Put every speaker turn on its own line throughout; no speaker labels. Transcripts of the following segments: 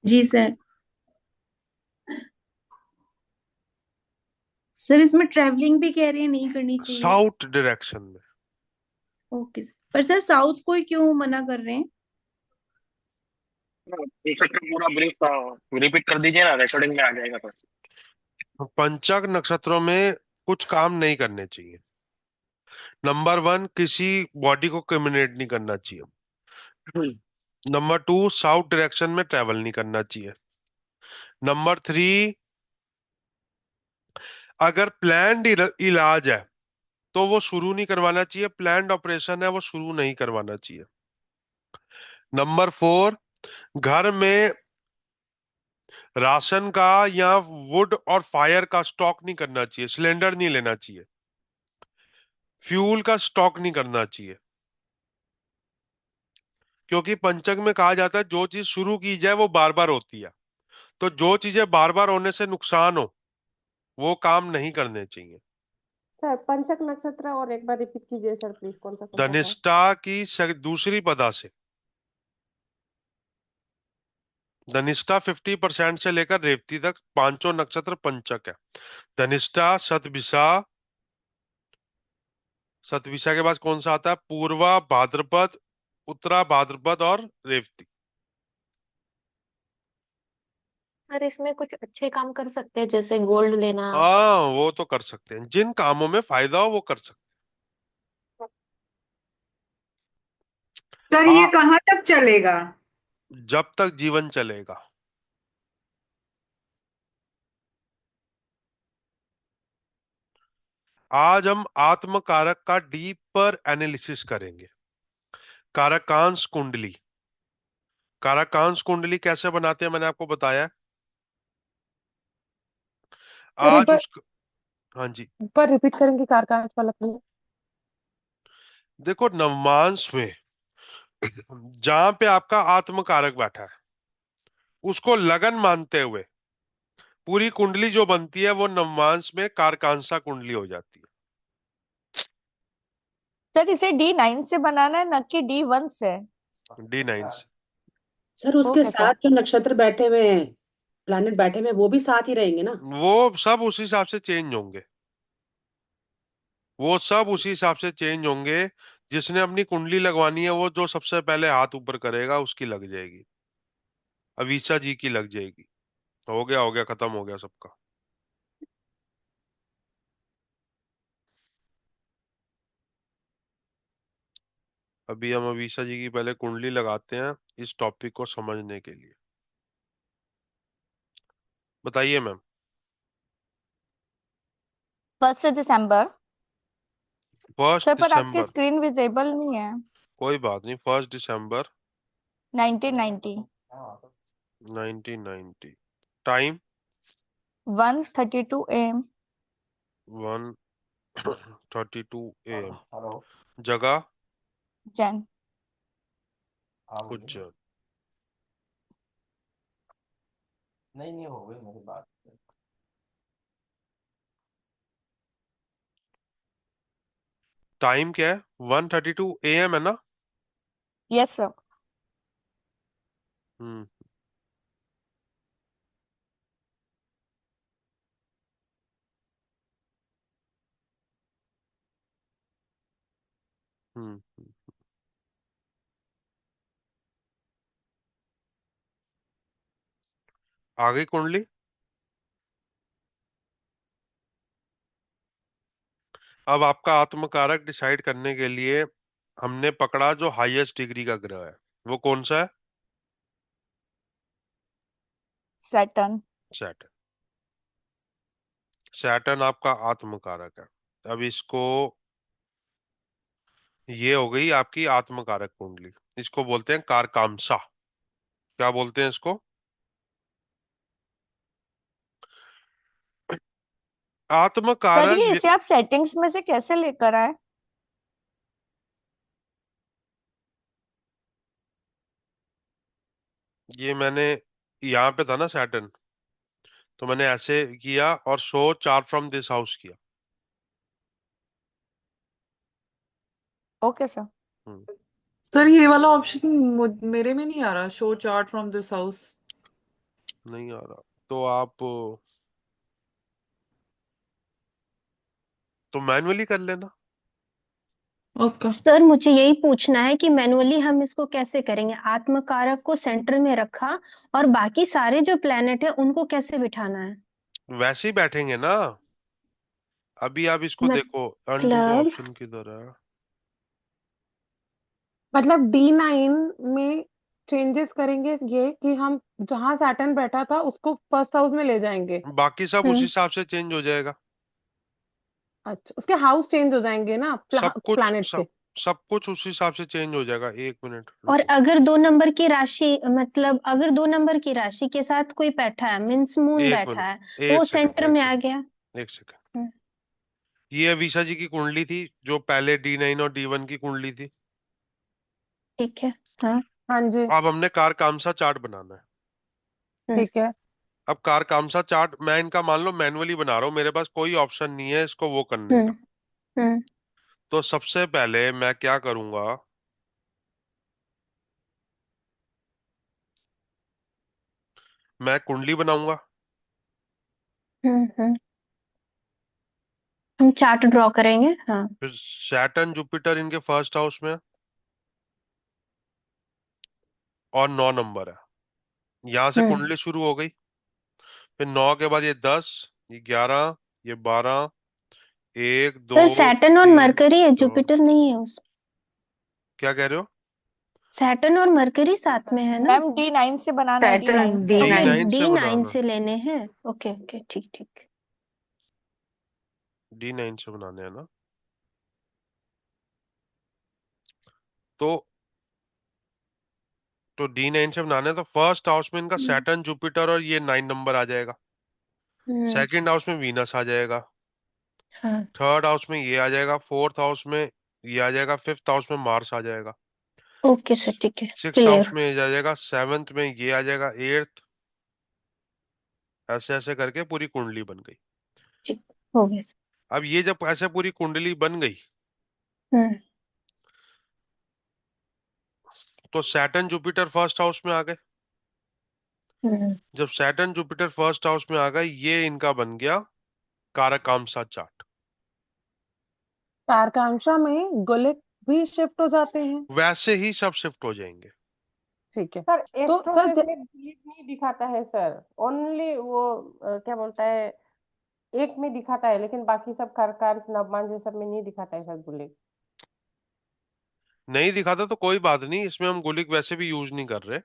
जी sir. Sir इसमें travelling भी कह रहे हैं नहीं करनी चाहिए।
साउथ डायरेक्शन में।
ओके सर, पर सर साउथ को ही क्यों मना कर रहे हैं?
एक सेकंड पूरा ब्रीफ रिपीट कर दीजिए ना, रिकॉर्डिंग में आ जाएगा तो।
पंचक नक्षत्रों में कुछ काम नहीं करने चाहिए। नंबर वन, किसी बॉडी को कम्युनिकेट नहीं करना चाहिए। नंबर टू, साउथ डायरेक्शन में ट्रेवल नहीं करना चाहिए। नंबर थ्री, अगर प्लान्ड इलाज है तो वो शुरू नहीं करवाना चाहिए। प्लान्ड ऑपरेशन है वो शुरू नहीं करवाना चाहिए। नंबर फोर, घर में राशन का या वुड और फायर का स्टॉक नहीं करना चाहिए। सिलेंडर नहीं लेना चाहिए। फ्यूल का स्टॉक नहीं करना चाहिए। क्योंकि पंचक में कहा जाता है जो चीज शुरू की जाए वो बार बार होती है। तो जो चीजें बार बार होने से नुकसान हो वो काम नहीं करने चाहिए।
सर पंचक नक्षत्र और एक बार रिपीट कीजिए सर प्लीज, कौन सा था?
धनिष्ठा की दूसरी पदा से। धनिष्ठा 50% से लेकर रेवती तक पांचों नक्षत्र पंचक है। धनिष्ठा, शतभिषा। शतभिषा के बाद कौन सा आता है? पूर्वा, भाद्रपद, उत्तरा भाद्रपद और रेवती।
और इसमें कुछ अच्छे काम कर सकते हैं जैसे गोल्ड लेना।
हाँ, वो तो कर सकते हैं, जिन कामों में फायदा हो वो कर सकते
सर
हैं।
ये कहाँ तक चलेगा?
जब तक जीवन चलेगा। आज हम आत्म कारक का डीपर एनालिसिस करेंगे। कारकांश कुंडली। कारकांश कुंडली कैसे बनाते हैं मैंने आपको बताया है।
सर
आज उस हाँ जी।
एक बार रिपीट करेंगे कारकांश वाला प्लीज।
देखो, नवमांश में जहां पे आपका आत्म कारक बैठा है उसको लगन मानते हुए पूरी कुंडली जो बनती है वो नवमांश में कारकांसा कुंडली हो जाती
सर इसे D9 से बनाना है न कि D1 से।
है। D9 से।
सर उसके
ओके सर।
साथ जो नक्षत्र बैठे हुए हैं, प्लैनेट बैठे हुए हैं, वो भी साथ ही रहेंगे ना?
वो सब उसी हिसाब से चेंज होंगे। वो सब उसी हिसाब से चेंज होंगे। जिसने अपनी कुंडली लगवानी है वो जो सबसे पहले हाथ ऊपर करेगा उसकी लग जाएगी। अवीसा जी की लग जाएगी। हो गया, हो गया, खत्म हो गया सबका। अभी हम अवीसा जी की पहले कुंडली लगाते हैं इस टॉपिक को समझने के लिए। बताइए मैम।
1 दिसंबर।
फर्स्ट
सर पर आपकी
दिसंबर
स्क्रीन विजिबल नहीं है।
कोई बात नहीं, 1 दिसंबर
1990।
1990। टाइम?
1:32 AM।
1:32 AM। जगह?
जैन।
उज्जैन। टाइम क्या है? 1:32 AM है ना?
Yes sir.
हम्म। हम्म। आ गई कुंडली। अब आपका आत्मकारक डिसाइड करने के लिए हमने पकड़ा जो हाईएस्ट डिग्री का ग्रह है। वो कौन सा है?
सैटर्न।
सैटर्न। सैटर्न आपका आत्मकारक है। अब इसको, ये हो गई आपकी आत्मकारक कुंडली। इसको बोलते हैं कारकांसा। क्या बोलते हैं इसको?
सर
आत्मकारक
ये इसे आप सेटिंग्स में से कैसे लेकर आए?
ये मैंने, यहाँ पे था ना सैटर्न, तो मैंने ऐसे किया और show chart from this house किया।
Okay sir.
सर ये वाला ऑप्शन मेरे में नहीं आ रहा, show chart from this house.
नहीं आ रहा तो आप तो मैनुअली कर लेना।
ओके।
सर मुझे यही पूछना है कि मैनुअली हम इसको कैसे करेंगे, आत्म कारक को सेंटर में रखा और बाकी सारे जो प्लेनेट है उनको कैसे बिठाना है?
वैसे ही बैठेंगे ना। अभी आप इसको देखो, अनडू का
मतलब
ऑप्शन किधर है?
मतलब D9 में चेंजेस करेंगे ये कि हम जहां सैटर्न बैठा था उसको फर्स्ट हाउस में ले जाएंगे।
बाकी सब उस
हम्म
हिसाब से चेंज हो जाएगा।
अच्छा, उसके हाउस चेंज हो जाएंगे ना
सब कुछ
प्लैनेट
सब
से।
सब कुछ उस हिसाब से चेंज हो जाएगा। एक मिनट
और
रुको।
अगर 2 नंबर की राशि, मतलब अगर 2 नंबर की राशि के साथ कोई बैठा है, मीन्स मून
एक
बैठा
मिनट,
है, तो वो
एक सेकंड,
सेंटर
एक
में आ
सेकंड,
गया।
एक सेकंड।
हम्म,
ये विशा जी की कुंडली थी जो पहले D9 और D1 की कुंडली थी।
ठीक है। हाँ।
हाँ जी।
अब हमने कारकामसा चार्ट बनाना है।
हम्म
ठीक है।
अब कारकामसा चार्ट मैं इनका मान लो मैनुअली बना रहा हूँ, मेरे पास कोई ऑप्शन नहीं है इसको वो करने
हम्म
का।
हम्म
तो सबसे पहले मैं क्या करूंगा, मैं कुंडली बनाऊंगा।
हम्म। हम चार्ट ड्रॉ करेंगे, हाँ।
फिर सैटर्न जुपिटर इनके फर्स्ट हाउस में है, और 9 नंबर है। यहां से
हम्म
कुंडली शुरू हो गई। फिर 9 के बाद ये 10, ये 11, ये 12, एक दो
सर सैटर्न और
तीन
मरकरी है,
चार।
जुपिटर नहीं है उस।
क्या कह रहे हो?
सैटर्न और मरकरी साथ में है ना?
मैम D9 से बनाना है,
सैटर्न
D9 से।
Okay,
D9।
D9 से
D9
बनाना।
से लेने हैं। ओके ओके, ठीक ठीक।
D9 से बनाने हैं ना। तो D9 से बनाने हैं, तो फर्स्ट हाउस में इनका
हम्म
सैटर्न जुपिटर और ये 9 नंबर आ जाएगा।
हम्म,
सेकंड हाउस में वीनस आ जाएगा।
हाँ।
थर्ड हाउस में ये आ जाएगा। फोर्थ हाउस में ये आ जाएगा। फिफ्थ हाउस में मार्स आ जाएगा।
ओके सर, ठीक है।
Sixth house
clear.
में ये आ जाएगा। सेवेंथ में ये आ जाएगा। एट्थ, ऐसे ऐसे करके पूरी कुंडली बन गई।
ठीक हो गया सर।
अब ये जब ऐसे पूरी कुंडली बन गई,
हम्म
तो सैटर्न जुपिटर फर्स्ट हाउस में आ गए।
हम्म
जब सैटर्न जुपिटर फर्स्ट हाउस में आ गए, ये इनका बन गया कारकांसा चार्ट।
तारकांक्षा में गोलिक भी शिफ्ट हो जाते हैं।
वैसे ही सब शिफ्ट हो जाएंगे।
ठीक है।
सर
तो सर
एस्ट्रोसेस में डिलीट नहीं दिखाता है सर, ओनली वो क्या बोलता है, एक में दिखाता है, लेकिन बाकी सब कारकार नवमान ये सब में नहीं दिखाता है सर बुलेट।
नहीं दिखाता तो कोई बात नहीं, इसमें हम गुलिक वैसे भी यूज नहीं कर रहे।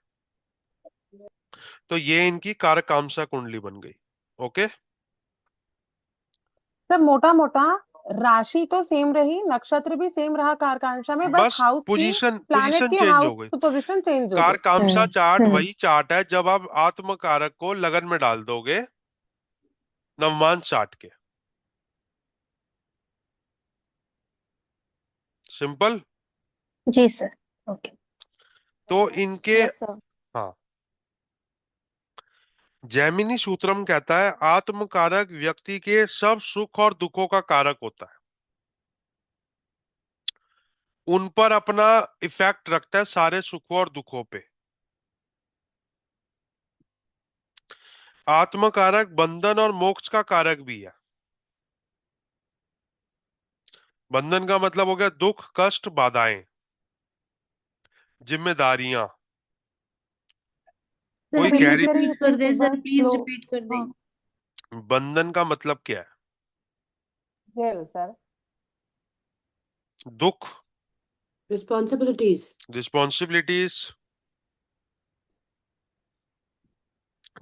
तो ये इनकी कारकांसा कुंडली बन गई। ओके।
सर मोटा मोटा राशि तो सेम रही, नक्षत्र भी सेम रहा कारकांक्षा में, बस
बस
हाउस की
पोजीशन
प्लैनेट
पोजीशन
की
चेंज
हाउस
हो गई।
पोजीशन चेंज हो गई।
कारकांसा चार्ट
हम्म।
वही चार्ट है जब आप आत्म कारक को लगन में डाल दोगे नवमान चार्ट के। सिंपल।
जी सर। ओके।
तो इनके,
यस सर।
हाँ, जैमिनी सूत्रम कहता है आत्म कारक व्यक्ति के सब सुख और दुखों का कारक होता है। उन पर अपना इफेक्ट रखता है सारे सुखों और दुखों पे। आत्म कारक बंधन और मोक्ष का कारक भी है। बंधन का मतलब हो गया दुख, कष्ट, बाधाएं, जिम्मेदारियां।
सर
कोई
प्लीज
गहरी,
रिपीट कर दे,
एक
सर
बार
प्लीज
स्लो।
रिपीट कर दे।
हाँ।
बंधन का मतलब क्या है?
Jail sir.
दुख,
रिस्पॉन्सिबिलिटीज।
रिस्पॉन्सिबिलिटीज,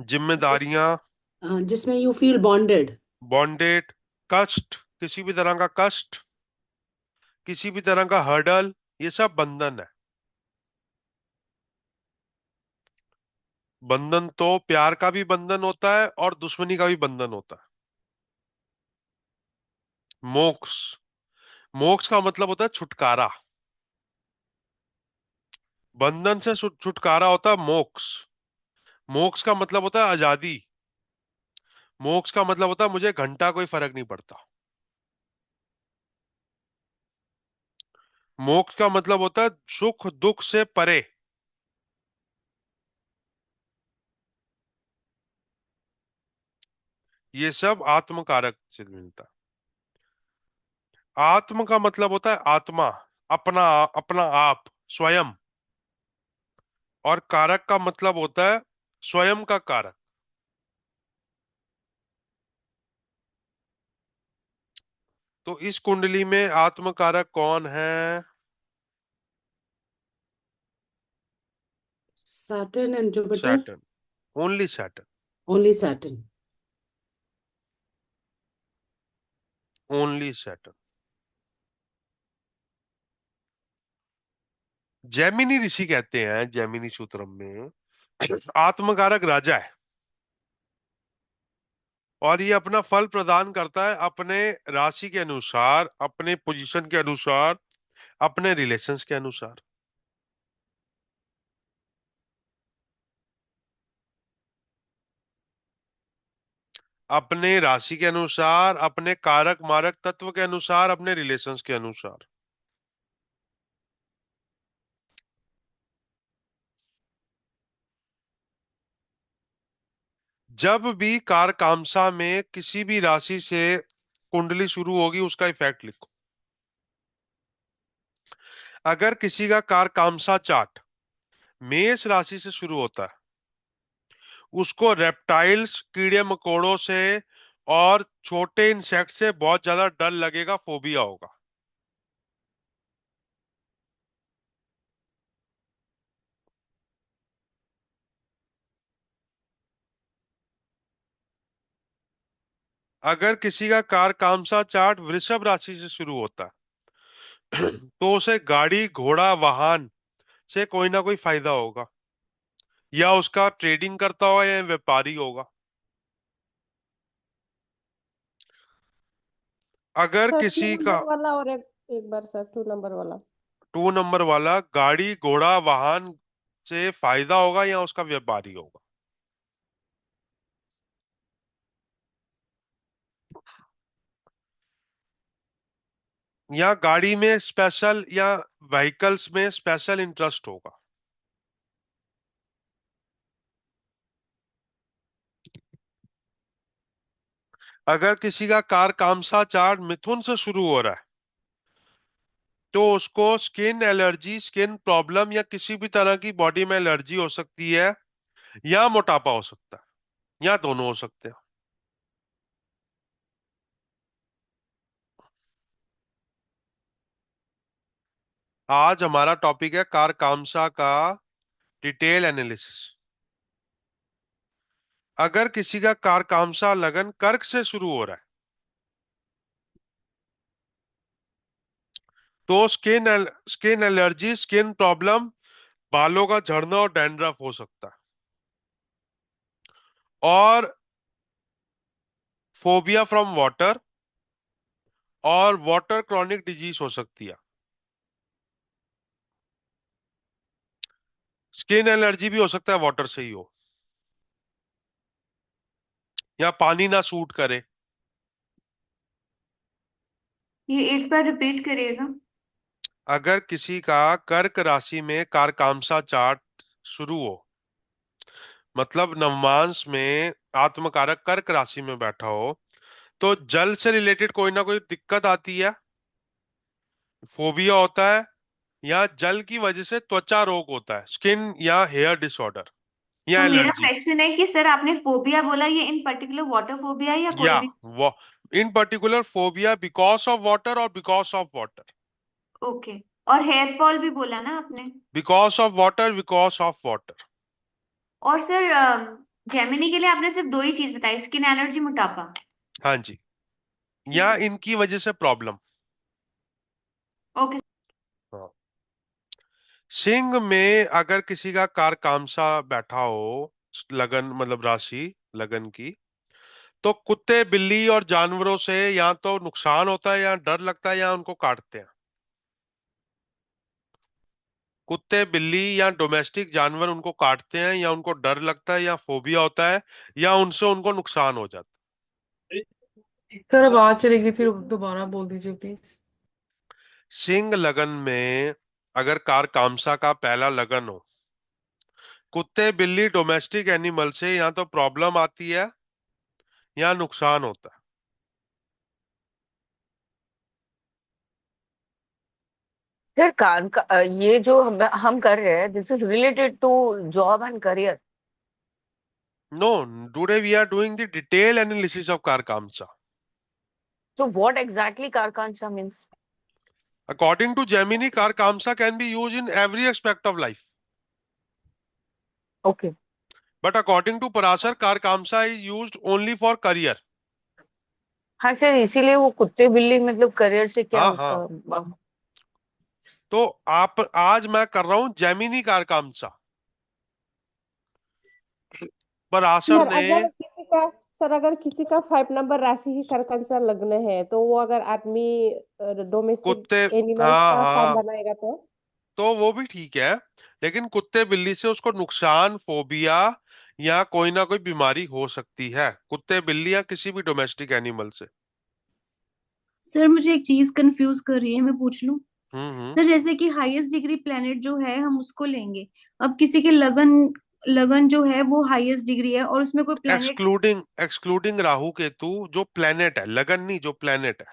जिम्मेदारियां,
हाँ, जिसमें यू फील बॉन्डेड।
बॉन्डेड, कष्ट, किसी भी तरह का कष्ट, किसी भी तरह का हर्डल, ये सब बंधन है। बंधन तो प्यार का भी बंधन होता है और दुश्मनी का भी बंधन होता है। मोक्ष, मोक्ष का मतलब होता है छुटकारा। बंधन से छुटकारा होता है मोक्ष। मोक्ष का मतलब होता है आजादी। मोक्ष का मतलब होता है मुझे घंटा कोई फर्क नहीं पड़ता। मोक्ष का मतलब होता है सुख दुख से परे। ये सब आत्मकारक से मिलता है। आत्म का मतलब होता है आत्मा, अपना, अपना आप, स्वयं। और कारक का मतलब होता है स्वयं का कारक। तो इस कुंडली में आत्मकारक कौन है?
Saturn and Jupiter.
Saturn, only Saturn,
only Saturn.
Only Saturn. Jaimini ऋषि कहते हैं, जैमिनी सूत्रम में आत्मकारक राजा है, और ये अपना फल प्रदान करता है अपने राशि के अनुसार, अपने पोजीशन के अनुसार, अपने रिलेशंस के अनुसार। अपने राशि के अनुसार, अपने कारक मारक तत्व के अनुसार, अपने रिलेशंस के अनुसार। जब भी कारकांसा में किसी भी राशि से कुंडली शुरू होगी, उसका इफेक्ट लिखो। अगर किसी का कारकांसा चार्ट मेष राशि से शुरू होता है, उसको रेप्टाइल्स, कीड़े मकोड़ों से और छोटे इंसेक्ट से बहुत ज्यादा डर लगेगा, फोबिया होगा। अगर किसी का कारकांसा चार्ट वृषभ राशि से शुरू होता है तो उसे गाड़ी, घोड़ा, वाहन से कोई ना कोई फायदा होगा, या उसका ट्रेडिंग करता होगा या व्यापारी होगा। अगर
सर टू
किसी का
नंबर वाला, और एक एक बार सर 2 नंबर वाला।
2 नंबर वाला, गाड़ी, घोड़ा, वाहन से फायदा होगा या उसका व्यापारी होगा। या गाड़ी में स्पेशल या व्हीकल्स में स्पेशल इंटरेस्ट होगा। अगर किसी का कारकांसा चार्ट मिथुन से शुरू हो रहा है, तो उसको स्किन एलर्जी, स्किन प्रॉब्लम, या किसी भी तरह की बॉडी में एलर्जी हो सकती है, या मोटापा हो सकता है, या दोनों हो सकते हैं। आज हमारा टॉपिक है कारकांसा का डिटेल एनालिसिस। अगर किसी का कारकांसा लगन कर्क से शुरू हो रहा है, तो स्किन एलर्जी, स्किन प्रॉब्लम, बालों का झड़ना और डैंड्रफ हो सकता है, और फोबिया फ्रॉम वाटर और वाटर क्रॉनिक डिजीज हो सकती है। स्किन एलर्जी भी हो सकता है वाटर से ही हो, या पानी ना सूट करे।
ये एक बार रिपीट करिएगा।
अगर किसी का कर्क राशि में कारकांसा चार्ट शुरू हो, मतलब नवमांश में आत्मकारक कर्क राशि में बैठा हो, तो जल से रिलेटेड कोई ना कोई दिक्कत आती है, फोबिया होता है, या जल की वजह से त्वचा रोग होता है, स्किन या हेयर डिसऑर्डर,
तो
या
मेरा
एलर्जी।
क्वेश्चन है कि सर आपने फोबिया बोला, ये इन पर्टिकुलर वाटर फोबिया या कोई
या
भी?
वो इन particular phobia because of water और बिकॉज ऑफ वाटर।
ओके। और हेयर फॉल भी बोला ना आपने?
Because of water, because of water.
और सर जेमिनी के लिए आपने सिर्फ दो ही चीज बताई, स्किन एलर्जी, मोटापा।
हाँ जी,
ठीक
या
है।
इनकी वजह से प्रॉब्लम।
ओके।
हाँ। सिंह में अगर किसी का कारकांसा बैठा हो, लगन मतलब राशि लगन की, तो कुत्ते, बिल्ली और जानवरों से या तो नुकसान होता है, या डर लगता है, या उनको काटते हैं। कुत्ते, बिल्ली या डोमेस्टिक जानवर उनको काटते हैं, या उनको डर लगता है, या फोबिया होता है, या उनसे उनको नुकसान हो जाता
सर आवाज चली गई थी, दोबारा बोल दीजिए प्लीज।
है। सिंह लगन में अगर कारकांसा का पहला लगन हो, कुत्ते, बिल्ली, डोमेस्टिक एनिमल से या तो प्रॉब्लम आती है, या नुकसान होता है।
सर ये जो हम कर रहे हैं, this is related to job and career.
No, today we are doing the detail analysis of karakamsa.
So what exactly Karkansha means?
According to Gemini, Karkamsa can be used in every aspect of life.
Okay.
But according to Parasar, Karkamsa is used only for career.
हाँ sir, इसीलिए वो कुत्ते बिल्ली मतलब career से क्या
हाँ
उसका
हाँ, तो आप आज मैं कर रहा हूं जेमिनी कारकामसा। पराशर
सर
ने
अगर किसी का 5 नंबर राशि ही कर्कंसा लग्न है तो वो अगर आदमी डोमेस्टिक
कुत्ते,
एनिमल्स
हाँ
का फार्म
हाँ,
बनाएगा
तो वो भी ठीक है, लेकिन कुत्ते बिल्ली से उसको नुकसान, फोबिया या कोई ना कोई बीमारी हो सकती है, कुत्ते बिल्ली या किसी भी डोमेस्टिक एनिमल से।
सर मुझे एक चीज कंफ्यूज कर रही है, मैं पूछ लूं?
हम्म।
सर जैसे कि हाईएस्ट डिग्री प्लेनेट जो है हम उसको लेंगे। अब किसी के लगन लगन जो है वो हाईएस्ट डिग्री है और उसमें कोई प्लेनेट।
एक्सक्लूडिंग राहु केतु, जो प्लेनेट है, लगन नहीं, जो प्लेनेट है।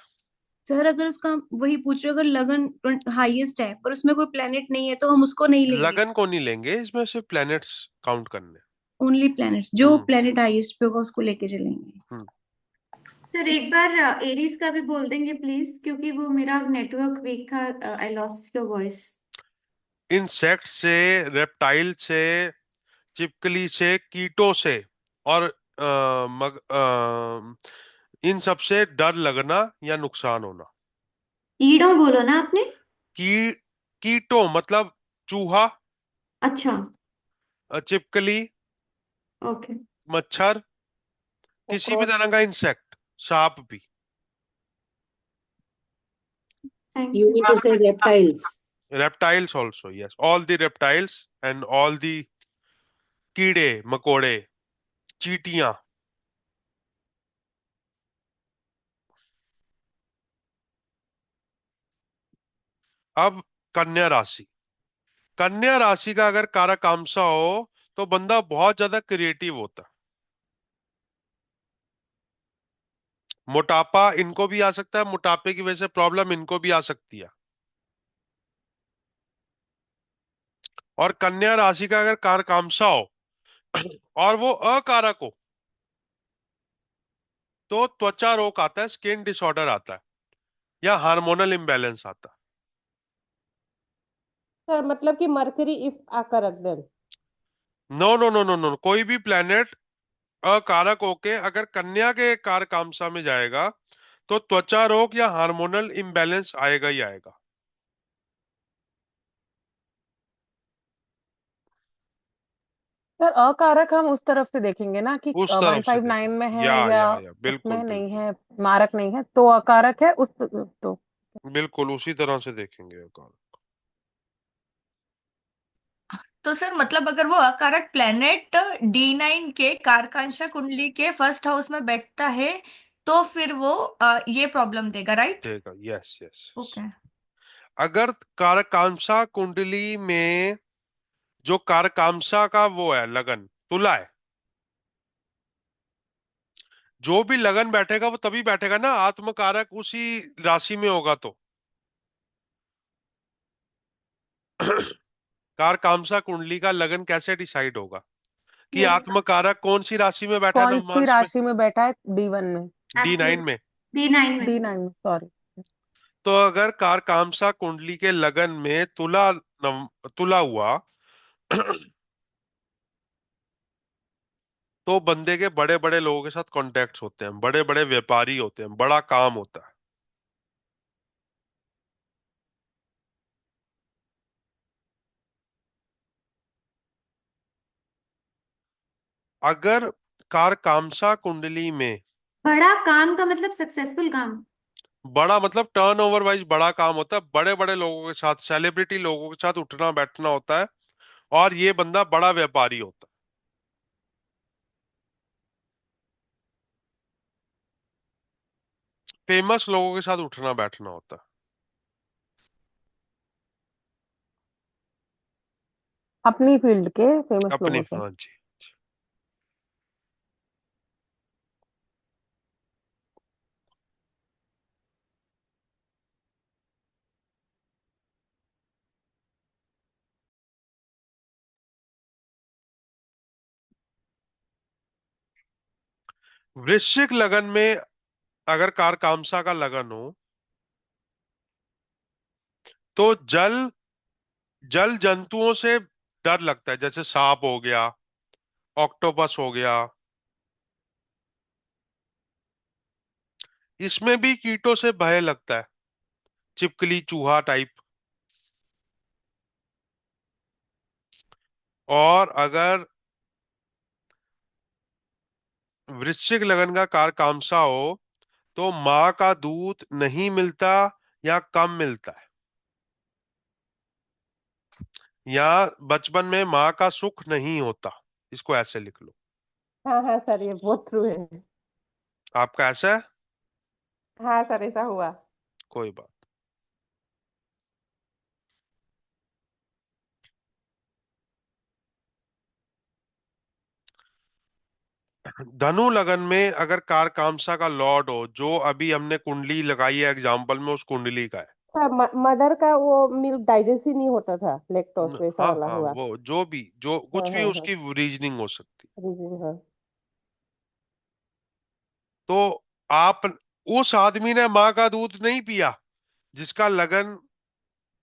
सर अगर उसका वही पूछ रहे हो, अगर लगन हाईएस्ट है पर उसमें कोई प्लेनेट नहीं है तो हम उसको नहीं लेंगे।
लगन को नहीं लेंगे, इसमें सिर्फ प्लैनेट्स काउंट करने।
ओनली प्लेनेट्स, जो
हम्म
प्लेनेट हाईएस्ट पे होगा उसको लेके चलेंगे।
हम्म।
सर एक बार एरीज का भी बोल देंगे प्लीज, क्योंकि वो मेरा नेटवर्क वीक था, I lost your voice.
Insect से, रेप्टाइल से, चिपकली से, कीटों से और इन सब से डर लगना या नुकसान होना।
ईडो बोलो ना आपने?
की कीटों मतलब चूहा,
अच्छा।
चिपकली,
ओके।
मच्छर, किसी भी
तो
तरह का इंसेक्ट, सांप भी।
Thank
You
you.
mean to say reptiles?
Reptiles also, yes, all the reptiles and all the कीड़े मकोड़े, चींटियां। अब कन्या राशि, कन्या राशि का अगर कारकांसा हो तो बंदा बहुत ज्यादा क्रिएटिव होता है। मोटापा इनको भी आ सकता है, मोटापे की वजह से प्रॉब्लम इनको भी आ सकती है। और कन्या राशि का अगर कारकांसा हो और वो अकारक हो तो त्वचा रोग आता है, स्किन डिसऑर्डर आता है या हार्मोनल इम्बैलेंस आता
सर मतलब कि मरकरी इफ आकर रख दें।
है। No no no no no, कोई भी प्लेनेट अकारक होके अगर कन्या के कारकांसा में जाएगा तो त्वचा रोग या हार्मोनल इम्बैलेंस आएगा ही आएगा।
सर अकारक हम उस तरफ से देखेंगे ना कि
उस
वन
तरफ से
फाइव नाइन में
देखेंगे,
है या
या
उसमें
बिल्कुल
नहीं
बिल्कुल
है, मारक नहीं है तो अकारक है उस तो।
बिल्कुल उसी तरह से देखेंगे अकारक।
तो सर मतलब अगर वो अकारक प्लेनेट D9 के कारकांशा कुंडली के फर्स्ट हाउस में बैठता है तो फिर वो ये प्रॉब्लम देगा, राइट?
देगा, यस यस।
ओके।
अगर कारकांसा कुंडली में जो कारकांसा का वो है लगन, तुला है, जो भी लगन बैठेगा वो तभी बैठेगा ना, आत्मकारक उसी राशि में होगा तो। कारकांसा कुंडली का लगन कैसे डिसाइड होगा कि
यस।
आत्मकारक कौन सी राशि में बैठा है
कौन सी
नवमांश में?
राशि में बैठा है? D1 में,
D9 में।
D9 में।
D9 में, सॉरी।
तो अगर कारकांसा कुंडली के लगन में तुला हुआ तो बंदे के बड़े बड़े लोगों के साथ कॉन्टेक्ट्स होते हैं, बड़े बड़े व्यापारी होते हैं, बड़ा काम होता है। अगर कारकांसा कुंडली में,
बड़ा काम का मतलब सक्सेसफुल काम।
बड़ा मतलब टर्नओवर वाइज बड़ा काम होता है, बड़े बड़े लोगों के साथ, सेलिब्रिटी लोगों के साथ उठना बैठना होता है, और ये बंदा बड़ा व्यापारी होता है, फेमस लोगों के साथ उठना बैठना होता है।
अपनी फील्ड के फेमस
अपनी,
लोगों से।
हाँ जी। वृश्चिक लगन में अगर कारकामसा का लगन हो तो जल जल जंतुओं से डर लगता है, जैसे सांप हो गया, ऑक्टोपस हो गया। इसमें भी कीटों से भय लगता है, छिपकली, चूहा टाइप। और अगर वृश्चिक लगन का कारकामसा हो तो माँ का दूध नहीं मिलता या कम मिलता है, या बचपन में माँ का सुख नहीं होता। इसको ऐसे लिख लो।
हाँ हाँ सर, ये बहुत ट्रू है।
आपका ऐसा है?
हाँ सर, ऐसा हुआ।
कोई बात। धनु लगन में अगर कारकामसा का लॉर्ड हो, जो अभी हमने कुंडली लगाई है एग्जाम्पल में, उस कुंडली का है।
सर मदर का वो मिल्क डाइजेस्ट ही नहीं होता था, लेक्टोस वैसा
हाँ
वाला
हाँ,
हुआ।
वो जो भी, जो
हाँ
कुछ भी
हाँ हाँ,
उसकी रीजनिंग हो सकती।
रीजन हाँ।
तो आप, उस आदमी ने माँ का दूध नहीं पिया जिसका लगन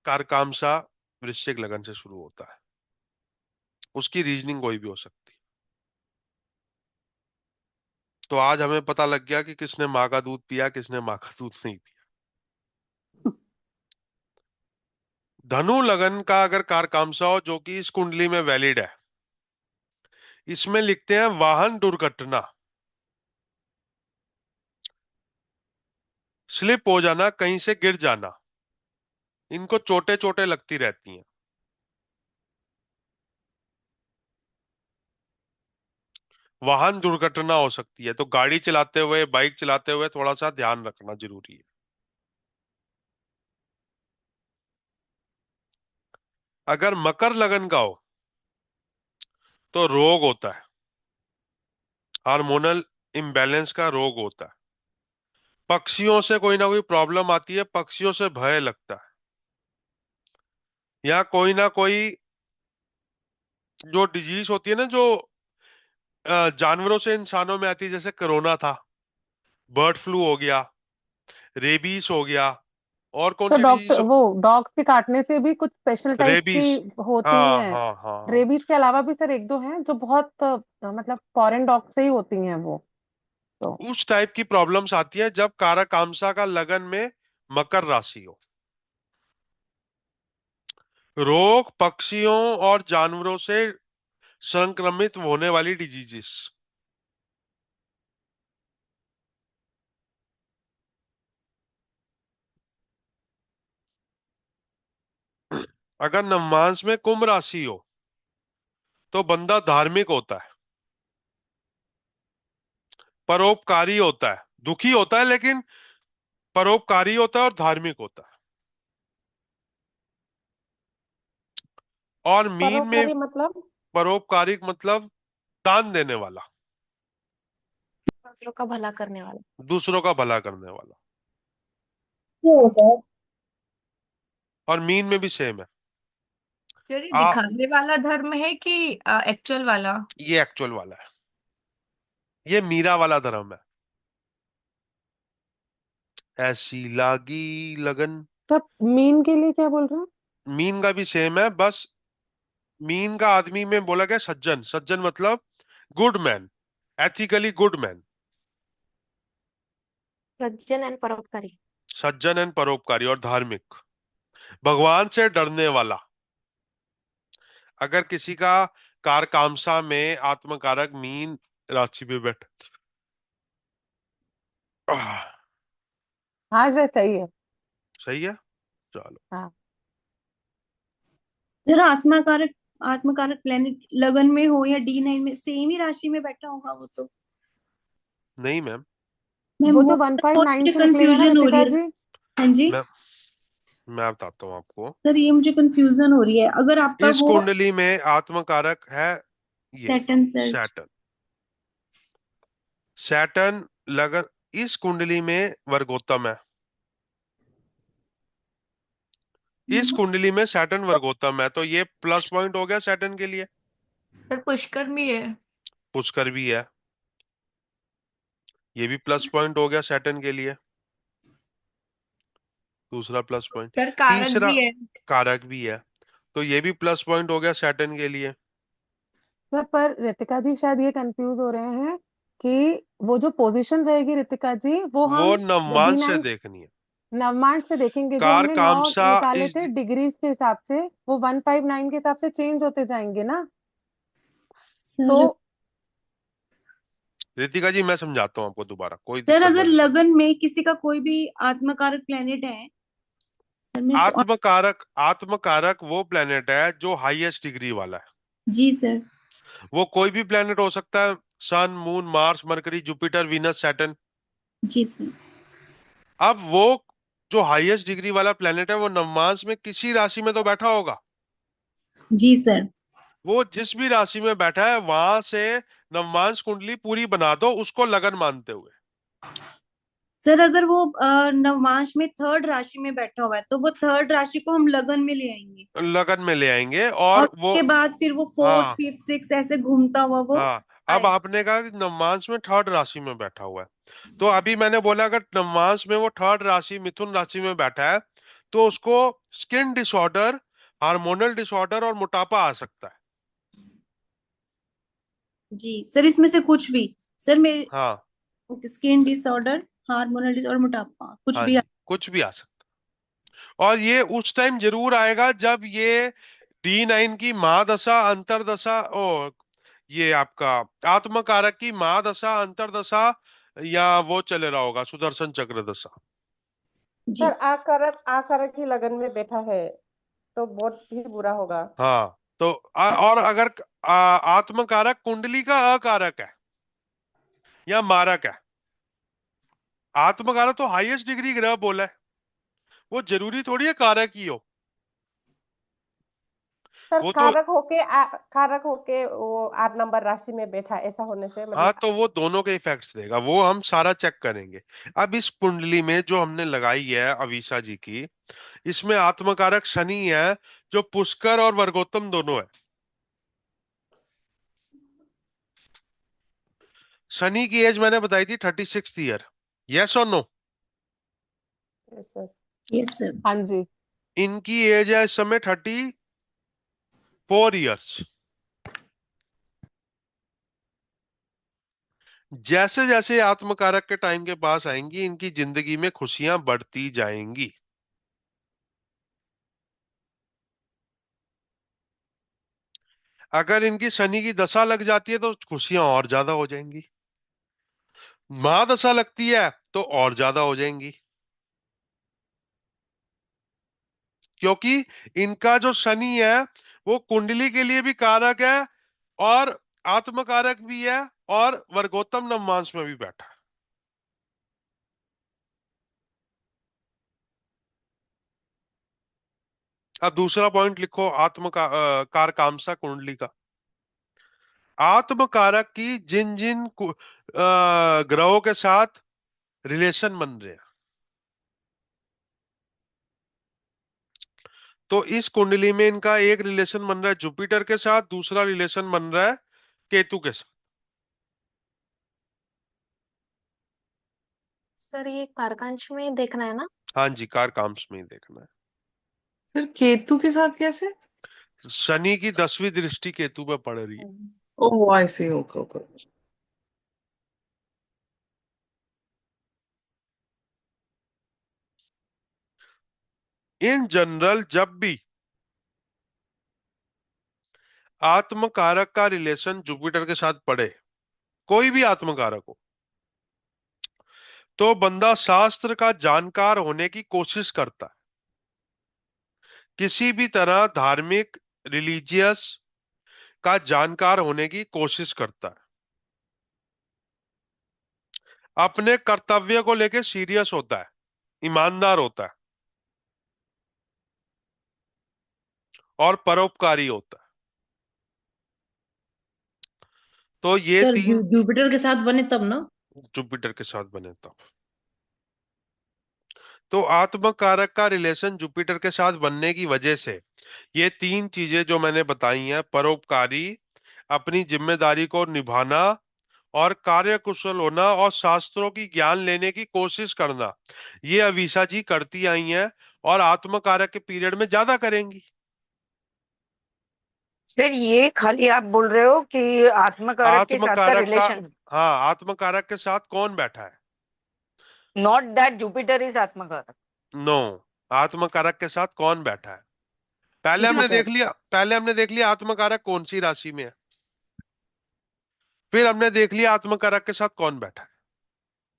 कारकामसा वृश्चिक लगन से शुरू होता है। उसकी रीजनिंग कोई भी हो सकती है। तो आज हमें पता लग गया कि किसने माँ का दूध पिया, किसने माँ का दूध नहीं पिया। धनु लगन का अगर कारकामसा हो, जो कि इस कुंडली में वैलिड है, इसमें लिखते हैं वाहन दुर्घटना, स्लिप हो जाना, कहीं से गिर जाना, इनको चोटें चोटें लगती रहती हैं। वाहन दुर्घटना हो सकती है, तो गाड़ी चलाते हुए, बाइक चलाते हुए थोड़ा सा ध्यान रखना जरूरी है। अगर मकर लगन का हो तो रोग होता है, हार्मोनल इम्बैलेंस का रोग होता है। पक्षियों से कोई ना कोई प्रॉब्लम आती है, पक्षियों से भय लगता है, या कोई ना कोई जो डिजीज होती है ना, जो जानवरों से इंसानों में आती है, जैसे कोरोना था, बर्ड फ्लू हो गया, रेबीज हो गया, और कौन
तो
सी डिजीज
डॉक्टर वो डॉग्स के काटने से भी कुछ स्पेशल टाइप
रेबीज।
की होती
हाँ
हैं।
हाँ हाँ हाँ।
रेबीज के अलावा भी सर एक दो हैं जो बहुत मतलब फॉरेन डॉग से ही होती हैं वो। तो
उस टाइप की प्रॉब्लम्स आती है जब कारकामसा का लगन में मकर राशि हो। रोग पक्षियों और जानवरों से संक्रमित होने वाली डिजीजेस। अगर नवमांश में कुंभ राशि हो तो बंदा धार्मिक होता है, परोपकारी होता है, दुखी होता है लेकिन परोपकारी होता है और धार्मिक होता है। और मीन में
परोपकारी मतलब?
परोपकारिक मतलब दान देने वाला,
दूसरों का भला करने वाला।
दूसरों का भला करने वाला।
क्यों सर?
और मीन में भी सेम है।
सर ये
आ
दिखाने वाला धर्म है कि एक्चुअल वाला?
ये एक्चुअल वाला है, ये मीरा वाला धर्म है। ऐसी लागी लगन।
सर मीन के लिए क्या बोल रहे हैं?
मीन का भी सेम है, बस मीन का आदमी में बोला गया सज्जन। सज्जन मतलब good man, ethically good man.
Sajjan and परोपकारी।
सज्जन एंड परोपकारी और धार्मिक, भगवान से डरने वाला। अगर किसी का कारकामसा में आत्मकारक मीन राशि में बैठे,
हाँ सर सही है।
सही है। चलो।
हाँ
जरा आत्मकारक आत्मकारक प्लेनेट लगन में हो या D9 में, सेम ही राशि में बैठा होगा वो तो।
नहीं मैम,
मैं
वो
वो
तो 159
मुझे
से निकलेगा ना
कंफ्यूजन हो रही
रितिका
है।
जी।
हाँ जी
मैं बताता हूँ आपको।
सर, ये मुझे कंफ्यूजन हो रही है। अगर आपका
इस
वो
कुंडली में आत्मकारक है ये
सैटर्न सर।
सैटर्न। सैटर्न लगन इस कुंडली में वर्गोत्तम है। इस कुंडली में सैटर्न वर्गोत्तम है, तो ये प्लस पॉइंट हो गया सैटर्न के लिए।
सर पुष्कर भी है।
पुष्कर भी है। ये भी प्लस पॉइंट हो गया सैटर्न के लिए, दूसरा प्लस पॉइंट।
सर कारक
तीसरा
भी है।
कारक भी है, तो ये भी प्लस पॉइंट हो गया सैटर्न के लिए।
सर पर रितिका जी शायद ये कंफ्यूज हो रहे हैं कि वो जो पोजीशन रहेगी रितिका जी वो
वो
हम डी
नवमांश से
9
देखनी है।
नवमांश से देखेंगे। जो
कार
हमने 9
कामसा
निकाले
इज,
थे डिग्रीज के हिसाब से वो 159 के हिसाब से चेंज होते जाएंगे ना। तो
सर
रितिका जी मैं समझाता हूँ आपको दोबारा, कोई
सर
दिक्कत
अगर
वाली बात।
लगन में किसी का कोई भी आत्मकारक प्लेनेट है, सर मैं
आत्मकारक वो प्लेनेट है जो हाईएस्ट डिग्री वाला है।
जी सर।
वो कोई भी प्लेनेट हो सकता है, sun, moon, Mars, Mercury, Jupiter, Venus, Saturn.
जी सर।
अब वो जो हाईएस्ट डिग्री वाला प्लेनेट है वो नवमांश में किसी राशि में तो बैठा होगा।
जी सर।
वो जिस भी राशि में बैठा है वहां से नवमांश कुंडली पूरी बना दो, उसको लगन मानते हुए।
सर अगर वो नवमांश में थर्ड राशि में बैठा हुआ है तो वो थर्ड राशि को हम लगन में ले आएंगे,
लगन में ले आएंगे
और
और वो,
उसके बाद फिर वो फोर्थ
हाँ
फिफ्थ सिक्स ऐसे घूमता हुआ वो
हाँ, अब
आएगा।
आपने कहा कि नवमांश में थर्ड राशि में बैठा हुआ है, तो अभी मैंने बोला अगर नवमांश में वो थर्ड राशि मिथुन राशि में बैठा है तो उसको स्किन डिसऑर्डर, हार्मोनल डिसऑर्डर और मोटापा आ सकता है।
जी सर, इसमें से कुछ भी। सर मेरे
हाँ
स्किन डिसऑर्डर, हार्मोनल डिसऑर्डर, मोटापा, कुछ
हाँ
भी।
जी, कुछ भी आ सकता है। और ये उस टाइम जरूर आएगा जब ये D9 की महादशा अंतरदशा, ओ ये आपका आत्मकारक की महादशा अंतरदशा, या वो चले रहा होगा सुदर्शन चक्र दशा।
जी
सर आकारक आकारक ही लगन में बैठा है तो बहुत ही बुरा होगा।
हाँ तो और अगर आत्मकारक कुंडली का अकारक है या मारक है, आत्मकारक तो हाईएस्ट डिग्री ग्रह बोला है, वो जरूरी थोड़ी है कारक ही हो।
सर
वो तो,
कारक होके वो 8 नंबर राशि में बैठा, ऐसा होने से
हाँ
मतलब।
तो वो दोनों के इफेक्ट्स देगा, वो हम सारा चेक करेंगे। अब इस कुंडली में जो हमने लगाई है अवीसा जी की, इसमें आत्मकारक शनि है जो पुष्कर और वर्गोत्तम दोनों है। शनि की एज मैंने बताई थी 36th ईयर, यस और no?
Yes sir.
Yes sir.
हाँ जी।
इनकी एज है इस समय 34 ईयर्स। जैसे जैसे आत्मकारक के टाइम के पास आएंगी इनकी जिंदगी में खुशियां बढ़ती जाएंगी। अगर इनकी शनि की दशा लग जाती है तो खुशियां और ज्यादा हो जाएंगी, महादशा लगती है तो और ज्यादा हो जाएंगी, क्योंकि इनका जो शनि है वो कुंडली के लिए भी कारक है और आत्मकारक भी है और वर्गोत्तम नवमांश में भी बैठा है। अब दूसरा पॉइंट लिखो, कारकामसा कुंडली का। आत्मकारक की जिन जिन ग्रहों के साथ रिलेशन बन रहे हैं, तो इस कुंडली में इनका एक रिलेशन बन रहा है जुपिटर के साथ, दूसरा रिलेशन बन रहा है केतु के साथ।
सर ये कारकांश में देखना है ना।
हाँ जी, कारकांश में ही देखना है।
सर केतु के साथ कैसे?
शनि की 10वीं दृष्टि केतु पे पड़ रही है।
ओह आई सी, ओके ओके।
इन जनरल जब भी आत्मकारक का रिलेशन जुपिटर के साथ पड़े, कोई भी आत्मकारक हो, तो बंदा शास्त्र का जानकार होने की कोशिश करता है, किसी भी तरह धार्मिक, रिलीजियस का जानकार होने की कोशिश करता है, अपने कर्तव्य को लेके सीरियस होता है, ईमानदार होता है और परोपकारी होता है। तो ये
सर
तीन,
जुपिटर के साथ बने तब ना।
जुपिटर के साथ बने तब। तो आत्मकारक का रिलेशन जुपिटर के साथ बनने की वजह से ये तीन चीजें जो मैंने बताई हैं, परोपकारी, अपनी जिम्मेदारी को निभाना और कार्यकुशल होना और शास्त्रों की ज्ञान लेने की कोशिश करना, ये अवीशा जी करती आई हैं और आत्मकारक के पीरियड में ज्यादा करेंगी।
सर ये खाली आप बोल रहे हो कि आत्मकारक के साथ का
आत्मकारक का,
रिलेशन,
हाँ, आत्मकारक के साथ कौन बैठा है?
Not that Jupiter is atmakaraka.
No, आत्मकारक के साथ कौन बैठा है? पहले हमने
जुपिटर।
देख लिया, पहले हमने देख लिया आत्मकारक कौन सी राशि में है, फिर हमने देख लिया आत्मकारक के साथ कौन बैठा है।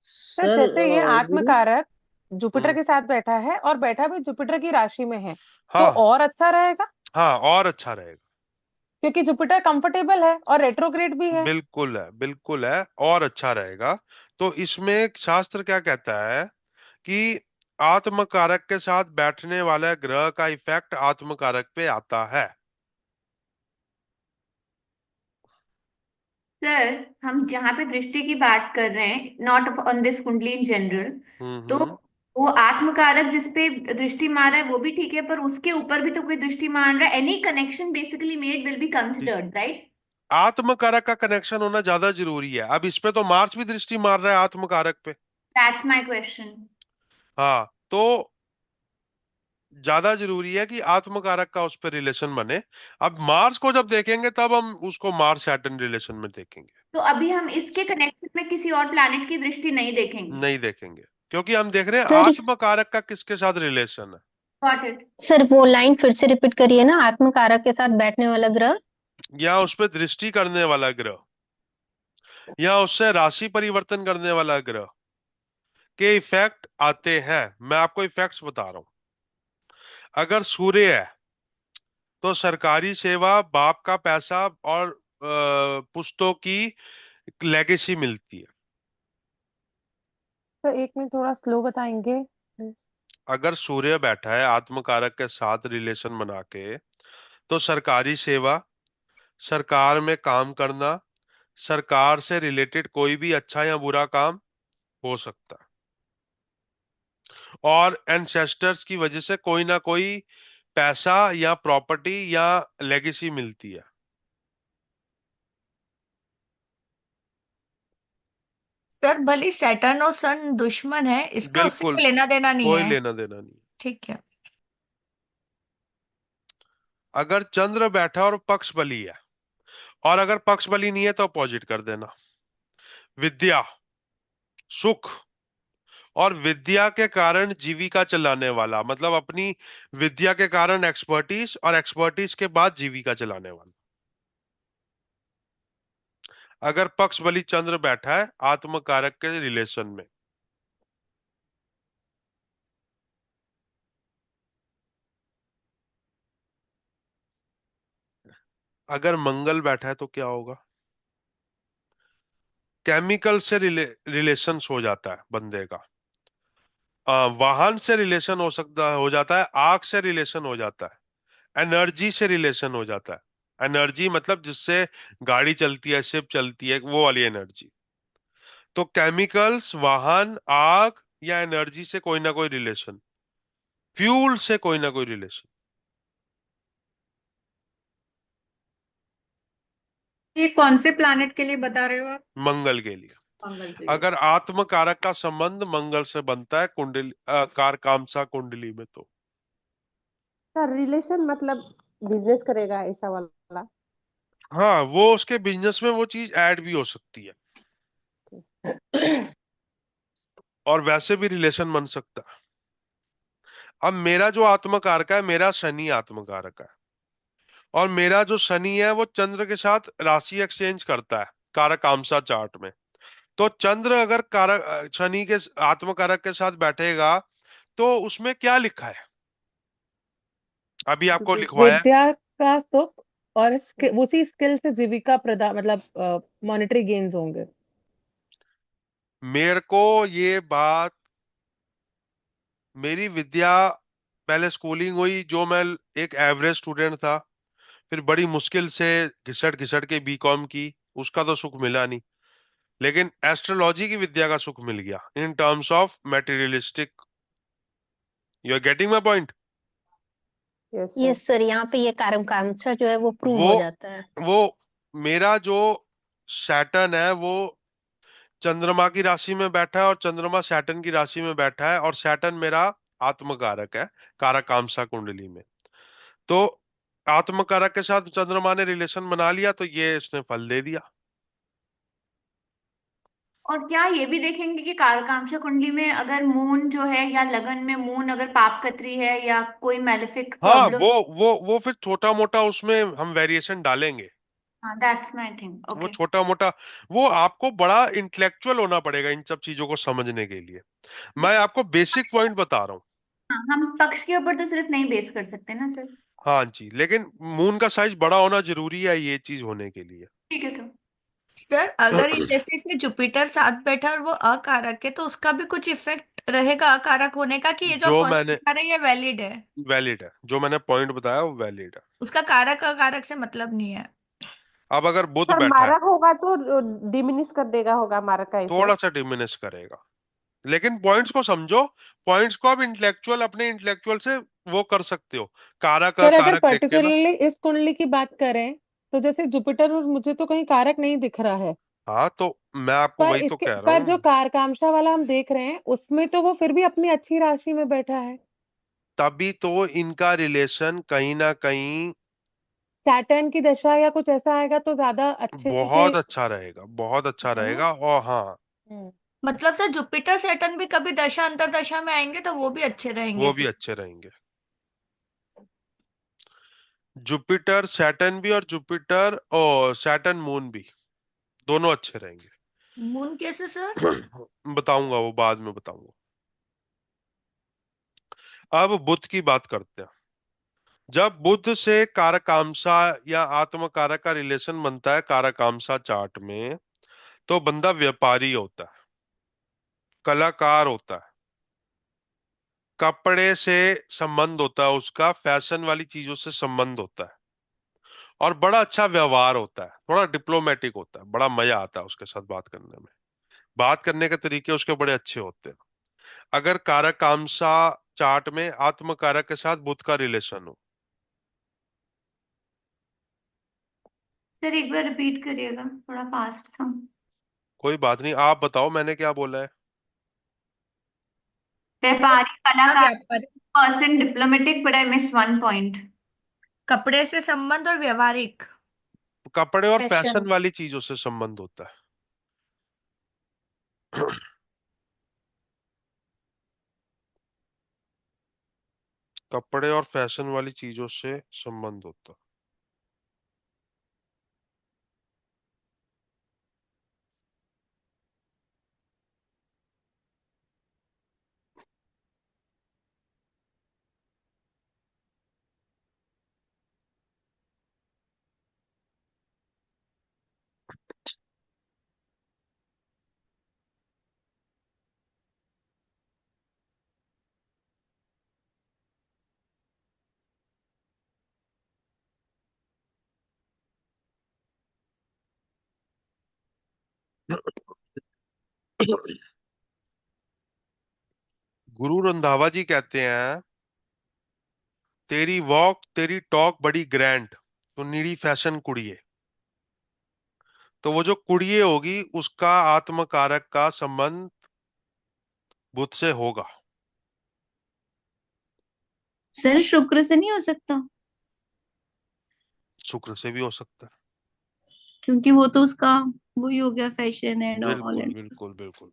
सर
सर
जैसे ये
गुरु
आत्मकारक जुपिटर
हम्म,
के साथ बैठा है और बैठा भी जुपिटर की राशि में है, तो
हाँ
और अच्छा रहेगा,
हाँ, और अच्छा रहेगा।
क्योंकि जुपिटर कंफर्टेबल है और रेट्रोग्रेड भी है।
बिल्कुल है, बिल्कुल है, और अच्छा रहेगा। तो इसमें शास्त्र क्या कहता है कि आत्मकारक के साथ बैठने वाले ग्रह का इफेक्ट आत्मकारक पे आता है।
सर, हम जहाँ पे दृष्टि की बात कर रहे हैं, नॉट ऑन दिस कुंडली इन जनरल, तो
हम्म।
वो आत्मकारक जिस पे दृष्टि मार रहा है वो भी ठीक है, पर उसके ऊपर भी तो कोई दृष्टि मार रहा है, any connection basically made will be considered, right?
आत्मकारक का कनेक्शन होना ज्यादा जरूरी है। अब इस पे तो मार्च भी दृष्टि मार रहा है आत्मकारक पे।
That's my question.
हाँ, तो ज्यादा जरूरी है कि आत्मकारक का उस पर रिलेशन बने। अब मार्स को जब देखेंगे तब हम उसको मार्स सैटर्न रिलेशन में देखेंगे,
तो अभी हम इसके कनेक्शन में किसी और प्लैनेट की दृष्टि नहीं देखेंगे।
नहीं देखेंगे, क्योंकि हम देख रहे हैं
सर
आत्मकारक का किसके साथ रिलेशन है।
Got it.
सर वो लाइन फिर से रिपीट करिए ना, आत्मकारक के साथ बैठने वाला ग्रह।
या उस पर दृष्टि करने वाला ग्रह, या उससे राशि परिवर्तन करने वाला ग्रह के इफेक्ट आते हैं। मैं आपको इफेक्ट्स बता रहा हूं। अगर सूर्य है तो सरकारी सेवा, बाप का पैसा और पुश्तों की लेगेसी मिलती है।
तो एक मिनट थोड़ा स्लो बताएंगे।
अगर सूर्य बैठा है आत्मकारक के साथ रिलेशन बना के, तो सरकारी सेवा, सरकार में काम करना, सरकार से रिलेटेड कोई भी अच्छा या बुरा काम हो सकता है, और एंसेस्टर्स की वजह से कोई ना कोई पैसा या प्रॉपर्टी या लेगेसी मिलती है।
सर भले सैटर्न और सन दुश्मन है, इसका उससे
बिल्कुल,
कोई लेना देना नहीं
कोई
है।
लेना देना नहीं।
ठीक है।
अगर चंद्र बैठा और पक्ष बली है, और अगर पक्ष बली नहीं है तो अपोजिट कर देना। विद्या, सुख और विद्या के कारण जीविका चलाने वाला, मतलब अपनी विद्या के कारण एक्सपर्टीज, और एक्सपर्टीज के बाद जीविका चलाने वाला। अगर पक्ष बली चंद्र बैठा है आत्मकारक के रिलेशन में। अगर मंगल बैठा है तो क्या होगा? केमिकल से रिलेशन हो जाता है बंदे का, वाहन से रिलेशन हो जाता है, आग से रिलेशन हो जाता है, एनर्जी से रिलेशन हो जाता है। एनर्जी मतलब जिससे गाड़ी चलती है, शिप चलती है, वो वाली एनर्जी। तो केमिकल्स, वाहन, आग या एनर्जी से कोई ना कोई रिलेशन, फ्यूल से कोई ना कोई रिलेशन।
ये कौन से प्लैनेट के लिए बता रहे हो आप?
मंगल के लिए।
मंगल के लिए।
अगर आत्मकारक का संबंध मंगल से बनता है कुंडली, कारकामसा कुंडली में, तो
सर रिलेशन मतलब बिजनेस करेगा ऐसा वाला?
हाँ, वो उसके बिजनेस में वो चीज ऐड भी हो सकती है, और वैसे भी रिलेशन बन सकता है। अब मेरा जो आत्मकारक है, मेरा शनि आत्मकारक है, और मेरा जो शनि है वो चंद्र के साथ राशि एक्सचेंज करता है कारकामसा चार्ट में। तो चंद्र अगर कारक शनि के आत्मकारक के साथ बैठेगा तो उसमें क्या लिखा है, अभी आपको लिखवाया है।
विद्या का सुख और उसी स्किल से जीविका प्रदान, मतलब मॉनेटरी गेन्स होंगे।
मेरे को ये बात, मेरी विद्या, पहले स्कूलिंग हुई जो मैं एक एवरेज स्टूडेंट था, फिर बड़ी मुश्किल से घिसट घिसट के बीकॉम की, उसका तो सुख मिला नहीं। लेकिन एस्ट्रोलॉजी की विद्या का सुख मिल गया in terms of materialistic. You are getting my point?
Yes sir.
Yes sir, यहाँ पे ये कारकांक्षा जो है वो प्रूव
वो
हो जाता है।
वो मेरा जो सैटर्न है वो चंद्रमा की राशि में बैठा है और चंद्रमा सैटर्न की राशि में बैठा है, और सैटर्न मेरा आत्मकारक है कारकांशा कुंडली में। तो आत्मकारक के साथ चंद्रमा ने रिलेशन बना लिया, तो ये इसने फल दे दिया।
और क्या ये भी देखेंगे कि कारकांशा कुंडली में अगर मून जो है, या लगन में मून अगर पापकत्री है या कोई मैलेफिक
हाँ,
प्रॉब्लम?
वो फिर छोटा मोटा उसमें हम वेरिएशन डालेंगे।
हाँ, दैट्स माय थिंग।
वो
ओके।
छोटा मोटा, वो आपको बड़ा इंटेलेक्चुअल होना पड़ेगा इन सब चीजों को समझने के लिए। मैं आपको बेसिक पॉइंट बता रहा हूँ।
हाँ, हम पक्ष के ऊपर तो सिर्फ नहीं बेस कर सकते ना सर।
हाँ जी, लेकिन मून का साइज बड़ा होना जरूरी है ये चीज होने के लिए।
ठीक है सर।
सर अगर जैसे इसमें जुपिटर साथ बैठा और वो अकारक है, तो उसका भी कुछ इफेक्ट रहेगा अकारक होने का, कि ये जो
जो
पॉइंट
मैंने
बता रहे हैं ये वैलिड है?
वैलिड है, जो मैंने पॉइंट बताया वो वैलिड है।
उसका कारक अकारक से मतलब नहीं है?
अब अगर बुध
सर
बैठा है,
मारक होगा तो डिमिनिश कर देगा, होगा मारक का
थोड़ा
इफेक्ट।
सा डिमिनिश करेगा, लेकिन पॉइंट्स को समझो। पॉइंट्स को आप इंटेलेक्चुअल, अपने इंटेलेक्चुअल से वो कर सकते हो, कारक
सर अगर
अकारक देख के ना।
पर्टिकुलरली इस कुंडली की बात करें तो जैसे जुपिटर, और मुझे तो कहीं कारक नहीं दिख रहा है,
हाँ, तो मैं आपको
पर
वही तो
इसके
कह रहा
पर जो
हूँ।
कारकांशा वाला हम देख रहे हैं उसमें तो वो फिर भी अपनी अच्छी राशि में बैठा है।
तभी तो इनका रिलेशन कहीं ना कहीं
सैटर्न की दशा या कुछ ऐसा आएगा तो ज्यादा अच्छे से।
बहुत अच्छा रहेगा, बहुत अच्छा
है ना?
रहेगा। और हाँ,
हम्म।
मतलब सर जुपिटर सैटर्न भी कभी दशा अंतर दशा में आएंगे तो वो भी अच्छे रहेंगे
वो भी
फिर?
अच्छे रहेंगे। जुपिटर सैटर्न भी, और जुपिटर और सैटर्न मून भी, दोनों अच्छे रहेंगे।
मून कैसे सर?
बताऊंगा, वो बाद में बताऊंगा। अब बुध की बात करते हैं। जब बुध से कारकांशा या आत्मकारक का रिलेशन बनता है कारकांशा चार्ट में, तो बंदा व्यापारी होता है, कलाकार होता है, कपड़े से संबंध होता है उसका, फैशन वाली चीजों से संबंध होता है, और बड़ा अच्छा व्यवहार होता है, थोड़ा डिप्लोमेटिक होता है, बड़ा मजा आता है उसके साथ बात करने में। बात करने के तरीके उसके बड़े अच्छे होते हैं। अगर कारकांशा चार्ट में आत्मकारक के साथ बुध का रिलेशन हो।
सर एक बार रिपीट करिएगा, थोड़ा फास्ट था।
कोई बात नहीं, आप बताओ मैंने क्या बोला है।
सर
व्यापारी, कलाकार,
व्यापार,
person, diplomatic, but I miss one point.
कपड़े से संबंध और व्यवहारिक।
कपड़े और
फैशन।
फैशन वाली चीजों से संबंध होता है। कपड़े और फैशन वाली चीजों से संबंध होता है। गुरु रंधावा जी कहते हैं, तेरी वॉक तेरी टॉक बड़ी ग्रैंड, तो नीड़ी फैशन कुड़िए। तो वो जो कुड़िए होगी उसका आत्मकारक का संबंध बुध से होगा।
सर शुक्र से नहीं हो सकता?
शुक्र से भी हो सकता है।
क्योंकि वो तो उसका वही हो गया, फैशन एंड ऑल
बिल्कुल
एंड।
बिल्कुल बिल्कुल।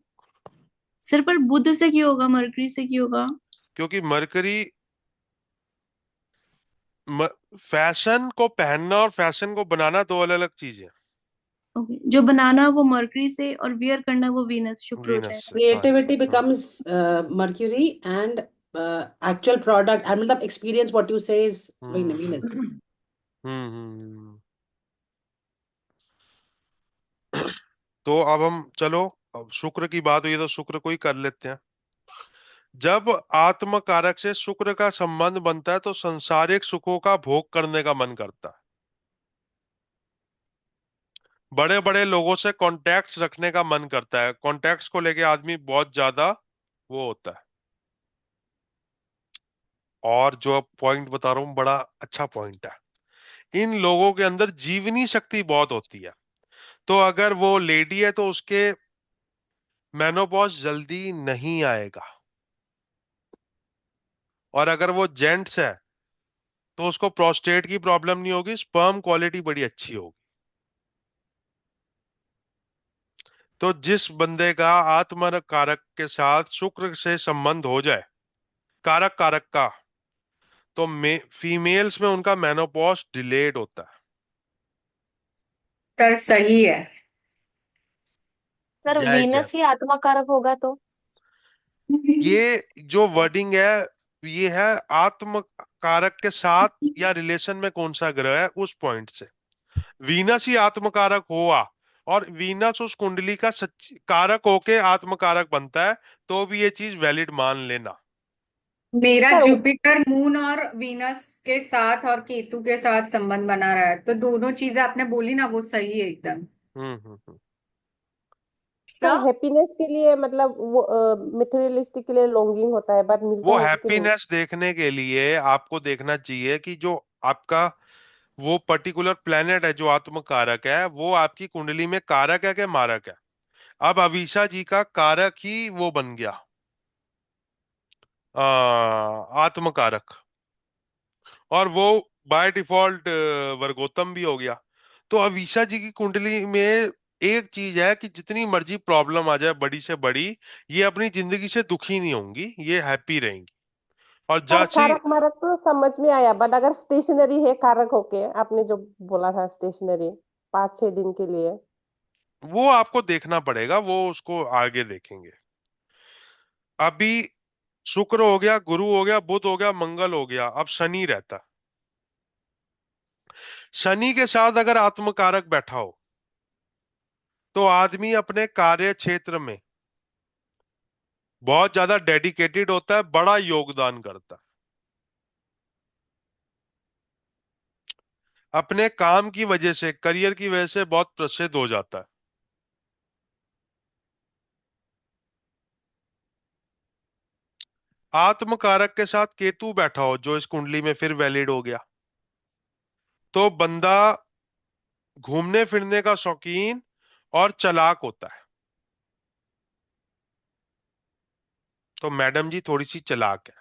सर पर बुध से क्यों होगा, मरकरी से क्यों होगा?
क्योंकि मरकरी, फैशन को पहनना और फैशन को बनाना दो अलग अलग चीजें हैं।
ओके, जो बनाना वो मरकरी से और वियर करना वो वीनस, शुक्र हो
वीनस
जाएगा।
से, हाँ जी,
creativity
हाँ।
becomes Mercury, and actual product, and मतलब experience what you say is
hmm
Venus.
हम्म। तो अब हम चलो, अब शुक्र की बात हुई तो शुक्र को ही कर लेते हैं। जब आत्म कारक से शुक्र का संबंध बनता है तो संसारिक सुखों का भोग करने का मन करता है, बड़े बड़े लोगों से कॉन्टैक्ट्स रखने का मन करता है, कॉन्टैक्ट्स को लेके आदमी बहुत ज्यादा वो होता है। और जो अब पॉइंट बता रहा हूं बड़ा अच्छा पॉइंट है, इन लोगों के अंदर जीवनी शक्ति बहुत होती है। तो अगर वो लेडी है तो उसके मेनोपॉज जल्दी नहीं आएगा। और अगर वो जेंट्स है तो उसको प्रोस्टेट की प्रॉब्लम नहीं होगी, स्पर्म क्वालिटी बड़ी अच्छी होगी। तो जिस बंदे का आत्म कारक के साथ शुक्र से संबंध हो जाए, कारक कारक का, तो फीमेल्स में उनका मेनोपॉज डिलेड होता है।
सर सही है।
सर
जय जय।
वीनस ही आत्मा कारक होगा तो?
ये जो वर्डिंग है, ये है आत्म कारक के साथ या रिलेशन में कौन सा ग्रह है उस पॉइंट से। वीनस ही आत्मकारक हुआ और वीनस उस कुंडली का सच कारक होके आत्मकारक बनता है, तो भी ये चीज वैलिड मान लेना।
मेरा
सर
जुपिटर मून और वीनस के साथ और केतु के साथ संबंध बना रहा है, तो दोनों चीजें आपने बोली ना, वो सही है एकदम।
हम्म।
सर
सर
हैप्पीनेस के लिए मतलब वो मटेरियलिस्टिक के लिए लॉन्गिंग होता है, बट मिलता
वो
है कि नहीं?
हैप्पीनेस देखने के लिए आपको देखना चाहिए कि जो आपका वो पर्टिकुलर प्लेनेट है जो आत्मकारक है, वो आपकी कुंडली में कारक है कि मारक है। अब अवीशा जी का कारक ही वो बन गया, आत्मकारक, और वो बाय डिफॉल्ट वर्गोत्तम भी हो गया। तो अवीशा जी की कुंडली में एक चीज है कि जितनी मर्जी प्रॉब्लम आ जाए बड़ी से बड़ी, ये अपनी जिंदगी से दुखी नहीं होंगी, ये हैप्पी रहेंगी। और
सर
जैसी
कारक मारक तो समझ में आया, बट अगर स्टेशनरी है कारक होके, आपने जो बोला था स्टेशनरी 5-6 दिन के लिए।
वो आपको देखना पड़ेगा, वो उसको आगे देखेंगे। अभी शुक्र हो गया, गुरु हो गया, बुध हो गया, मंगल हो गया, अब शनि रहता है। शनि के साथ अगर आत्मकारक बैठा हो तो आदमी अपने कार्य क्षेत्र में बहुत ज्यादा डेडिकेटेड होता है, बड़ा योगदान करता है, अपने काम की वजह से, करियर की वजह से बहुत प्रसिद्ध हो जाता है। आत्मकारक के साथ केतु बैठा हो जो इस कुंडली में फिर वैलिड हो गया, तो बंदा घूमने फिरने का शौकीन और चालाक होता है। तो मैडम जी थोड़ी सी चालाक है।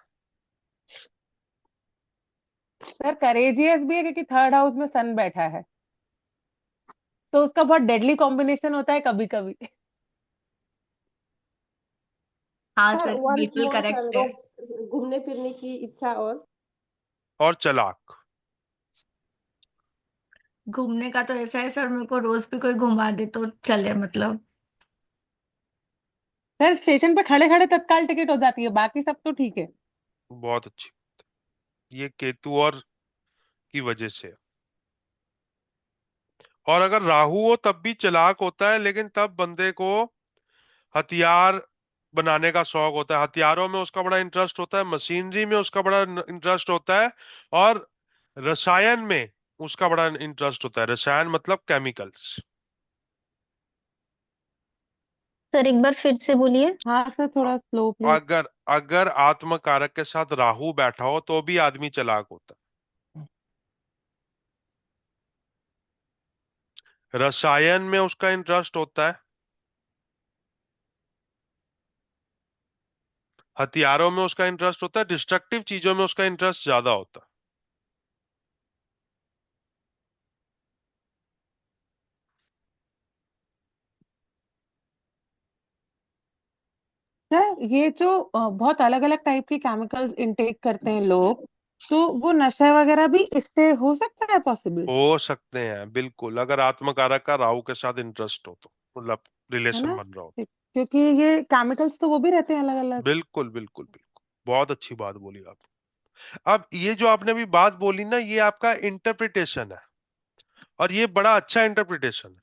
सर करेजियस भी है क्योंकि थर्ड हाउस में सन बैठा है, तो उसका बहुत डेडली कॉम्बिनेशन होता है कभी कभी।
हाँ
सर
सर
वंस
बिल्कुल
मोर सर,
करेक्ट है।
घूमने फिरने की इच्छा
और चालाक।
घूमने का तो ऐसा है सर, मेरे को रोज भी कोई घुमा दे तो चले मतलब।
सर स्टेशन पे खड़े खड़े तत्काल टिकट हो जाती है, बाकी सब तो ठीक है।
बहुत अच्छी। ये केतु और की वजह से। और अगर राहु हो तब भी चालाक होता है, लेकिन तब बंदे को हथियार बनाने का शौक होता है, हथियारों में उसका बड़ा इंटरेस्ट होता है, मशीनरी में उसका बड़ा इंटरेस्ट होता है, और रसायन में उसका बड़ा इंटरेस्ट होता है। रसायन मतलब केमिकल्स।
सर एक बार फिर से बोलिए।
हाँ सर थोड़ा स्लो प्लीज।
अगर अगर आत्मकारक के साथ राहु बैठा हो तो भी आदमी चालाक होता है, रसायन में उसका इंटरेस्ट होता है, हथियारों में उसका इंटरेस्ट होता है, डिस्ट्रक्टिव चीजों में उसका इंटरेस्ट ज्यादा होता है।
सर ये जो बहुत अलग अलग टाइप के केमिकल्स इनटेक करते हैं लोग, तो वो नशा वगैरह भी इससे हो सकता है पॉसिबल?
हो सकते हैं बिल्कुल, अगर आत्मकारक का राहु के साथ इंटरेस्ट हो तो, मतलब
है
रिलेशन
ना?
बन रहा हो।
क्योंकि ये केमिकल्स तो वो भी रहते हैं अलग अलग।
बिल्कुल बिल्कुल बिल्कुल, बहुत अच्छी बात बोली आप। अब ये जो आपने अभी बात बोली ना, ये आपका इंटरप्रिटेशन है, और ये बड़ा अच्छा इंटरप्रिटेशन है।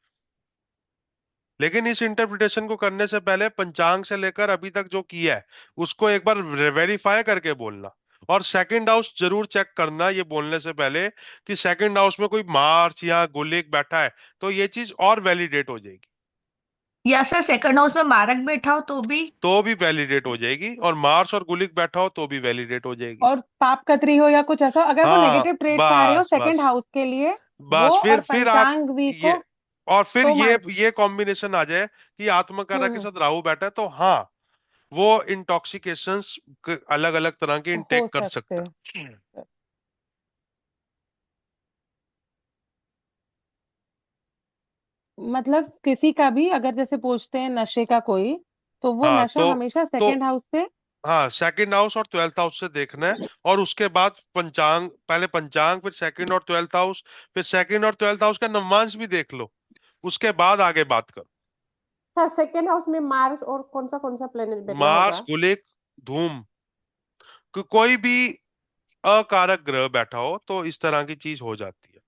लेकिन इस इंटरप्रिटेशन को करने से पहले पंचांग से लेकर अभी तक जो किया है उसको एक बार वेरीफाई करके बोलना, और सेकंड हाउस जरूर चेक करना ये बोलने से पहले कि सेकंड हाउस में कोई मार्च या गुलिक बैठा है, तो ये चीज और वैलिडेट हो जाएगी।
या सर सेकंड हाउस में मारक बैठा हो
तो भी वैलिडेट हो जाएगी, और मार्स और गुलिक बैठा हो तो भी वैलिडेट हो जाएगी।
और पाप कतरी हो या कुछ ऐसा, अगर वो
हाँ
नेगेटिव ट्रेड्स आ रहे हो
बस
सेकंड
बस
हाउस के लिए, वो
बस,
और
फिर आप
पंचांग वीक
ये,
हो।
और फिर
तो
ये कॉम्बिनेशन आ जाए कि आत्मकारक के
हम्म
साथ राहु बैठा है, तो हाँ, वो इंटॉक्सिकेशंस अलग अलग तरह के
हो
इंटेक कर
सकते
सकता
हैं।
है।
मतलब किसी का भी अगर जैसे पूछते हैं नशे का कोई, तो वो
हाँ
नशा हमेशा
तो
सेकंड हाउस से।
हाँ, सेकंड हाउस और ट्वेल्थ हाउस से देखना है, और उसके बाद पंचांग, पहले पंचांग, फिर सेकंड और ट्वेल्थ हाउस, फिर सेकंड और ट्वेल्थ हाउस का नवमांश भी देख लो, उसके बाद आगे बात करो।
सर सेकेंड हाउस में मार्स और कौन सा प्लेनेट बैठना
मार्स,
होगा?
कुलिक, धूम, कोई भी अकारक ग्रह बैठा हो तो इस तरह की चीज हो जाती है।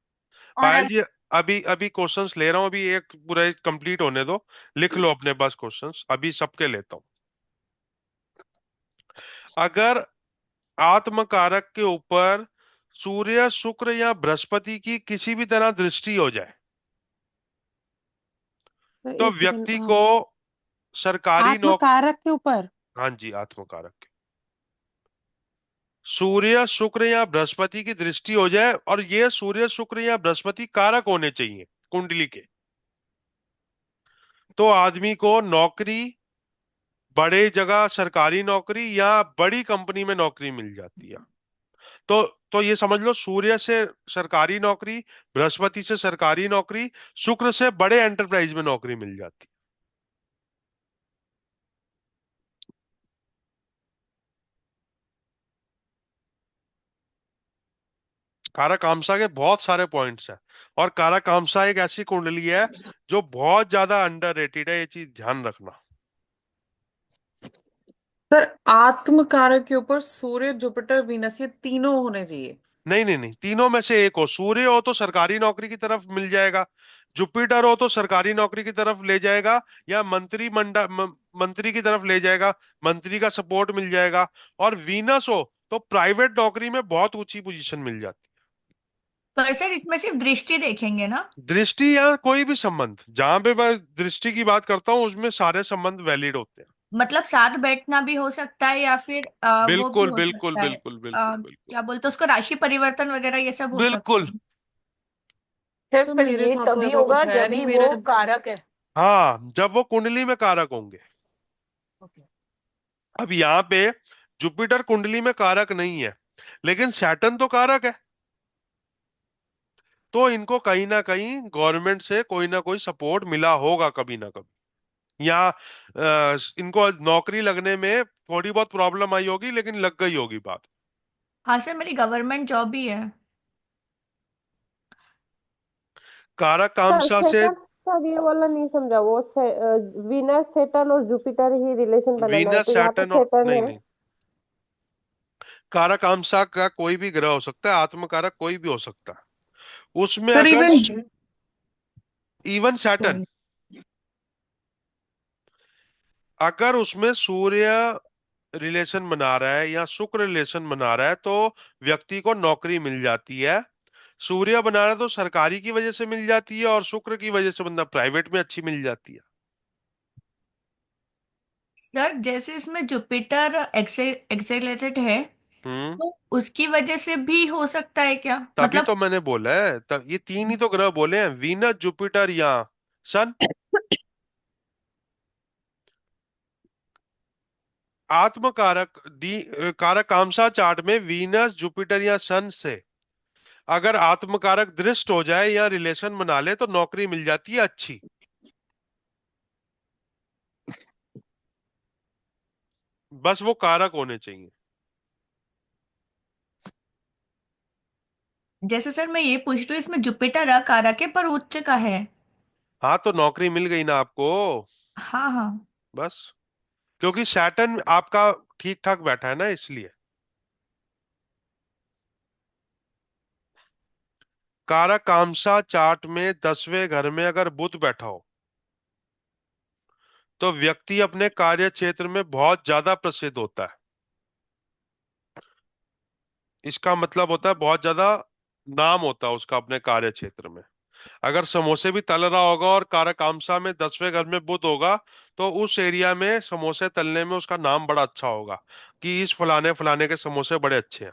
और
पायल जी, अभी अभी क्वेश्चंस ले रहा हूँ, अभी एक पूरा कंप्लीट होने दो, लिख लो अपने पास क्वेश्चंस, अभी सबके लेता हूँ। अगर आत्मकारक के ऊपर सूर्य, शुक्र या बृहस्पति की किसी भी तरह दृष्टि हो जाए,
तो
तो
एक सेकंड,
व्यक्ति को सरकारी नौक
आत्मकारक के ऊपर।
हाँ जी, आत्मकारक के सूर्य, शुक्र या बृहस्पति की दृष्टि हो जाए, और ये सूर्य, शुक्र या बृहस्पति कारक होने चाहिए कुंडली के, तो आदमी को नौकरी, बड़े जगह सरकारी नौकरी या बड़ी कंपनी में नौकरी मिल जाती है। तो तो ये समझ लो, सूर्य से सरकारी नौकरी, बृहस्पति से सरकारी नौकरी, शुक्र से बड़े एंटरप्राइज में नौकरी मिल जाती है। काराकामसा के बहुत सारे पॉइंट्स हैं, और काराकामसा एक ऐसी कुंडली है जो बहुत ज्यादा अंडररेटेड है, ये चीज ध्यान रखना।
सर आत्मकारक के ऊपर सूर्य, जुपिटर, वीनस ये तीनों होने चाहिए।
नहीं नहीं नहीं, तीनों में से एक हो। सूर्य हो तो सरकारी नौकरी की तरफ मिल जाएगा, जुपिटर हो तो सरकारी नौकरी की तरफ ले जाएगा, या मंत्री की तरफ ले जाएगा, मंत्री का सपोर्ट मिल जाएगा, और वीनस हो तो प्राइवेट नौकरी में बहुत ऊंची पोजीशन मिल जाती
पर सर इसमें सिर्फ दृष्टि देखेंगे ना?
है। दृष्टि या कोई भी संबंध, जहां पे मैं दृष्टि की बात करता हूँ उसमें सारे संबंध वैलिड होते हैं।
मतलब साथ बैठना भी हो सकता है, या फिर वो भी
बिल्कुल
हो
बिल्कुल
सकता है,
बिल्कुल बिल्कुल बिल्कुल
क्या बोलते हैं उसको, राशि परिवर्तन वगैरह ये सब हो सकता
बिल्कुल।
है।
सर
तो
पर
मेरे
ये
साथ तो
तभी
ऐसा
होगा
कुछ है
जब
नहीं
भी
मेरे।
वो कारक है।
हाँ, जब वो कुंडली में कारक होंगे। अब यहाँ पे जुपिटर कुंडली में कारक नहीं है, लेकिन सैटर्न तो कारक है, तो इनको कहीं ना कहीं गवर्नमेंट से कोई ना कोई सपोर्ट मिला होगा कभी ना कभी, या इनको नौकरी लगने में थोड़ी बहुत प्रॉब्लम आई होगी, लेकिन लग गई होगी बात।
हाँ सर, मेरी गवर्नमेंट जॉब ही है।
कारक
सर
कामसा से
सेकंड, सर ये वाला नहीं समझा, वो वीनस सेटर्न और जुपिटर ही रिलेशन बनाना है,
वीनस,
तो यहाँ पे
सैटर्न और
सेटर्न
नहीं
है।
नहीं, कारक कामसा का कोई भी ग्रह हो सकता है, आत्मकारक कोई भी हो सकता है उसमें,
सर
अगर
इवन
इवन सैटर्न,
सॉरी
अगर उसमें सूर्य रिलेशन बना रहा है या शुक्र रिलेशन बना रहा है, तो व्यक्ति को नौकरी मिल जाती है। सूर्य बना रहा है तो सरकारी की वजह से मिल जाती है, और शुक्र की वजह से बंदा प्राइवेट में अच्छी मिल जाती है।
सर जैसे इसमें जुपिटर एक्सेलेटेड है,
हम्म,
तो उसकी वजह से भी हो सकता है क्या,
तभी
मतलब?
तो मैंने बोला है, तब ये तीन ही तो ग्रह बोले हैं, वीनस, जुपिटर या सन। आत्मकारक कारक कामसा चार्ट में वीनस, जुपिटर या सन से अगर आत्मकारक दृष्ट हो जाए या रिलेशन बना ले, तो नौकरी मिल जाती है अच्छी। बस वो कारक होने चाहिए।
जैसे सर मैं ये पूछ रही हूँ, इसमें जुपिटर अकारक है पर उच्च का है।
हाँ, तो नौकरी मिल गई ना आपको,
हाँ हाँ।
बस, क्योंकि सैटर्न आपका ठीक ठाक बैठा है ना, इसलिए। कारक कामसा चार्ट में 10वें घर में अगर बुध बैठा हो, तो व्यक्ति अपने कार्य क्षेत्र में बहुत ज्यादा प्रसिद्ध होता है। इसका मतलब होता है बहुत ज्यादा नाम होता है उसका अपने कार्य क्षेत्र में। अगर समोसे भी तल रहा होगा और कारक कामसा में 10वें घर में बुध होगा, तो उस एरिया में समोसे तलने में उसका नाम बड़ा अच्छा होगा, कि इस फलाने फलाने के समोसे बड़े अच्छे हैं।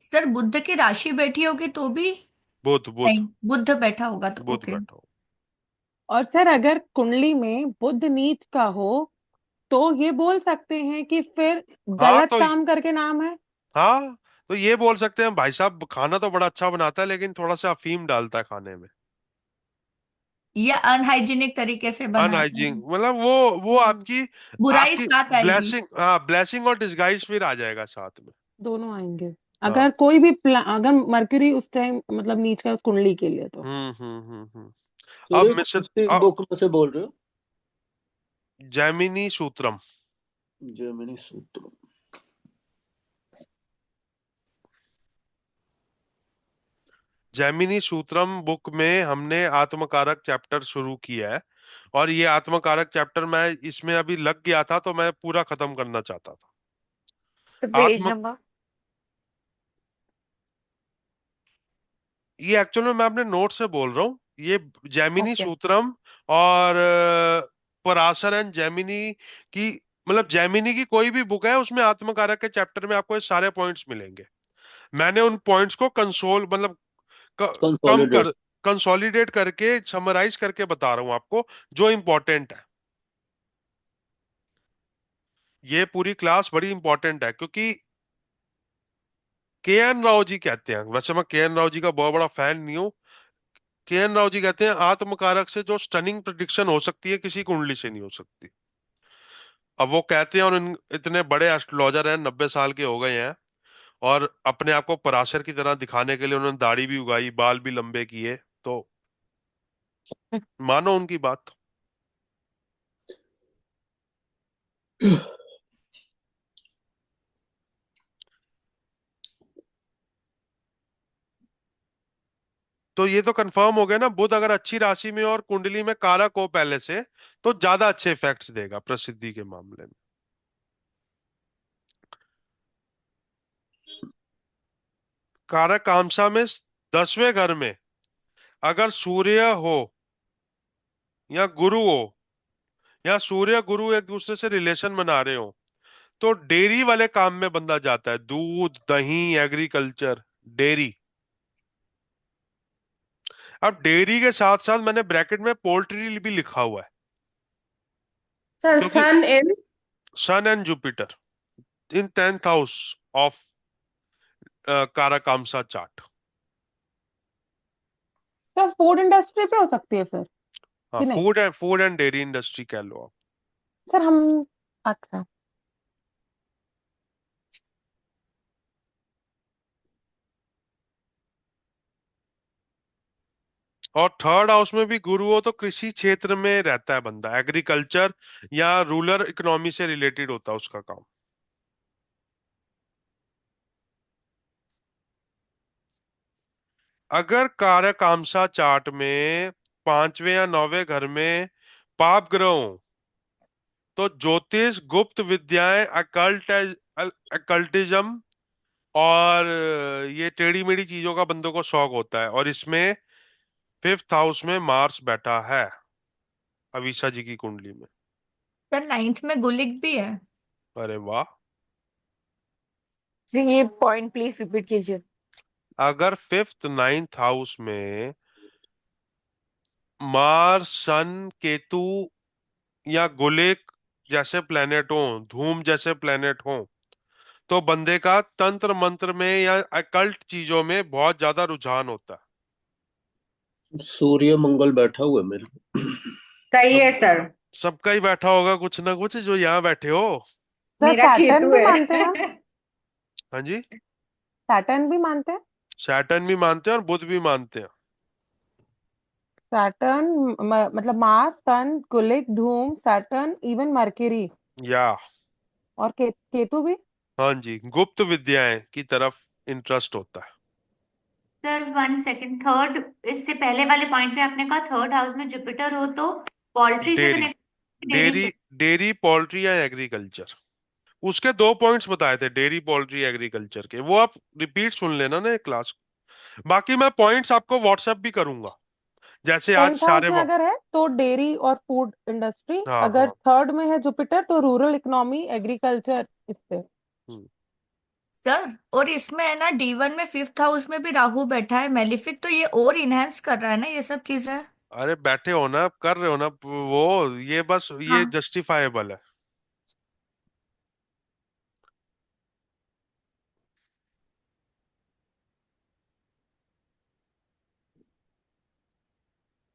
सर बुद्ध की राशि बैठी होगी तो भी?
बुध बुध
नहीं, बुद्ध बैठा होगा तो
बुध
ओके।
बैठा हो।
और सर अगर कुंडली में बुध नीच का हो तो ये बोल सकते हैं कि फिर
हाँ
गलत
तो
काम करके नाम है।
हाँ तो ये बोल सकते हैं भाई साहब खाना तो बड़ा अच्छा बनाता है लेकिन थोड़ा सा अफीम डालता है खाने में।
या अनहाइजीनिक तरीके से बनाता
अनहाइजीन
है।
मतलब वो
हम्म।
आपकी
बुराई
आपकी
साथ आएगी।
ब्लेसिंग, हाँ ब्लेसिंग और डिस्गाइज फिर आ जाएगा साथ में।
दोनों आएंगे।
हाँ।
अगर कोई भी अगर मरकरी उस टाइम मतलब नीच का है उस कुंडली के लिए तो।
अब
सूर्य
मिस्टर
कौन सी बुक में से बोल रहे हो?
जैमिनी सूत्रम।
जेमिनी सूत्र।
जैमिनी सूत्रम बुक में हमने आत्मकारक चैप्टर शुरू किया है और ये आत्मकारक चैप्टर मैं इसमें अभी लग गया था तो मैं पूरा खत्म करना चाहता था।
तो पेज
आत्म
नंबर।
ये एक्चुअल में मैं अपने नोट से बोल रहा हूँ। ये जैमिनी
ओके।
सूत्रम और पराशर एंड जैमिनी की मतलब जैमिनी की कोई भी बुक है उसमें आत्मकारक के चैप्टर में आपको ये सारे पॉइंट्स मिलेंगे। मैंने उन पॉइंट्स को कंसोल मतलब कम
कंसोलिडेट।
कर कंसोलिडेट करके समराइज करके बता रहा हूं आपको जो इंपॉर्टेंट है। ये पूरी क्लास बड़ी इंपॉर्टेंट है क्योंकि के एन राव जी कहते हैं, वैसे मैं के एन राव जी का बहुत बड़ा फैन नहीं हूं। के एन राव जी कहते हैं आत्मकारक से जो स्टनिंग प्रिडिक्शन हो सकती है किसी कुंडली से नहीं हो सकती। अब वो कहते हैं और इतने बड़े एस्ट्रोलॉजर हैं, 90 साल के हो गए हैं और अपने आप को पराशर की तरह दिखाने के लिए उन्होंने दाढ़ी भी उगाई, बाल भी लंबे किए, तो मानो उनकी बात। तो ये तो कंफर्म हो गया ना, बुध अगर अच्छी राशि में और कुंडली में कारक हो पहले से तो ज्यादा अच्छे इफेक्ट्स देगा प्रसिद्धि के मामले में। कारक कामसा में 10वें घर में अगर सूर्य हो या गुरु हो या सूर्य गुरु एक दूसरे से रिलेशन बना रहे हो तो डेयरी वाले काम में बंदा जाता है, दूध दही एग्रीकल्चर डेयरी। अब डेयरी के साथ साथ मैंने ब्रैकेट में पोल्ट्री भी लिखा हुआ है
सर
क्योंकि
sun and
sun and Jupiter in 10th house of karakamsa chart.
Sir food industry पे हो सकती है फिर
हाँ
कि नहीं?
फूड एंड डेयरी इंडस्ट्री कह लो आप।
सर हम अच्छा।
और 3rd हाउस में भी गुरु हो तो कृषि क्षेत्र में रहता है बंदा, एग्रीकल्चर या रूरल इकोनॉमी से रिलेटेड होता है उसका काम। अगर कारकामसा चार्ट में 5वें या 9वें घर में पाप ग्रह हो तो ज्योतिष गुप्त विद्याएं अकल्टिज्म और ये टेढ़ी मेढ़ी चीजों का बंदों को शौक होता है और इसमें 5th हाउस में मार्स बैठा है अवीशा जी की कुंडली में।
सर 9th में गुलिक भी है।
अरे वाह।
जी ये पॉइंट प्लीज रिपीट कीजिए।
अगर 5th 9th हाउस में मार्स सन केतु या गुलिक जैसे प्लेनेट हो, धूम जैसे प्लेनेट हो तो बंदे का तंत्र मंत्र में या अकल्ट चीजों में बहुत ज्यादा रुझान होता है।
सूर्य मंगल बैठा हुआ है मेरे को।
सही है
सब
सर।
सबका ही बैठा होगा कुछ ना कुछ जो यहाँ बैठे हो।
सर
मेरा
सैटर्न
केतु
भी मानते हैं हम।
है।
हाँ जी।
सैटर्न भी मानते हैं।
सैटर्न भी मानते हैं और बुध भी मानते हैं।
सैटर्न मतलब मार्स सन कुलिक धूम सैटर्न इवन मरकरी
या
और केतु भी।
हाँ जी, गुप्त विद्याएं की तरफ इंटरेस्ट होता है।
सर 1 सेकेंड, थर्ड इससे पहले वाले पॉइंट में आपने कहा 3rd हाउस में जुपिटर हो तो पोल्ट्री से
डेयरी
कनेक्ट, डेयरी
डेयरी
से।
डेयरी पोल्ट्री या एग्रीकल्चर, उसके 2 पॉइंट्स बताए थे डेयरी पोल्ट्री एग्रीकल्चर के, वो आप रिपीट सुन लेना ना क्लास। बाकी मैं पॉइंट्स आपको व्हाट्सएप भी करूंगा जैसे आज
10th हाउस
सारे
में अगर है तो डेयरी और फूड इंडस्ट्री।
हाँ
अगर
हाँ।
थर्ड में है जुपिटर तो रूरल इकोनॉमी एग्रीकल्चर इससे।
हम्म।
सर और इसमें है ना D1 में 5th हाउस में भी राहु बैठा है, मेलिफिक, तो ये और इनहेंस कर रहा है ना ये सब चीजें।
अरे बैठे हो ना, कर रहे हो ना वो, ये बस ये
हाँ
जस्टिफाइबल है।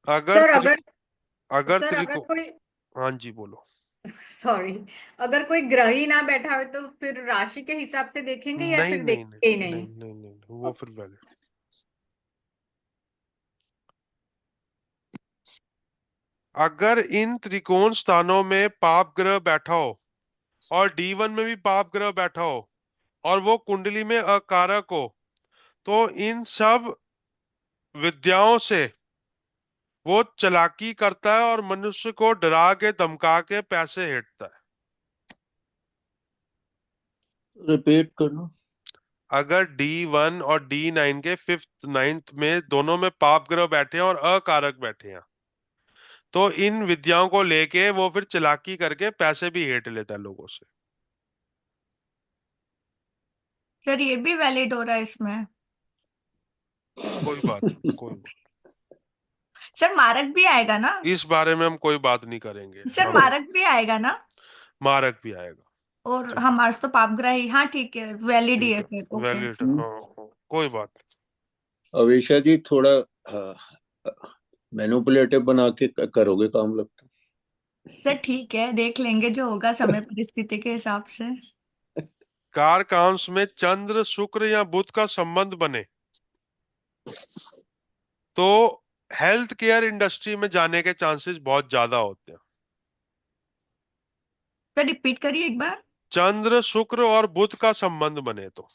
अगर
सर
त्रि
अगर
अगर
सर अगर
त्रिको
कोई
हाँ जी बोलो।
सॉरी, अगर कोई ग्रही ना बैठा हो तो फिर राशि के हिसाब से देखेंगे या
नहीं
फिर
नहीं नहीं
देखेंगे ही
नहीं
नहीं?
नहीं नहीं, वो फिर वैलिड। अगर इन त्रिकोण स्थानों में पाप ग्रह बैठा हो और D1 में भी पाप ग्रह बैठा हो और वो कुंडली में अकारक हो, तो इन सब विद्याओं से वो चालाकी करता है और मनुष्य को डरा के धमका के पैसे हेठता है।
रिपीट करना।
अगर D1 और D9 के फिफ्थ नाइन्थ में दोनों में पाप ग्रह बैठे हैं और अकारक बैठे हैं, तो इन विद्याओं को लेके वो फिर चालाकी करके पैसे भी हेठ लेता है लोगों से।
सर ये भी वैलिड हो रहा है इसमें।
कोई बात नहीं, कोई बात।
सर मारक भी आएगा ना?
इस बारे में हम कोई बात नहीं करेंगे।
सर
हम
मारक भी आएगा ना?
मारक भी आएगा।
और
ठीक है,
हमारे तो पापग्रह ही, हाँ ठीक है, वैलिड ही
ठीक
है
है,
फिर, ओके।
वैलिड। हाँ हाँ, कोई बात
अवेशा जी थोड़ा मैनिपुलेटिव बना के करोगे काम लगता
सर ठीक है, देख लेंगे जो होगा समय परिस्थिति के हिसाब से।
है।
कारकांश में चंद्र शुक्र या बुध का संबंध बने तो हेल्थ केयर इंडस्ट्री में जाने के चांसेस बहुत ज्यादा होते हैं।
सर रिपीट करिए एक बार।
चंद्र शुक्र और बुध का संबंध बने तो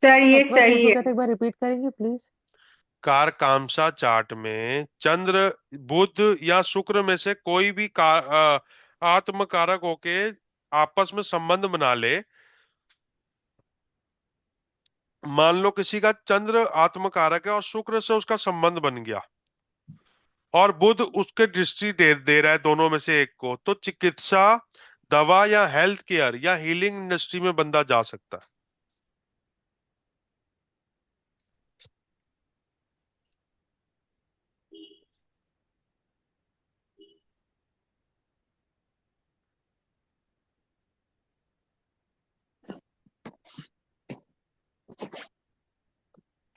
सर ये
नेटवर्क
सही
इशू
है।
कहते, एक बार रिपीट करेंगे प्लीज?
कारकामसा चार्ट में चंद्र बुध या शुक्र में से कोई भी आत्मकारक होके आपस में संबंध बना ले। मान लो किसी का चंद्र आत्मकारक है और शुक्र से उसका संबंध बन गया और बुध उसके दृष्टि दे रहा है दोनों में से एक को, तो चिकित्सा, दवा या हेल्थ केयर या हीलिंग इंडस्ट्री में बंदा जा सकता है।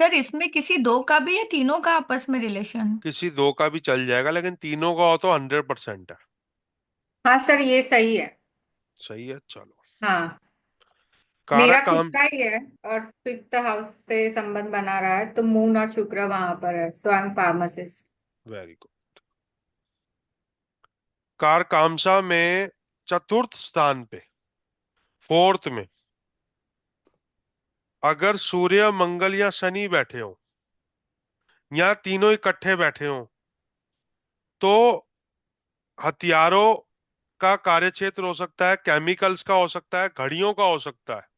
सर इसमें किसी दो का भी या तीनों का आपस में रिलेशन?
किसी दो का भी चल जाएगा, लेकिन तीनों का हो तो 100% है।
हाँ सर ये सही है।
सही है, चलो।
हाँ, मेरा
कारक
खुद
काम।
का ही है और फिफ्थ हाउस से संबंध बना रहा है, तो मून और शुक्र वहां पर है, so I am pharmacist.
Very good. कारकामसा में चतुर्थ स्थान पे, फोर्थ में, अगर सूर्य मंगल या शनि बैठे हो या तीनों इकट्ठे बैठे हो, तो हथियारों का कार्यक्षेत्र हो सकता है, केमिकल्स का हो सकता है, घड़ियों का हो सकता है,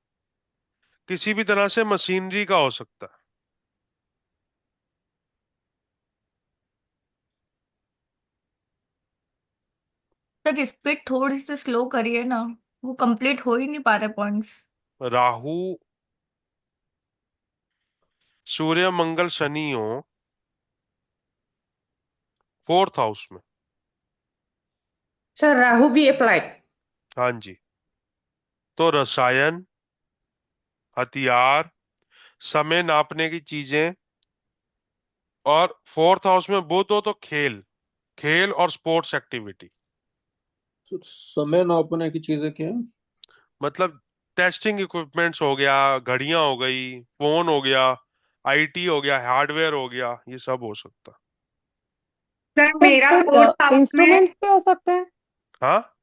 किसी भी तरह से मशीनरी का हो सकता है।
सर स्पीड थोड़ी सी स्लो करिए ना, वो कंप्लीट हो ही नहीं पा रहे पॉइंट्स।
राहु, सूर्य मंगल शनि हो फोर्थ हाउस में।
सर राहु भी अप्लाई?
हाँ जी, तो रसायन, हथियार, समय नापने की चीजें, और फोर्थ हाउस में बुध हो तो खेल, खेल और स्पोर्ट्स एक्टिविटी।
तो समय नापने की चीजें क्या है?
मतलब टेस्टिंग इक्विपमेंट्स हो गया, घड़ियां हो गई, फोन हो गया, आईटी हो गया, हार्डवेयर हो गया, ये सब हो सकता।
सर
सर
मेरा
सर
फोर्थ हाउस में है।
इंस्ट्रूमेंट्स भी हो सकते हैं,
हाँ,